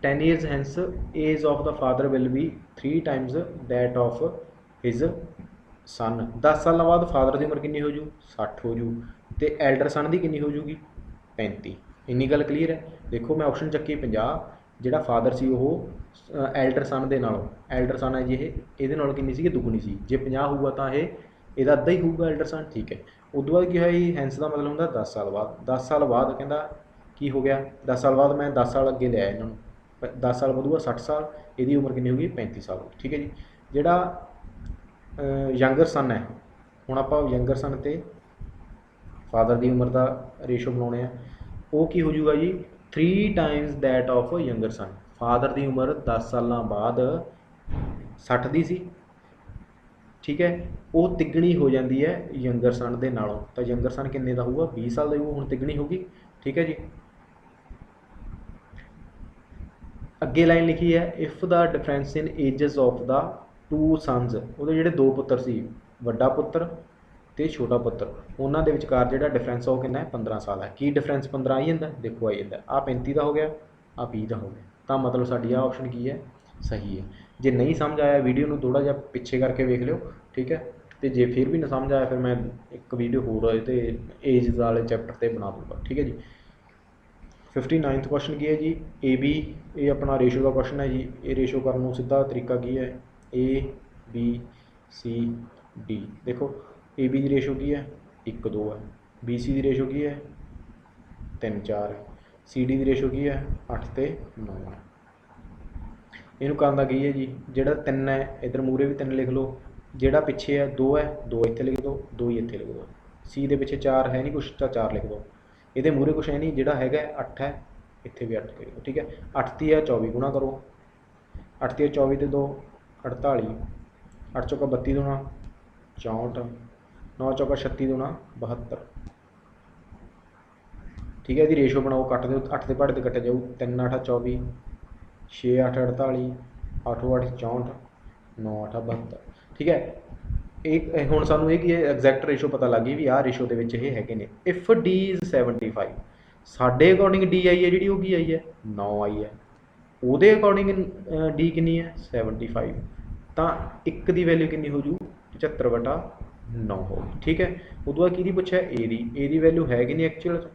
10 years hence age of the father will be 3 times that of his son. 10 ਸਾਲਾਂ ਬਾਅਦ ਫਾਦਰ ਦੀ ਉਮਰ ਕਿੰਨੀ ਹੋ ਜੂ, 60 ਹੋ ਜੂ, ਅਤੇ ਐਲਡਰ ਸਨ ਦੀ ਕਿੰਨੀ ਹੋ ਜੂਗੀ, 35। ਇੰਨੀ ਗੱਲ ਕਲੀਅਰ ਹੈ। ਦੇਖੋ ਮੈਂ ਆਪਸ਼ਨ ਚੱਕੀ 50, ਜਿਹੜਾ ਫਾਦਰ ਸੀ ਉਹ ਐਲਡਰ ਸਨ ਦੇ ਨਾਲੋਂ, ਐਲਡਰ ਸਨ ਹੈ ਜੀ ਇਹਦੇ ਨਾਲ ਕਿੰਨੀ ਸੀਗੀ, ਦੁੱਗਣੀ ਸੀ। ਜੇ 50 ਹੋਊਗਾ ਤਾਂ ਇਹਦਾ ਅੱਧਾ ਹੀ ਹੋਊਗਾ ਐਲਡਰ ਸਨ। ਠੀਕ ਹੈ, ਉਦੋਂ ਬਾਅਦ ਕੀ ਹੋਇਆ ਜੀ, ਹੈਂਸ ਦਾ ਮਤਲਬ ਹੁੰਦਾ 10 ਸਾਲ ਬਾਅਦ। 10 ਸਾਲ ਬਾਅਦ ਕਹਿੰਦਾ ਕੀ ਹੋ ਗਿਆ, 10 ਸਾਲ ਬਾਅਦ ਮੈਂ 10 ਸਾਲ ਅੱਗੇ ਲਿਆ ਇਹਨਾਂ ਨੂੰ, 10 ਸਾਲ ਵਧੂਗਾ 60 ਸਾਲ, ਇਹਦੀ ਉਮਰ ਕਿੰਨੀ ਹੋਊਗੀ, 35 ਸਾਲ। ਠੀਕ ਹੈ ਜੀ। ਜਿਹੜਾ ਯੰਗਰ ਸਨ ਹੈ, ਹੁਣ ਆਪਾਂ ਯੰਗਰ ਸਨ ਅਤੇ ਫਾਦਰ ਦੀ ਉਮਰ ਦਾ ਰੇਸ਼ੋ ਬਣਾਉਣੇ ਆ, ਉਹ ਕੀ ਹੋ ਜੂਗਾ ਜੀ, 3 times that of younger son. Father ਦੀ ਉਮਰ 10 ਸਾਲਾਂ ਬਾਅਦ 60 ਦੀ ਸੀ। ਠੀਕ ਹੈ, ਉਹ ਤਿੱਗਣੀ ਹੋ ਜਾਂਦੀ ਹੈ ਯੰਗਰ ਸਨ ਦੇ ਨਾਲੋਂ। ਤਾਂ ਯੰਗਰ ਸਨ ਕਿੰਨੇ ਦਾ ਹੋਊਗਾ, 20 ਸਾਲ ਦਾ ਹੋਊਗਾ, ਹੁਣ ਤਿੱਗਣੀ ਹੋ ਗਈ। ਠੀਕ ਹੈ ਜੀ। ਅੱਗੇ ਲਾਈਨ ਲਿਖੀ ਹੈ, if the difference in ages of the 2 sons, ਉਹਦੇ ਜਿਹੜੇ 2 ਪੁੱਤਰ ਸੀ, ਵੱਡਾ ਪੁੱਤਰ ਅਤੇ ਛੋਟਾ ਪੁੱਤਰ, ਉਹਨਾਂ ਦੇ ਵਿਚਕਾਰ ਜਿਹੜਾ ਡਿਫਰੈਂਸ ਉਹ ਕਿੰਨਾ ਹੈ, 15 ਸਾਲ ਹੈ। ਕੀ ਡਿਫਰੈਂਸ 15 ਆਈ ਜਾਂਦਾ, ਦੇਖੋ ਆਈ ਜਾਂਦਾ, ਆਹ 35 ਦਾ ਹੋ ਗਿਆ, ਆਹ 20 ਦਾ ਹੋ ਗਿਆ। ਤਾਂ ਮਤਲਬ ਸਾਡੀ ਆਹ ਆਪਸ਼ਨ ਕੀ ਹੈ, ਸਹੀ ਹੈ। ਜੇ ਨਹੀਂ ਸਮਝ ਆਇਆ ਵੀਡੀਓ ਨੂੰ ਥੋੜ੍ਹਾ ਜਿਹਾ ਪਿੱਛੇ ਕਰਕੇ ਵੇਖ ਲਿਓ। ਠੀਕ ਹੈ, ਅਤੇ ਜੇ ਫਿਰ ਵੀ ਨਾ ਸਮਝ ਆਇਆ ਫਿਰ ਮੈਂ ਇੱਕ ਵੀਡੀਓ ਹੋਰ ਇਹਦੇ ਏਜ ਵਾਲੇ ਚੈਪਟਰ 'ਤੇ ਬਣਾ ਦੂੰਗਾ। ਠੀਕ ਹੈ ਜੀ। 59th ਕੁਐਸਚਨ ਕੀ ਹੈ ਜੀ, ਏ ਬੀ, ਇਹ ਆਪਣਾ ਰੇਸ਼ੋ ਦਾ ਕੁਐਸਚਨ ਹੈ ਜੀ। ਇਹ ਰੇਸ਼ੋ ਕਰਨ ਨੂੰ ਸਿੱਧਾ ਤਰੀਕਾ ਕੀ ਹੈ, ਏ ਬੀ ਸੀ ਡੀ। ਦੇਖੋ ਏ ਬੀ ਦੀ ਰੇਸ਼ੋ ਕੀ ਹੈ, 1 2 ਹੈ। ਬੀ ਸੀ ਦੀ ਰੇਸ਼ੋ ਕੀ ਹੈ, 3 4 ਹੈ। ਸੀ ਡੀ ਦੀ ਰੇਸ਼ੋ ਕੀ ਹੈ, 8 ਤੇ 9 ਹੈ। ਇਹਨੂੰ ਕਰਨ ਦਾ ਕੀ ਹੈ ਜੀ, ਜਿਹੜਾ 3 ਹੈ ਇੱਧਰ ਮੂਹਰੇ ਵੀ 3 ਲਿਖ ਲਓ, ਜਿਹੜਾ ਪਿੱਛੇ ਹੈ 2 ਹੈ, 2 ਇੱਥੇ ਲਿਖ ਦਿਓ, 2 ਹੀ ਇੱਥੇ ਲਿਖ ਦਿਓ। ਸੀ ਦੇ ਪਿੱਛੇ 4 ਹੈ ਨਹੀਂ ਕੁਛ, ਤਾਂ 4 ਲਿਖ ਦਿਓ। ਇਹਦੇ ਮੂਹਰੇ ਕੁਛ ਹੈ ਨਹੀਂ, ਜਿਹੜਾ ਹੈਗਾ 8 ਹੈ, ਇੱਥੇ ਵੀ 8 ਲਿਖ ਦਿਓ। ਠੀਕ ਹੈ, 8 ਦੀ ਹੈ 24 ਗੁਣਾ ਕਰੋ, 8 ਦੀ 24 ਤੇ 2 48, 8 ਚੌਕਾ 32 ਦੂਣਾ 64, 9 ਚੌਕਾ 36 ਦੂਣਾ 72। ਠੀਕ ਹੈ, ਇਹਦੀ ਰੇਸ਼ੋ ਬਣਾਓ, ਕੱਟ ਦਿਓ, 8 ਦੇ ਪਹਾੜੇ 'ਤੇ ਕੱਟਿਆ ਜਾਊ, 3 8 24, 6 8 48, 8 8 64, 9 8 72। ਠੀਕ ਹੈ, ਇਹ ਹੁਣ ਸਾਨੂੰ ਇਹ ਕੀ ਹੈ, ਐਗਜ਼ੈਕਟ ਰੇਸ਼ੋ ਪਤਾ ਲੱਗ ਗਈ ਵੀ ਆਹ ਰੇਸ਼ੋ ਦੇ ਵਿੱਚ ਇਹ ਹੈਗੇ ਨੇ। ਇਫ ਡੀ ਇਜ਼ 75, ਸਾਡੇ ਅਕੋਰਡਿੰਗ ਡੀ ਆਈ ਹੈ ਜਿਹੜੀ, ਉਹ ਕੀ ਆਈ ਹੈ, 9 ਆਈ ਹੈ। ਉਹਦੇ ਅਕੋਰਡਿੰਗ ਡੀ ਕਿੰਨੀ ਹੈ, 75। ਤਾਂ 1 ਦੀ ਵੈਲਿਊ ਕਿੰਨੀ ਹੋ ਜੂ, 75/9 ਹੋਊਗੀ। ਠੀਕ ਹੈ, ਉਦੋਂ ਬਾਅਦ ਕਿਹਦੀ ਪੁੱਛਿਆ, ਏ ਦੀ ਵੈਲਿਊ ਹੈ ਕਿ ਨਹੀਂ ਐਕਚੁਅਲ 'ਚ,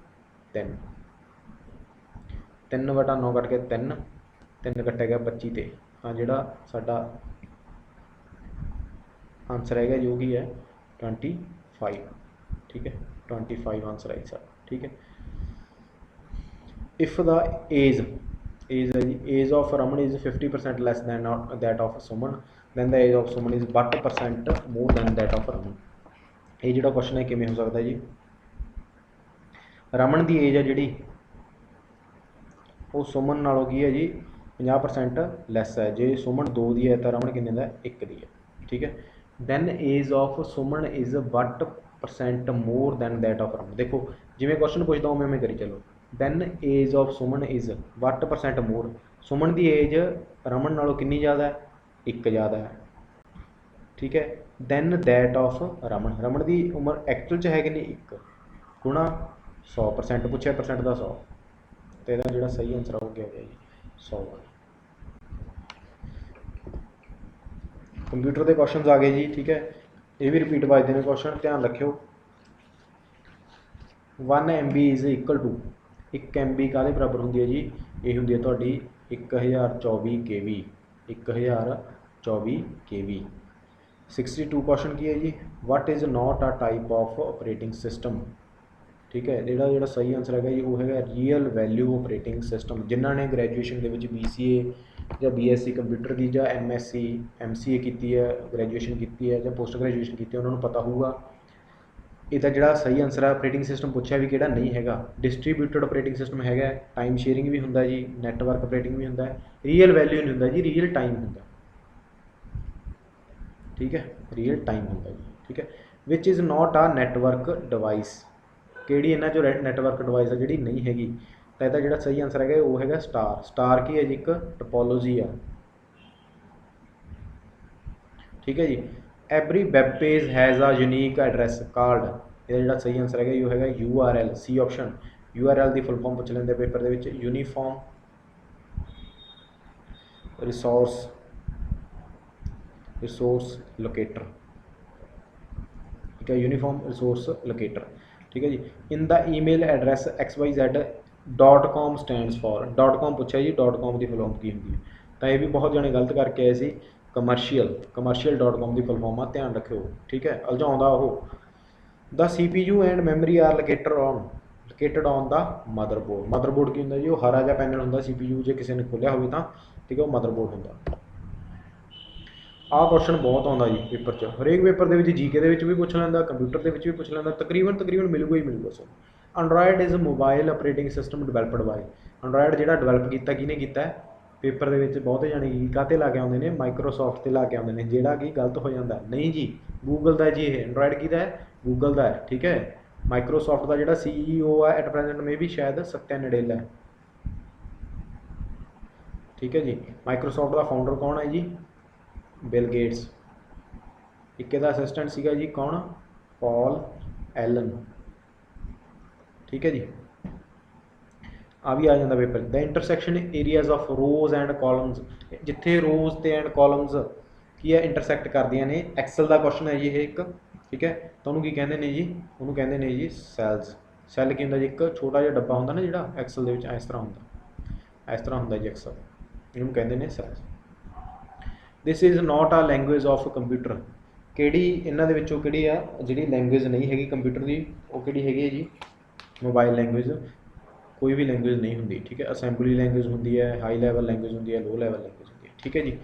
3। 3/9 ਕੱਟ ਕੇ 3, 3 ਕੱਟਿਆ ਗਿਆ 25 'ਤੇ, ਹਾਂ ਜਿਹੜਾ ਸਾਡਾ ਆਨਸਰ ਹੈਗਾ ਜੋ ਕੀ ਹੈ 25। ਠੀਕ ਹੈ, 25 ਆਨਸਰ ਹੈ ਸਾਡਾ। ਠੀਕ ਹੈ, ਇਫ ਦਾ ਏਜ ਹੈ ਜੀ, age of Raman is 50% less than that of Suman, then the age of Suman is 62% more than that of Raman. ਇਹ ਜਿਹੜਾ ਕੁਐਸਚਨ ਹੈ ਕਿਵੇਂ ਹੋ ਸਕਦਾ ਜੀ, ਰਮਨ ਦੀ ਏਜ ਹੈ ਜਿਹੜੀ ਉਹ ਸੁਮਨ ਨਾਲੋਂ ਕੀ ਹੈ ਜੀ 50% ਲੈਸ ਹੈ। ਜੇ ਸੁਮਨ 2 ਦੀ ਹੈ ਤਾਂ ਰਮਨ ਕਿੰਨੇ ਦਾ, 1 ਦੀ ਹੈ। ਠੀਕ ਹੈ, then age of Suman is 62% more than that of Raman. ਦੇਖੋ ਜਿਵੇਂ ਕੁਐਸਚਨ ਪੁੱਛਦਾ ਉਵੇਂ ਕਰੀ ਚਲੋ, then age of Suman is what % more. Suman ਦੀ ਏਜ ਰਮਨ ਨਾਲੋਂ ਕਿੰਨੀ ਜ਼ਿਆਦਾ ਹੈ? 1 ਜ਼ਿਆਦਾ ਹੈ। ਠੀਕ ਹੈ। Then that of Raman, Raman ਦੀ ਉਮਰ ਐਕਚੁਅਲ 'ਚ ਹੈ ਕਿ ਨਹੀਂ 1 ਗੁਣਾ 100%, ਪੁੱਛਿਆ % ਦਾ 100, ਅਤੇ ਇਹਦਾ ਜਿਹੜਾ ਸਹੀ ਆਨਸਰ ਹੋ ਗਿਆ ਜੀ 100। ਕੰਪਿਊਟਰ ਦੇ ਕੁਐਸਚਨਸ ਆ ਗਏ ਜੀ। ਠੀਕ ਹੈ, ਇਹ ਵੀ ਰਿਪੀਟ ਵੱਜਦੇ ਨੇ ਕੁਐਸਚਨ, ਧਿਆਨ ਰੱਖਿਓ। 1 MB is equal to, 1 MB ਕਾਹਦੇ ਬਰਾਬਰ ਹੁੰਦੀ ਹੈ ਜੀ? ਇਹ ਹੁੰਦੀ ਹੈ ਤੁਹਾਡੀ 1024 KB, 1024 KB। 62 ਕੁਐਸਚਨ ਕੀ ਹੈ ਜੀ? What is not a type of operating system. ਠੀਕ ਹੈ, ਜਿਹੜਾ ਸਹੀ ਆਨਸਰ ਹੈਗਾ ਜੀ ਉਹ ਹੈਗਾ ਰੀਅਲ ਵੈਲਿਊ ਆਪਰੇਟਿੰਗ ਸਿਸਟਮ। ਜਿਨ੍ਹਾਂ ਨੇ ਗ੍ਰੈਜੂਏਸ਼ਨ ਦੇ ਵਿੱਚ BCA ਜਾਂ BSc ਕੰਪਿਊਟਰ ਦੀ ਜਾਂ MSc MCA ਕੀਤੀ ਹੈ, ਗ੍ਰੈਜੂਏਸ਼ਨ ਕੀਤੀ ਹੈ ਜਾਂ ਪੋਸਟ ਗ੍ਰੈਜੂਏਸ਼ਨ ਕੀਤੀ ਹੈ, ਉਹਨਾਂ ਨੂੰ ਪਤਾ ਹੋਊਗਾ। ਇਹਦਾ ਜਿਹੜਾ ਸਹੀ ਆਨਸਰ ਹੈ ਆਪਰੇਟਿੰਗ ਸਿਸਟਮ ਪੁੱਛਿਆ ਵੀ ਕਿਹੜਾ ਨਹੀਂ ਹੈਗਾ, ਡਿਸਟਰੀਬਿਊਟਡ ਆਪਰੇਟਿੰਗ ਸਿਸਟਮ ਹੈਗਾ, ਟਾਈਮ ਸ਼ੇਅਰਿੰਗ ਵੀ ਹੁੰਦਾ ਜੀ, ਨੈਟਵਰਕ ਆਪਰੇਟਿੰਗ ਵੀ ਹੁੰਦਾ, ਰੀਅਲ ਵੈਲਿਊ ਨਹੀਂ ਹੁੰਦਾ ਜੀ, ਰੀਅਲ ਟਾਈਮ ਹੁੰਦਾ। ਠੀਕ ਹੈ, ਰੀਅਲ ਟਾਈਮ ਹੁੰਦਾ ਜੀ। ਠੀਕ ਹੈ, ਵਿਚ ਇਜ਼ ਨਾਟ ਆ ਨੈਟਵਰਕ ਡਿਵਾਈਸ। ਕਿਹੜੀ ਇਹਨਾਂ 'ਚੋਂ ਨੈਟਵਰਕ ਡਿਵਾਈਸ ਆ ਜਿਹੜੀ ਨਹੀਂ ਹੈਗੀ? ਤਾਂ ਇਹਦਾ ਜਿਹੜਾ ਸਹੀ ਆਨਸਰ ਹੈਗਾ ਉਹ ਹੈਗਾ ਸਟਾਰ। ਸਟਾਰ ਕੀ ਹੈ ਜੀ? ਇੱਕ ਟਪੋਲੋਜੀ ਆ। ਠੀਕ ਹੈ ਜੀ। ਐਵਰੀ ਵੈਬ ਪੇਜ ਹੈਜ਼ ਆ ਯੂਨੀਕ ਐਡਰੈਸ ਕਾਲਡ। ਇਹਦਾ ਜਿਹੜਾ ਸਹੀ ਆਨਸਰ ਹੈਗਾ ਉਹ ਹੈਗਾ URL, C ਆਪਸ਼ਨ। URL ਦੀ ਫੁੱਲ ਫਾਰਮ ਪੁੱਛ ਲੈਂਦੇ ਪੇਪਰ ਦੇ ਵਿੱਚ, ਯੂਨੀਫਾਰਮ ਰਿਸੋਰਸ ਲੋਕੇਟਰ। ਠੀਕ ਹੈ, ਯੂਨੀਫਾਰਮ ਰਿਸੋਰਸ ਲੋਕੇਟਰ। ਠੀਕ ਹੈ ਜੀ। In the email address xyz.com stands for. .com ਪੁੱਛਿਆ ਜੀ, .com ਦੀ ਫੁੱਲ ਫਾਰਮ ਕੀ ਹੁੰਦੀ ਹੈ? ਤਾਂ ਇਹ ਵੀ ਬਹੁਤ ਜਣੇ ਗਲਤ ਕਰਕੇ ਆਏ ਸੀ। ਕਮਰਸ਼ੀਅਲ.com ਦੀ ਫੁੱਲ ਫਾਰਮ ਆ, ਧਿਆਨ ਰੱਖਿਓ। ਠੀਕ ਹੈ, ਉਲਝਾਉਂਦਾ ਉਹ। The CPU and memory are located on the motherboard. Motherboard ਕੀ ਹੁੰਦਾ ਜੀ? ਉਹ ਹਰਾ ਜਿਹਾ ਪੈਨਲ ਹੁੰਦਾ CPU, ਜੇ ਕਿਸੇ ਨੇ ਖੋਲ੍ਹਿਆ ਹੋਵੇ ਤਾਂ। ਠੀਕ ਹੈ, ਉਹ ਮਦਰਬੋਰਡ ਹੁੰਦਾ। ਆਹ ਕੁਐਸਚਨ ਬਹੁਤ ਆਉਂਦਾ ਜੀ ਪੇਪਰ 'ਚ, ਹਰੇਕ ਪੇਪਰ ਦੇ ਵਿੱਚ, GK ਦੇ ਵਿੱਚ ਵੀ ਪੁੱਛ ਲੈਂਦਾ, ਕੰਪਿਊਟਰ ਦੇ ਵਿੱਚ ਵੀ ਪੁੱਛ ਲੈਂਦਾ, ਤਕਰੀਬਨ ਮਿਲੂਗਾ ਹੀ ਮਿਲੂਗਾ sir. Android is mobile operating system developed by. Android ਜਿਹੜਾ ਡਿਵੈਲਪ ਕੀਤਾ ਕਿਹਨੇ ਕੀਤਾ? ਪੇਪਰ ਦੇ ਵਿੱਚ ਬਹੁਤੇ ਜਾਣੇ ਕਾਹਤੇ ਲਾ ਕੇ ਆਉਂਦੇ ਨੇ? ਮਾਈਕਰੋਸੌਫਟ 'ਤੇ ਲਾ ਕੇ ਆਉਂਦੇ ਨੇ, ਜਿਹੜਾ ਕਿ ਗਲਤ ਹੋ ਜਾਂਦਾ। ਨਹੀਂ ਜੀ, ਗੂਗਲ ਦਾ ਜੀ ਇਹ। ਐਂਡਰਾਇਡ ਕਿਹਦਾ ਹੈ? ਗੂਗਲ ਦਾ ਹੈ। ਠੀਕ ਹੈ, ਮਾਈਕਰੋਸੌਫਟ ਦਾ ਜਿਹੜਾ CEO ਆ ਐਟ ਪ੍ਰੈਜ਼ੈਂਟ ਮੇ ਵੀ ਸ਼ਾਇਦ ਸਤਿਆ ਨਡੇਲਾ ਹੈ। ਠੀਕ ਹੈ ਜੀ। ਮਾਈਕਰੋਸੌਫਟ ਦਾ ਫਾਊਂਡਰ ਕੌਣ ਹੈ ਜੀ? Bill Gates. ਇੱਕ ਇਹਦਾ ਅਸਿਸਟੈਂਟ ਸੀਗਾ ਜੀ, ਕੌਣ? ਪੌਲ ਐਲਨ। ਠੀਕ ਹੈ ਜੀ। ਆ ਵੀ ਆ ਜਾਂਦਾ paper. The intersection areas of rose and columns. ਜਿੱਥੇ ਰੋਜ਼ ਤੇ ਐਂਡ ਕਾਲਮਸ ਕੀ ਹੈ? ਇੰਟਰਸੈਕਟ ਕਰਦੀਆਂ ਨੇ। ਐਕਸਲ ਦਾ ਕੁਐਸਚਨ ਹੈ ਜੀ ਇਹ ਇੱਕ। ਠੀਕ ਹੈ, ਤਾਂ ਉਹਨੂੰ ਕੀ ਕਹਿੰਦੇ ਨੇ ਜੀ? ਉਹਨੂੰ ਕਹਿੰਦੇ ਨੇ ਜੀ ਸੈਲਸ। ਸੈੱਲ ਕੀ ਹੁੰਦਾ ਜੀ? ਇੱਕ ਛੋਟਾ ਜਿਹਾ ਡੱਬਾ ਹੁੰਦਾ ਨਾ ਜਿਹੜਾ ਐਕਸਲ ਦੇ ਵਿੱਚ ਇਸ ਤਰ੍ਹਾਂ ਹੁੰਦਾ ਜੀ ਐਕਸਲ, ਇਹਨੂੰ ਕਹਿੰਦੇ ਨੇ ਸੈਲਸ। ਦਿਸ ਇਜ਼ ਨਾਟ ਆ ਲੈਂਗੁਏਜ ਆਫ ਕੰਪਿਊਟਰ। ਕਿਹੜੀ ਇਹਨਾਂ ਦੇ ਵਿੱਚੋਂ ਕਿਹੜੀ ਆ ਜਿਹੜੀ ਲੈਂਗੁਏਜ ਨਹੀਂ ਹੈਗੀ ਕੰਪਿਊਟਰ ਦੀ? ਉਹ ਕਿਹੜੀ ਹੈਗੀ ਹੈ ਜੀ? Mobile language. ਕੋਈ ਵੀ ਲੈਂਗੁਏਜ ਨਹੀਂ ਹੁੰਦੀ। ਠੀਕ ਹੈ, ਅਸੈਂਬਲੀ ਲੈਂਗੁਏਜ ਹੁੰਦੀ ਹੈ, ਹਾਈ ਲੈਵਲ ਲੈਂਗੁਏਜ ਹੁੰਦੀ ਹੈ, ਲੋ ਲੈਵਲ ਲੈਂਗੁਏਜ ਹੁੰਦੀ ਹੈ। ਠੀਕ ਹੈ ਜੀ।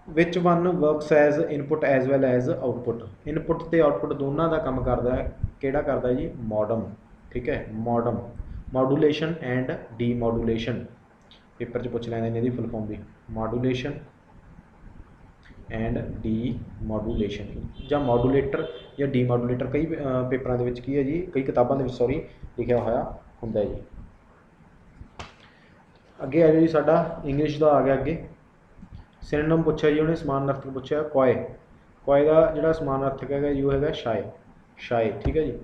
Which one works as input as well as output. Input ਅਤੇ ਆਊਟਪੁੱਟ ਦੋਨਾਂ ਦਾ ਕੰਮ ਕਰਦਾ ਹੈ। ਕਿਹੜਾ ਕਰਦਾ ਜੀ? ਮੋਡਮ। ਠੀਕ ਹੈ, ਮੋਡਮ। ਮੋਡੂਲੇਸ਼ਨ ਐਂਡ ਡੀਮੋਡੂਲੇਸ਼ਨ। ਪੇਪਰ 'ਚ ਪੁੱਛ ਲੈਂਦੇ ਨੇ ਇਹਦੀ ਫੁੱਲ ਫਾਰਮ ਵੀ, ਮੋਡੂਲੇਸ਼ਨ ਐਂਡ ਡੀਮੋਡੂਲੇਸ਼ਨ, ਜਾਂ ਮੋਡੂਲੇਟਰ ਜਾਂ ਡੀਮੋਡੂਲੇਟਰ। ਕਈ ਪੇਪਰਾਂ ਦੇ ਵਿੱਚ ਕੀ ਹੈ ਜੀ, ਕਈ ਕਿਤਾਬਾਂ ਦੇ ਵਿੱਚ ਲਿਖਿਆ ਹੋਇਆ ਹੁੰਦਾ ਜੀ। ਅੱਗੇ ਆ ਜਾਓ ਜੀ, ਸਾਡਾ ਇੰਗਲਿਸ਼ ਦਾ ਆ ਗਿਆ ਅੱਗੇ। ਸਿਨੋਨਿਮ ਪੁੱਛਿਆ ਜੀ ਉਹਨੇ, ਸਮਾਨਾਰਥਕ ਪੁੱਛਿਆ ਕੋਏ। ਕੋਏ ਦਾ ਜਿਹੜਾ ਸਮਾਨਾਰਥਕ ਹੈਗਾ ਜੀ ਉਹ ਹੈਗਾ ਸ਼ਾਏ। ਠੀਕ ਹੈ ਜੀ।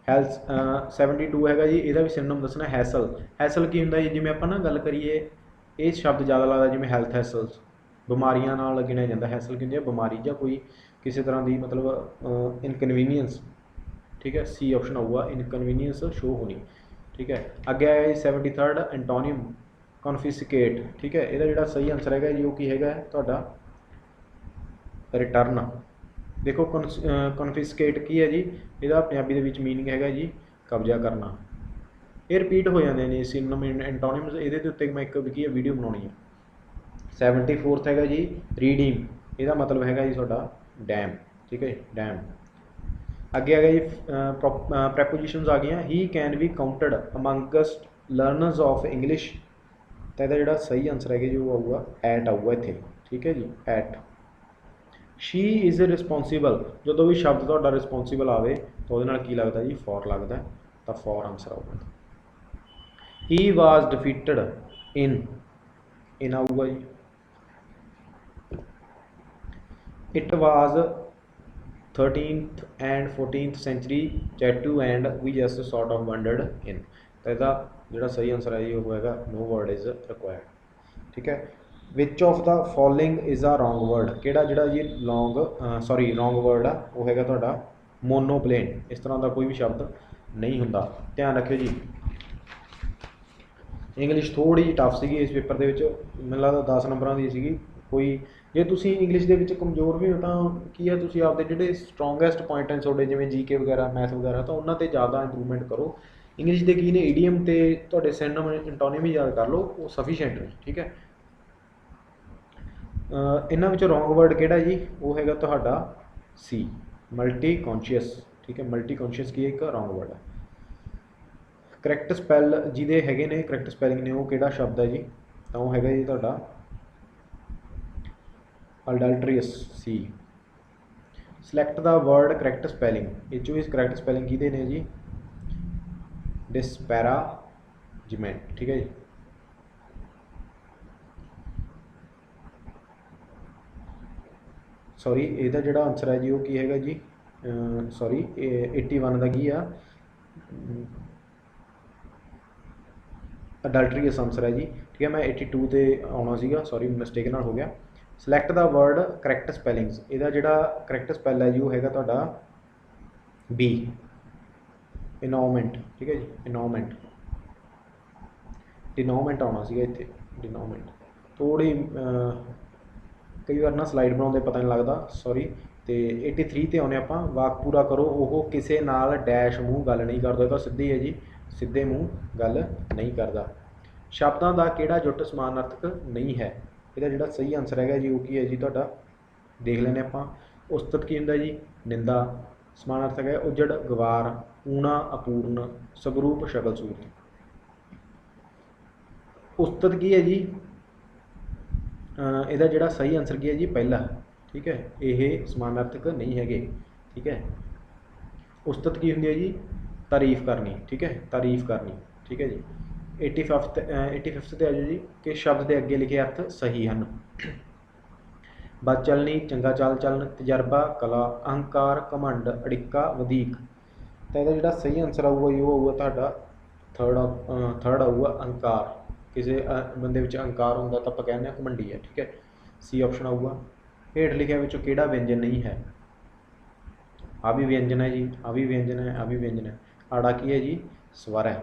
72 ਹੈਗਾ ਜੀ, ਇਹਦਾ ਵੀ ਸਿਨੋਨਿਮ ਦੱਸਣਾ ਹੈਸਲ। ਹੈਸਲ ਕੀ ਹੁੰਦਾ ਜੀ? ਜਿਵੇਂ ਆਪਾਂ ਨਾ ਗੱਲ ਕਰੀਏ, ਇਹ ਸ਼ਬਦ ਜ਼ਿਆਦਾ ਲੱਗਦਾ ਜਿਵੇਂ ਹੈਲਥ ਹੈਸਲਸ, ਬਿਮਾਰੀਆਂ ਨਾਲ ਗਿਣਿਆ ਜਾਂਦਾ। ਹੈਸਲ ਕੀ ਹੁੰਦੀ ਹੈ? ਬਿਮਾਰੀ ਜਾਂ ਕੋਈ ਕਿਸੇ ਤਰ੍ਹਾਂ ਦੀ ਮਤਲਬ ਇਨਕਨਵੀਨੀਅੰਸ। ਠੀਕ ਹੈ, C ਆਪਸ਼ਨ ਆਊਗਾ, ਇਨਕਨਵੀਨੀਅੰਸ ਸ਼ੋ ਹੋਣੀ। ਠੀਕ ਹੈ, ਅੱਗੇ ਆਇਆ ਜੀ 73rd ਐਂਟੋਨੀਮ ਕਨਫਿਸਕੇਟ। ਠੀਕ ਹੈ, ਇਹਦਾ ਜਿਹੜਾ ਸਹੀ ਆਨਸਰ ਹੈਗਾ ਜੀ ਉਹ ਕੀ ਹੈਗਾ ਤੁਹਾਡਾ? ਰਿਟਰਨ। ਦੇਖੋ ਕਨਫਿਸਕੇਟ ਕੀ ਹੈ ਜੀ? ਇਹਦਾ ਪੰਜਾਬੀ ਦੇ ਵਿੱਚ ਮੀਨਿੰਗ ਹੈਗਾ ਜੀ ਕਬਜ਼ਾ ਕਰਨਾ। ਇਹ ਰਿਪੀਟ ਹੋ ਜਾਂਦੇ ਨੇ ਸਿਨੋਨਿਮ ਐਂਟੋਨਿਮਸ। ਇਹਦੇ ਦੇ ਉੱਤੇ ਮੈਂ ਇੱਕ ਵੀਡੀਓ ਬਣਾਉਣੀ ਹੈ। 74th ਹੈਗਾ ਜੀ ਰੀਡੀਮ। ਇਹਦਾ ਮਤਲਬ ਹੈਗਾ ਜੀ ਤੁਹਾਡਾ ਡੈਮ। ਠੀਕ ਹੈ, ਡੈਮ। ਅੱਗੇ ਆ ਗਿਆ ਜੀ ਪ੍ਰੈਪੋਜੀਸ਼ਨਸ ਆ ਗਈਆਂ। He can be counted amongst learners of English. ਤਾਂ ਇਹਦਾ ਜਿਹੜਾ ਸਹੀ ਆਨਸਰ ਹੈਗਾ ਜੀ ਉਹ ਆਊਗਾ ਐਟ ਆਊਗਾ ਇੱਥੇ। ਠੀਕ ਹੈ ਜੀ, ਐਟ। She is responsible. ਜਦੋਂ ਵੀ ਸ਼ਬਦ ਤੁਹਾਡਾ ਰਿਸਪੋਂਸੀਬਲ ਆਵੇ ਤਾਂ ਉਹਦੇ ਨਾਲ ਕੀ ਲੱਗਦਾ ਜੀ? ਫੋਰ ਲੱਗਦਾ। ਤਾਂ ਫॉर ਆਨਸਰ ਆਊਗਾ। ਹੀ ਵਾਜ਼ ਡਿਫੀਟਡ ਇਨ ਆਊਗਾ ਜੀ। It was 13th and 14th century Chetu and we just sort of wandered in। ਤਾਂ ਇਹਦਾ ਜਿਹੜਾ ਸਹੀ ਆਨਸਰ ਹੈ ਜੀ ਉਹ ਹੋਏਗਾ no word is required। ਠੀਕ ਹੈ। which of the following is a wrong word। ਕਿਹੜਾ ਜਿਹੜਾ ਜੀ wrong word ਆ ਉਹ ਹੈਗਾ ਤੁਹਾਡਾ monoplane। ਇਸ ਤਰ੍ਹਾਂ ਦਾ ਕੋਈ ਵੀ ਸ਼ਬਦ ਨਹੀਂ ਹੁੰਦਾ, ਧਿਆਨ ਰੱਖਿਓ ਜੀ। ਇੰਗਲਿਸ਼ ਥੋੜ੍ਹੀ ਜਿਹੀ ਟਫ ਸੀਗੀ ਇਸ ਪੇਪਰ ਦੇ ਵਿੱਚ, ਮੈਨੂੰ ਲੱਗਦਾ 10 ਨੰਬਰਾਂ ਦੀ ਸੀਗੀ। ਕੋਈ ਜੇ ਤੁਸੀਂ ਇੰਗਲਿਸ਼ ਦੇ ਵਿੱਚ ਕਮਜ਼ੋਰ ਵੀ ਹੋ ਤਾਂ ਕੀ ਹੈ, ਤੁਸੀਂ ਆਪਦੇ ਜਿਹੜੇ ਸਟਰੋਂਗੈਸਟ ਪੁਆਇੰਟ ਹਨ ਤੁਹਾਡੇ ਜਿਵੇਂ GK ਵਗੈਰਾ ਮੈਥ ਵਗੈਰਾ, ਤਾਂ ਉਹਨਾਂ 'ਤੇ ਜ਼ਿਆਦਾ ਇੰਪਰੂਵਮੈਂਟ ਕਰੋ। ਇੰਗਲਿਸ਼ ਦੇ ਕੀ ਨੇ, ਈਡੀਅਮ ਅਤੇ ਤੁਹਾਡੇ ਸਿਨੋਨਮ ਐਂਟੋਨਿਮ ਯਾਦ ਕਰ ਲਓ, ਉਹ ਸਫੀਸ਼ੀਐਂਟ ਨੇ। ਠੀਕ ਹੈ। ਇਹਨਾਂ ਵਿੱਚੋਂ ਰੋਂਗ ਵਰਡ ਕਿਹੜਾ ਜੀ, ਉਹ ਹੈਗਾ ਤੁਹਾਡਾ ਸੀ, ਮਲਟੀ ਕੌਨਸ਼ੀਅਸ। ਠੀਕ ਹੈ, ਮਲਟੀ ਕੌਨਸ਼ੀਅਸ ਕੀ ਇੱਕ ਰੋਂਗ ਵਰਡ ਹੈ। ਕਰੈਕਟ ਸਪੈਲ ਜਿਹਦੇ ਹੈਗੇ ਨੇ, ਕਰੈਕਟ ਸਪੈਲਿੰਗ ਨੇ, ਉਹ ਕਿਹੜਾ ਸ਼ਬਦ ਹੈ ਜੀ, ਤਾਂ ਉਹ ਹੈਗਾ ਜੀ ਤੁਹਾਡਾ ਅਡਲਟਰੀਅਸ ਸੀ। ਸਿਲੈਕਟ ਦਾ ਵਰਡ ਕਰੈਕਟ ਸਪੈਲਿੰਗ, ਇਹ 'ਚੋਂ ਇਸ ਕਰੈਕਟ ਸਪੈਲਿੰਗ ਕਿਹਦੇ ਨੇ ਜੀ, ਡਿਸਪੈਰਾਜਮੈਂਟ। ਠੀਕ ਹੈ ਜੀ। ਸੌਰੀ, ਇਹਦਾ ਜਿਹੜਾ ਆਨਸਰ ਹੈ ਜੀ ਉਹ ਕੀ ਹੈਗਾ ਜੀ, 81 ਦਾ ਕੀ ਆ, ਅਡਲਟਰੀਅਸ ਆਨਸਰ ਹੈ ਜੀ। ਠੀਕ ਹੈ, ਮੈਂ 82 'ਤੇ ਆਉਣਾ ਸੀਗਾ, ਸੌਰੀ ਮਿਸਟੇਕ ਨਾਲ ਹੋ ਗਿਆ। ਸਿਲੈਕਟ ਦਾ ਵਰਡ ਕਰੈਕਟ ਸਪੈਲਿੰਗਸ, ਇਹਦਾ ਜਿਹੜਾ ਕਰੈਕਟ ਸਪੈਲ ਹੈ ਜੀ ਉਹ ਹੈਗਾ ਤੁਹਾਡਾ B, ਇਨੋਮੈਂਟ। ਠੀਕ ਹੈ ਜੀ, ਇਨੋਮੈਂਟ, ਡਿਨੋਮੈਂਟ ਆਉਣਾ ਸੀਗਾ ਇੱਥੇ, ਡਿਨੋਮੈਂਟ। ਥੋੜ੍ਹੀ ਕਈ ਵਾਰ ਨਾ ਸਲਾਈਡ ਬਣਾਉਂਦੇ ਪਤਾ ਨਹੀਂ ਲੱਗਦਾ, ਸੌਰੀ। ਅਤੇ 83 'ਤੇ ਆਉਂਦੇ ਆਪਾਂ। ਵਾਕ ਪੂਰਾ ਕਰੋ, ਉਹ ਕਿਸੇ ਨਾਲ ਡੈਸ਼ ਮੂੰਹ ਗੱਲ ਨਹੀਂ ਕਰਦਾ, ਇਹ ਤਾਂ ਸਿੱਧੀ ਹੈ ਜੀ, ਸਿੱਧੇ ਮੂੰਹ ਗੱਲ ਨਹੀਂ ਕਰਦਾ। ਸ਼ਬਦਾਂ ਦਾ ਕਿਹੜਾ ਜੁੱਟ ਸਮਾਨਾਰਥਕ ਨਹੀਂ ਹੈ, ਇਹਦਾ ਜਿਹੜਾ ਸਹੀ ਆਨਸਰ ਹੈਗਾ ਜੀ ਉਹ ਕੀ ਹੈ ਜੀ ਤੁਹਾਡਾ, ਦੇਖ ਲੈਂਦੇ ਆਪਾਂ। ਉਸਤਤ ਕੀ ਹੁੰਦਾ ਜੀ, ਨਿੰਦਾ। ਸਮਾਨਾਰਥਕ ਹੈ ਉਜੜ, ਗਵਾਰ, ਊਣਾ, ਅਪੂਰਨ, ਸਵਰੂਪ, ਸ਼ਕਲ ਸੂਰਤ। ਉਸਤਤ ਕੀ ਹੈ ਜੀ, ਇਹਦਾ ਜਿਹੜਾ ਸਹੀ ਆਨਸਰ ਕੀ ਹੈ ਜੀ, ਪਹਿਲਾ। ਠੀਕ ਹੈ, ਇਹ ਸਮਾਨਾਰਥਕ ਨਹੀਂ ਹੈਗੇ। ਠੀਕ ਹੈ। ਉਸਤਤ ਕੀ ਹੁੰਦੀ ਹੈ ਜੀ, ਤਾਰੀਫ ਕਰਨੀ। ਠੀਕ ਹੈ, ਤਾਰੀਫ ਕਰਨੀ। ਠੀਕ ਹੈ ਜੀ। 85th 'ਤੇ ਆ ਜਾਓ ਜੀ, ਕਿ ਸ਼ਬਦ ਦੇ ਅੱਗੇ ਲਿਖੇ ਅਰਥ ਸਹੀ ਹਨ। ਬਦ ਚਲਣੀ, ਚੰਗਾ ਚਾਲ ਚੱਲਣ, ਤਜਰਬਾ, ਕਲਾ, ਅਹੰਕਾਰ, ਘਮੰਡ, ਅੜਿੱਕਾ, ਵਧੀਕ। ਤਾਂ ਇਹਦਾ ਜਿਹੜਾ ਸਹੀ ਆਨਸਰ ਆਊਗਾ ਜੀ ਉਹ ਆਊਗਾ ਤੁਹਾਡਾ ਥਰਡ ਆਊਗਾ, ਅਹੰਕਾਰ। ਕਿਸੇ ਬੰਦੇ ਵਿੱਚ ਅਹੰਕਾਰ ਹੁੰਦਾ ਤਾਂ ਆਪਾਂ ਕਹਿੰਦੇ ਹਾਂ ਘਮੰਡੀ ਹੈ। ਠੀਕ ਹੈ, C ਆਪਸ਼ਨ ਆਊਗਾ। ਹੇਠ ਲਿਖਿਆਂ ਵਿੱਚੋਂ ਕਿਹੜਾ ਵਿਅੰਜਨ ਨਹੀਂ ਹੈ, ਆ ਵੀ ਵਿਅੰਜਨ ਹੈ ਜੀ, ਆ ਵੀ ਵਿਅੰਜਨ ਹੈ, ਆ ਵੀ ਵਿਅੰਜਨ ਹੈ। ਆੜਾ ਕੀ ਹੈ ਜੀ, ਸਵਰ ਹੈ।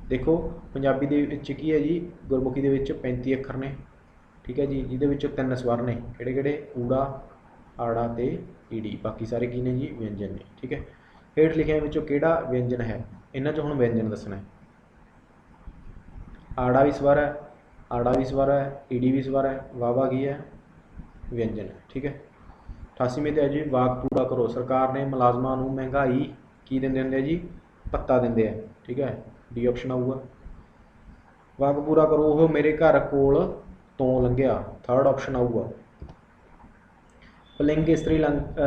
ਦੇਖੋ ਪੰਜਾਬੀ ਦੇ ਵਿੱਚ ਕੀ ਹੈ ਜੀ, ਗੁਰਮੁਖੀ ਦੇ ਵਿੱਚ 35 ਅੱਖਰ ਨੇ। ਠੀਕ ਹੈ ਜੀ, ਜਿਹਦੇ ਵਿੱਚੋਂ 3 ਸਵਰ ਨੇ, ਕਿਹੜੇ ਕਿਹੜੇ, ਊੜਾ, ਆੜਾ ਅਤੇ ਈੜੀ। ਬਾਕੀ ਸਾਰੇ ਕੀ ਨੇ ਜੀ, ਵਿਅੰਜਨ ਨੇ। ਠੀਕ ਹੈ। ਹੇਠ ਲਿਖਿਆਂ ਵਿੱਚੋਂ ਕਿਹੜਾ ਵਿਅੰਜਨ ਹੈ, ਇਹਨਾਂ 'ਚ ਹੁਣ ਵਿਅੰਜਨ ਦੱਸਣਾ ਹੈ। ਆੜਾ ਵੀ ਸਵਰ ਹੈ, ਆੜਾ ਵੀ ਸਵਰ ਹੈ, ਈੜੀ ਵੀ ਸਵਰ ਹੈ, ਵਾਵਾ ਕੀ ਹੈ, ਵਿਅੰਜਨ ਹੈ। ਠੀਕ ਹੈ। 88ਵੇਂ 'ਤੇ ਹੈ ਜੀ, ਵਾਕ ਪੂਰਾ ਕਰੋ। ਸਰਕਾਰ ਨੇ ਮੁਲਾਜ਼ਮਾਂ ਨੂੰ ਮਹਿੰਗਾਈ ਕੀ ਦਿੰਦੇ ਹੁੰਦੇ ਆ ਜੀ, ਭੱਤਾ ਦਿੰਦੇ ਆ। ਠੀਕ ਹੈ, D ਆਪਸ਼ਨ ਆਊਗਾ। ਵਾਕ ਪੂਰਾ ਕਰੋ, ਉਹ ਮੇਰੇ ਘਰ ਕੋਲ ਤੋਂ ਲੰਘਿਆ, ਥਰਡ ਆਪਸ਼ਨ ਆਊਗਾ। ਪੁਲਿੰਗ ਇਸਤਰੀ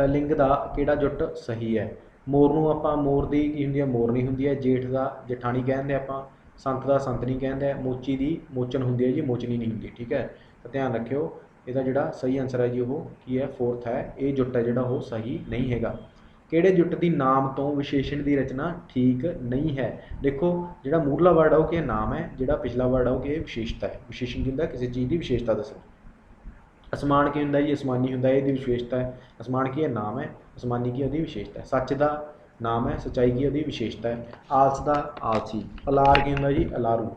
ਲਿੰਗ ਦਾ ਕਿਹੜਾ ਜੁੱਟ ਸਹੀ ਹੈ। ਮੋਰ ਨੂੰ ਆਪਾਂ, ਮੋਰ ਦੀ ਕੀ ਹੁੰਦੀ ਹੈ, ਮੋਰਨੀ ਹੁੰਦੀ ਹੈ। ਜੇਠ ਦਾ ਜਠਾਣੀ ਕਹਿੰਦੇ ਆਪਾਂ। ਸੰਤ ਦਾ ਸੰਤਨੀ ਕਹਿੰਦੇ ਆ। ਮੋਚੀ ਦੀ ਮੋਚਨ ਹੁੰਦੀ ਹੈ ਜੀ, ਮੋਚਨੀ ਨਹੀਂ ਹੁੰਦੀ। ਠੀਕ ਹੈ, ਤਾਂ ਧਿਆਨ ਰੱਖਿਓ। ਇਹਦਾ ਜਿਹੜਾ ਸਹੀ ਆਨਸਰ ਹੈ ਜੀ ਉਹ ਕੀ ਹੈ, 4th ਹੈ। ਇਹ ਜੁੱਟ ਹੈ ਜਿਹੜਾ ਉਹ ਸਹੀ ਨਹੀਂ ਹੈਗਾ। ਕਿਹੜੇ ਜੁੱਟ ਦੀ ਨਾਮ ਤੋਂ ਵਿਸ਼ੇਸ਼ਣ ਦੀ ਰਚਨਾ ਠੀਕ ਨਹੀਂ ਹੈ। ਦੇਖੋ ਜਿਹੜਾ ਮੂਹਰਲਾ ਵਰਡ ਆ ਉਹ ਕੀ ਹੈ, ਨਾਮ ਹੈ। ਜਿਹੜਾ ਪਿਛਲਾ ਵਰਡ ਆ ਉਹ ਕੀ ਹੈ, ਵਿਸ਼ੇਸ਼ਤਾ ਹੈ। ਵਿਸ਼ੇਸ਼ਣ ਕੀ ਹੁੰਦਾ, ਕਿਸੇ ਚੀਜ਼ ਦੀ ਵਿਸ਼ੇਸ਼ਤਾ ਦੱਸਣਾ। ਅਸਮਾਨ ਕੀ ਹੁੰਦਾ ਜੀ, ਅਸਮਾਨੀ ਹੁੰਦਾ, ਇਹਦੀ ਵਿਸ਼ੇਸ਼ਤਾ ਹੈ। ਅਸਮਾਨ ਕੀ ਹੈ, ਨਾਮ ਹੈ। ਅਸਮਾਨੀ ਕੀ ਉਹਦੀ ਵਿਸ਼ੇਸ਼ਤਾ ਹੈ। ਸੱਚ ਦਾ ਨਾਮ ਹੈ, ਸੱਚਾਈ ਕੀ ਉਹਦੀ ਵਿਸ਼ੇਸ਼ਤਾ ਹੈ। ਆਲਸ ਦਾ ਆਲਸੀ। ਅਲਾਰ ਕੀ ਹੁੰਦਾ ਜੀ, ਅਲਾਰੂ।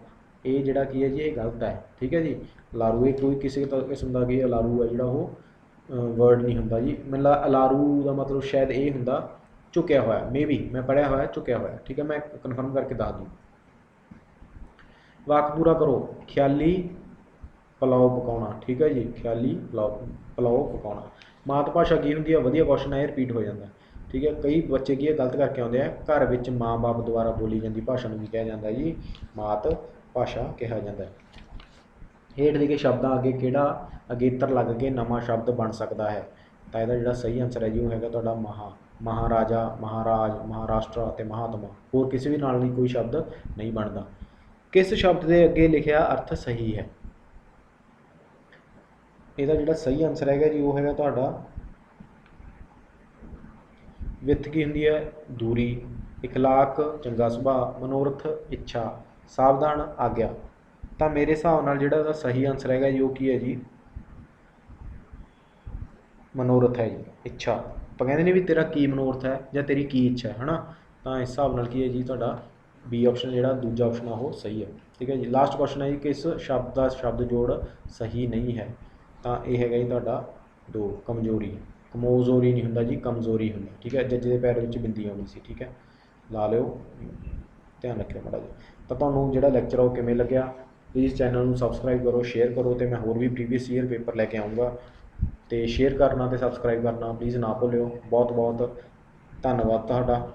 ਇਹ ਜਿਹੜਾ ਕੀ ਹੈ ਜੀ, ਇਹ ਗਲਤ ਹੈ। ਠੀਕ ਹੈ ਜੀ, ਅਲਾਰੂ ਇਹ ਕੋਈ ਕਿਸੇ ਕਿਸਮ ਦਾ ਕੀ ਅਲਾਰੂ ਹੈ ਜਿਹੜਾ ਉਹ ਵਰਡ ਨਹੀਂ ਹੁੰਦਾ ਜੀ। ਮੈਨੂੰ ਅਲਾਰੂ ਦਾ ਮਤਲਬ ਸ਼ਾਇਦ ਇਹ ਹੁੰਦਾ ਝੁਕਿਆ ਹੋਇਆ, ਮੇਬੀ ਮੈਂ ਪੜ੍ਹਿਆ ਹੋਇਆ ਝੁਕਿਆ ਹੋਇਆ। ਠੀਕ ਹੈ, ਮੈਂ ਕਨਫਰਮ ਕਰਕੇ ਦੱਸ ਦੂੰ। ਵਾਕ ਪੂਰਾ ਕਰੋ, ਖਿਆਲੀ ਪੁਲਾਓ ਪਕਾਉਣਾ। ਠੀਕ ਹੈ ਜੀ, ਖਿਆਲੀ ਪੁਲਾਓ ਪਕਾਉਣਾ। ਮਾਤ ਭਾਸ਼ਾ ਕੀ ਹੁੰਦੀ ਹੈ, ਵਧੀਆ ਕੁਐਸਚਨ ਹੈ, ਇਹ ਰਿਪੀਟ ਹੋ ਜਾਂਦਾ। ਠੀਕ ਹੈ, ਕਈ ਬੱਚੇ ਕੀ ਹੈ ਗਲਤ ਕਰਕੇ ਆਉਂਦੇ ਆ। ਘਰ ਵਿੱਚ ਮਾਂ ਬਾਪ ਦੁਆਰਾ ਬੋਲੀ ਜਾਂਦੀ ਭਾਸ਼ਾ ਨੂੰ ਕੀ ਕਿਹਾ ਜਾਂਦਾ ਜੀ, ਮਾਤ ਭਾਸ਼ਾ ਕਿਹਾ ਜਾਂਦਾ ਹੈ। ਹੇਠ ਲਿਖੇ ਸ਼ਬਦਾਂ ਅੱਗੇ ਕਿਹੜਾ ਅਗੇਤਰ ਲੱਗ ਕੇ ਨਵਾਂ ਸ਼ਬਦ ਬਣ ਸਕਦਾ ਹੈ, ਤਾਂ ਇਹਦਾ ਜਿਹੜਾ ਸਹੀ ਆਨਸਰ ਹੈ ਜੀ ਉਹ ਹੈਗਾ ਤੁਹਾਡਾ ਮਹਾਂ। ਮਹਾਰਾਜਾ, ਮਹਾਰਾਜ, ਮਹਾਰਾਸ਼ਟਰ ਅਤੇ ਮਹਾਤਮਾ ਹੋਰ ਕਿਸੇ ਵੀ ਨਾਲ ਨਹੀਂ ਕੋਈ ਸ਼ਬਦ ਨਹੀਂ ਬਣਦਾ। ਕਿਸ ਸ਼ਬਦ ਦੇ ਅੱਗੇ ਲਿਖਿਆ ਅਰਥ ਸਹੀ ਹੈ? ਇਹਦਾ ਜਿਹੜਾ ਸਹੀ ਆਨਸਰ ਹੈਗਾ ਜੀ ਉਹ ਹੈਗਾ ਤੁਹਾਡਾ ਵਿੱਥ ਕੀ ਹੁੰਦੀ ਹੈ? ਦੂਰੀ। ਇਖਲਾਕ ਚੰਗਾ ਸੁਭਾਅ। ਮਨੋਰਥ ਇੱਛਾ। ਸਾਵਧਾਨ ਆਗਿਆ। ਤਾਂ ਮੇਰੇ ਹਿਸਾਬ ਨਾਲ ਜਿਹੜਾ ਉਹਦਾ ਸਹੀ ਆਨਸਰ ਹੈਗਾ ਜੀ ਉਹ ਕੀ ਹੈ ਜੀ? ਮਨੋਰਥ ਹੈ ਜੀ, ਇੱਛਾ। ਆਪਾਂ ਕਹਿੰਦੇ ਨੇ ਵੀ ਤੇਰਾ ਕੀ ਮਨੋਰਥ ਹੈ ਜਾਂ ਤੇਰੀ ਕੀ ਇੱਛਾ ਹੈ ਨਾ, ਤਾਂ ਇਸ ਹਿਸਾਬ ਨਾਲ ਕੀ ਹੈ ਜੀ ਤੁਹਾਡਾ ਬੀ ਆਪਸ਼ਨ ਜਿਹੜਾ ਦੂਜਾ ਆਪਸ਼ਨ ਆ ਉਹ ਸਹੀ ਹੈ। ਠੀਕ ਹੈ ਜੀ। ਲਾਸਟ ਕੁਐਸਚਨ ਹੈ ਜੀ ਕਿਸ ਸ਼ਬਦ ਦਾ ਸ਼ਬਦ ਜੋੜ ਸਹੀ ਨਹੀਂ ਹੈ? ਤਾਂ ਇਹ ਹੈਗਾ ਜੀ ਤੁਹਾਡਾ 2 ਕਮਜ਼ੋਰੀ। ਕਮੋਜ਼ੋਰੀ ਨਹੀਂ ਹੁੰਦਾ ਜੀ, ਕਮਜ਼ੋਰੀ ਹੁੰਦਾ। ਠੀਕ ਹੈ। ਜੱਜੇ ਦੇ ਪੈਰ ਵਿੱਚ ਬਿੰਦੀ ਆਉਣੀ ਸੀ। ਠੀਕ ਹੈ, ਲਾ ਲਿਓ, ਧਿਆਨ ਰੱਖਿਓ ਮਾੜਾ ਜਿਹਾ। ਤਾਂ ਤੁਹਾਨੂੰ ਜਿਹੜਾ ਲੈਕਚਰ ਆ ਉਹ ਕਿਵੇਂ ਲੱਗਿਆ? ਪਲੀਜ਼ ਚੈਨਲ ਨੂੰ ਸਬਸਕ੍ਰਾਈਬ ਕਰੋ, ਸ਼ੇਅਰ ਕਰੋ, ਅਤੇ ਮੈਂ ਹੋਰ ਵੀ ਪ੍ਰੀਵੀਅਸ ਈਅਰ ਪੇਪਰ ਲੈ ਕੇ ਆਊਂਗਾ। ਅਤੇ ਸ਼ੇਅਰ ਕਰਨਾ ਅਤੇ ਸਬਸਕ੍ਰਾਈਬ ਕਰਨਾ ਪਲੀਜ਼ ਨਾ ਭੁੱਲਿਓ। ਬਹੁਤ ਬਹੁਤ ਧੰਨਵਾਦ ਤੁਹਾਡਾ।